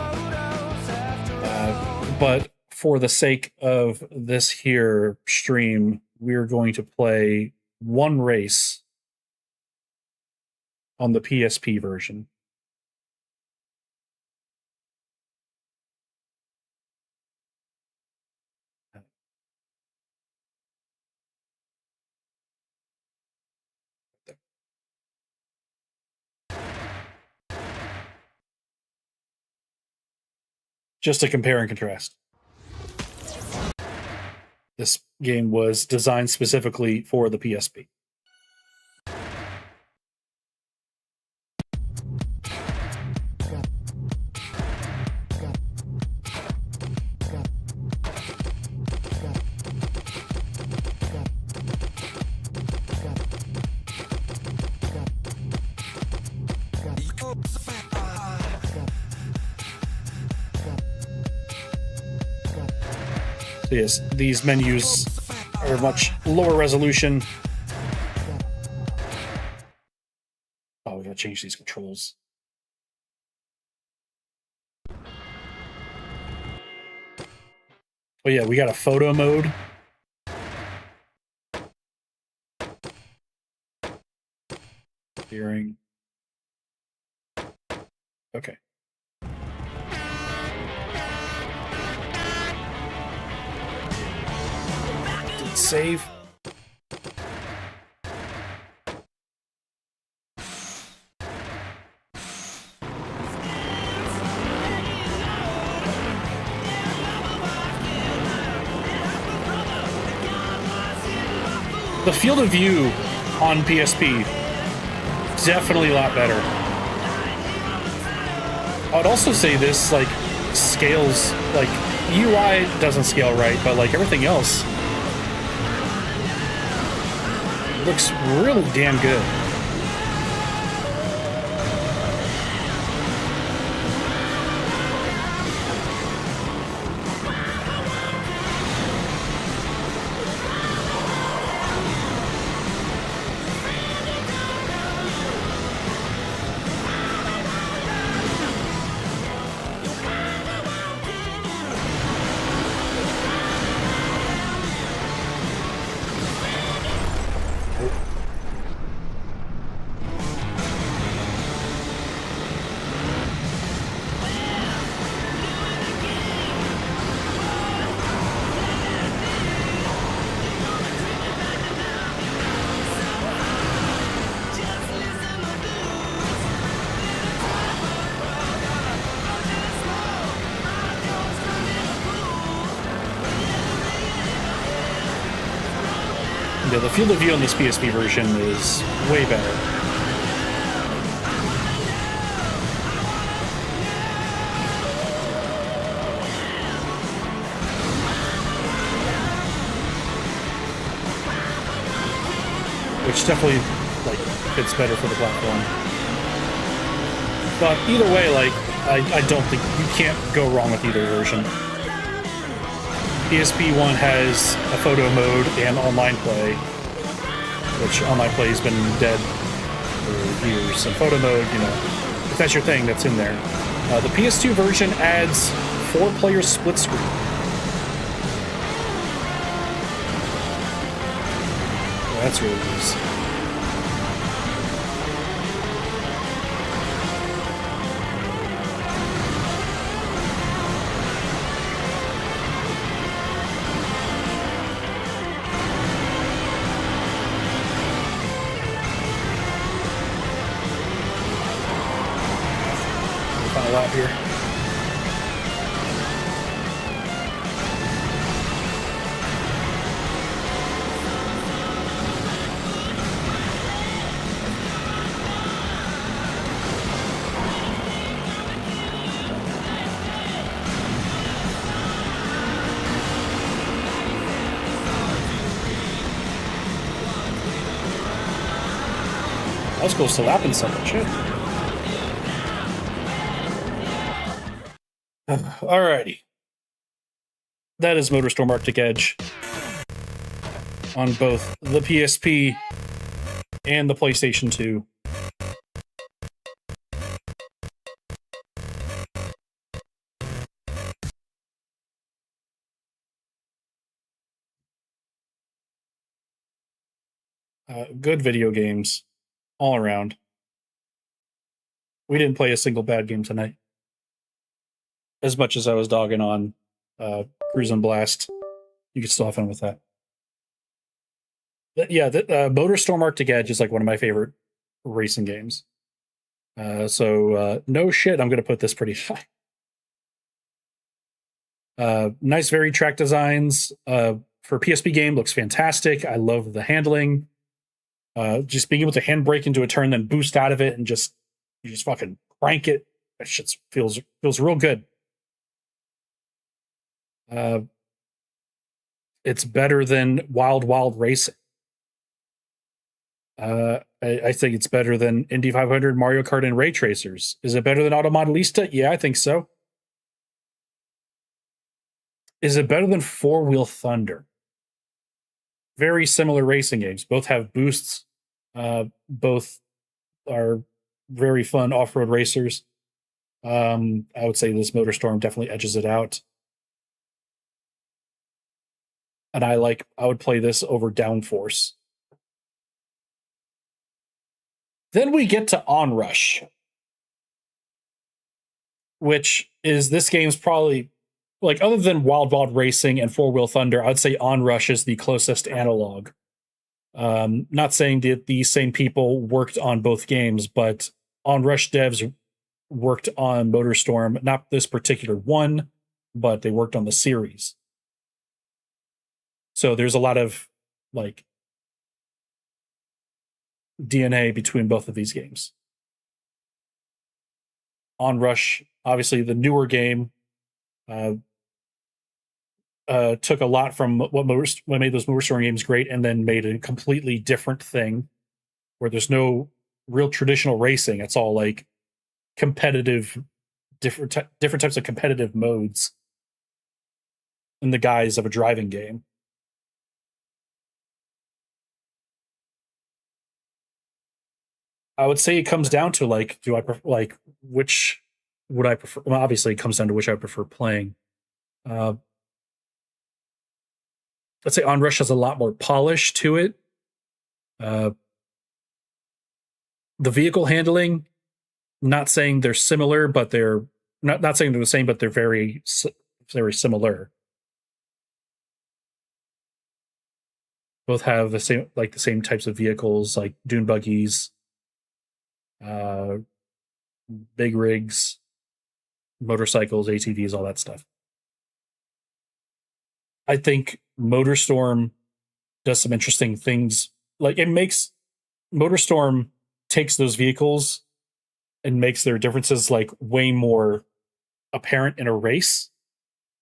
But for the sake of this here stream, we're going to play one race on the PSP version. Just to compare and contrast. This game was designed specifically for the PSP. So yes, these menus are much lower resolution. Oh, we gotta change these controls. Oh yeah, we got a photo mode. Steering. Okay. Save. The field of view on PSP definitely a lot better. I'd also say this like scales, like UI doesn't scale right, but like everything else looks really damn good. Yeah, the field of view on this PSP version is way better. Which definitely like fits better for the platform. But either way, like I don't think you can't go wrong with either version. PSP 1 has a photo mode and online play, which online play has been dead for years. And photo mode, you know, if that's your thing, that's in there. The PS2 version adds 4-player split screen. That's really nice. Final lap here. I was close to lapping something. Shit. Alrighty. That is MotorStorm Arctic Edge on both the PSP and the PlayStation 2. Good video games all around. We didn't play a single bad game tonight. As much as I was dogging on Cruise and Blast, you could still have fun with that. Yeah, MotorStorm Arctic Edge is like one of my favorite racing games. So no shit, I'm going to put this pretty high. Nice varied track designs. For PSP game, looks fantastic. I love the handling. Just being able to handbrake into a turn, then boost out of it, and you just fucking crank it. That shit feels real good. It's better than Wild Wild Racing. I think it's better than Indy 500, Mario Kart, and Ray Tracers. Is it better than Automodelista? Yeah, I think so. Is it better than Four Wheel Thunder? Very similar racing games. Both have boosts. Both are very fun off-road racers. I would say this MotorStorm definitely edges it out. And I would play this over Downforce. Then we get to Onrush, which is this game's probably, like, other than Wild Wild Racing and Four Wheel Thunder, I'd say Onrush is the closest analog. Not saying that these same people worked on both games, but Onrush devs worked on MotorStorm, not this particular one, but they worked on the series. So there's a lot of like DNA between both of these games. Onrush, obviously the newer game, took a lot from what made those MotorStorm games great, and then made a completely different thing where there's no real traditional racing. It's all like competitive, different types of competitive modes in the guise of a driving game. I would say it comes down to like, do I prefer, like, which would I prefer? Well, obviously, it comes down to which I prefer playing. Let's say Onrush has a lot more polish to it. The vehicle handling, not saying they're similar, but they're not saying they're the same, but they're very similar. Both have the same types of vehicles, like dune buggies, big rigs, motorcycles, ATVs, all that stuff. I think MotorStorm does some interesting things. Like it makes MotorStorm takes those vehicles and makes their differences like way more apparent in a race,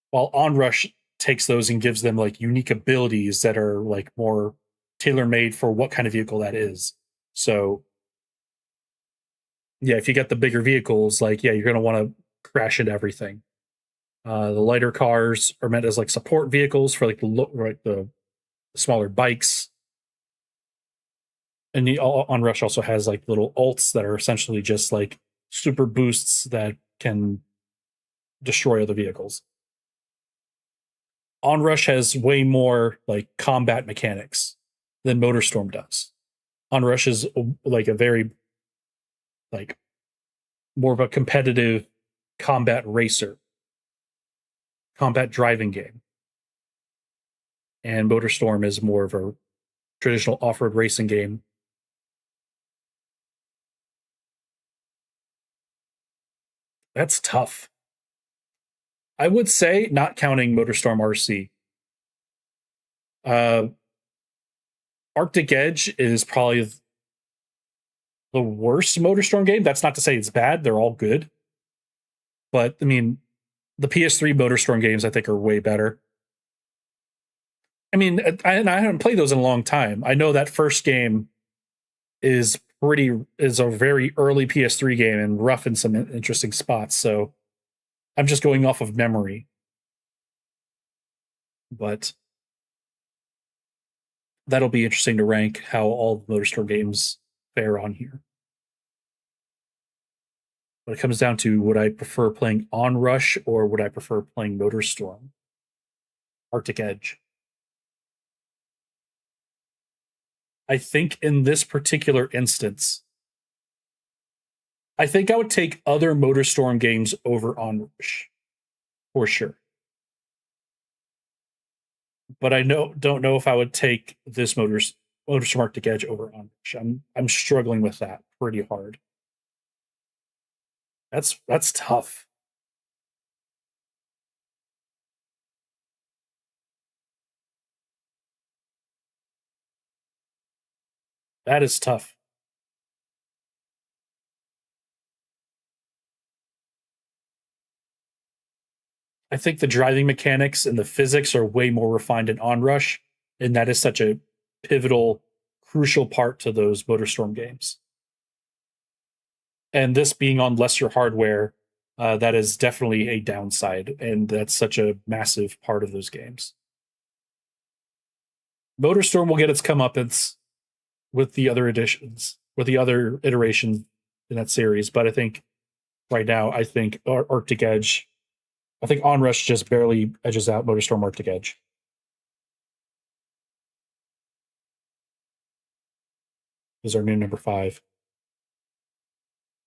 while Onrush takes those and gives them like unique abilities that are like more tailor made for what kind of vehicle that is. So yeah, if you get the bigger vehicles, like yeah, you're gonna want to crash into everything. The lighter cars are meant as like support vehicles for like the smaller bikes. And the Onrush also has like little ults that are essentially just like super boosts that can destroy other vehicles. Onrush has way more like combat mechanics than MotorStorm does. Onrush is like a very like more of a competitive combat racer, combat driving game. And MotorStorm is more of a traditional off-road racing game. That's tough. I would say, not counting MotorStorm RC, Arctic Edge is probably the worst MotorStorm game. That's not to say it's bad; they're all good. But I mean, the PS3 MotorStorm games I think are way better. I mean, I haven't played those in a long time. I know that first game is a very early PS3 game and rough in some interesting spots. So I'm just going off of memory. But that'll be interesting to rank how all the MotorStorm games fare on here. But it comes down to, would I prefer playing Onrush or would I prefer playing MotorStorm? Arctic Edge. I think in this particular instance, I think I would take other MotorStorm games over Onrush for sure. But I don't know if I would take this MotorStorm Arctic Edge over Onrush. I'm struggling with that pretty hard. That's tough. That is tough. I think the driving mechanics and the physics are way more refined in Onrush, and that is such a pivotal, crucial part to those MotorStorm games. And this being on lesser hardware, that is definitely a downside, and that's such a massive part of those games. MotorStorm will get its comeuppance with the other editions, with the other iterations in that series, but I think right now, I think Arctic Edge, I think Onrush just barely edges out MotorStorm Arctic Edge. Is our new number 5.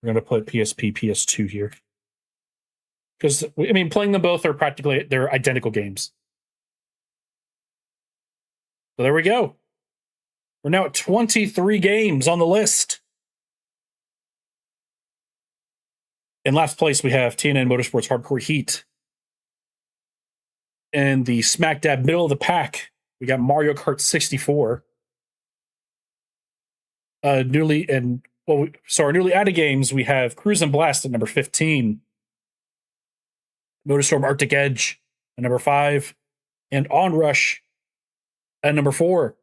We're going to put PSP, PS2 here. Because, I mean, playing them both are practically, they're identical games. So there we go. We're now at 23 games on the list. In last place, we have TNN Motorsports Hardcore Heat. In the smack dab middle of the pack, we got Mario Kart 64. Our newly added games, we have Cruise and Blast at number 15. MotorStorm Arctic Edge at number 5. And Onrush at number 4.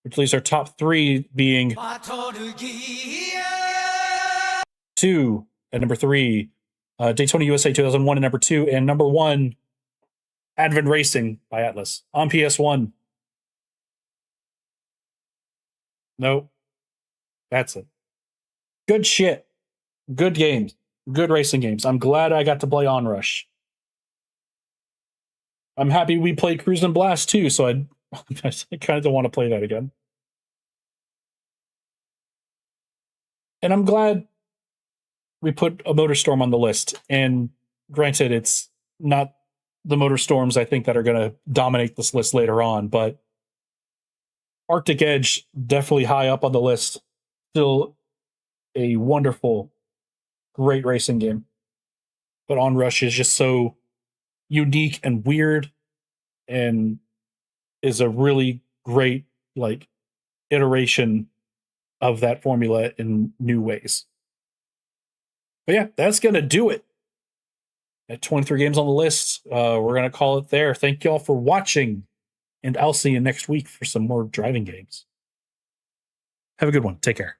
Which leaves our top 3 being 2 at number 3. Daytona USA 2001 at number 2. And number 1, Advent Racing by Atlas on PS1. Nope. That's it. Good shit. Good games. Good racing games. I'm glad I got to play Onrush. I'm happy we played Cruise and Blast too, so I kind of don't want to play that again. And I'm glad we put a MotorStorm on the list. And granted, it's not the MotorStorms I think that are going to dominate this list later on, but Arctic Edge definitely high up on the list. Still a wonderful, great racing game. But Onrush is just so unique and weird, and is a really great like iteration of that formula in new ways. But yeah, that's gonna do it. At 23 games on the list, we're gonna call it there. Thank you all for watching, and I'll see you next week for some more driving games. Have a good one. Take care.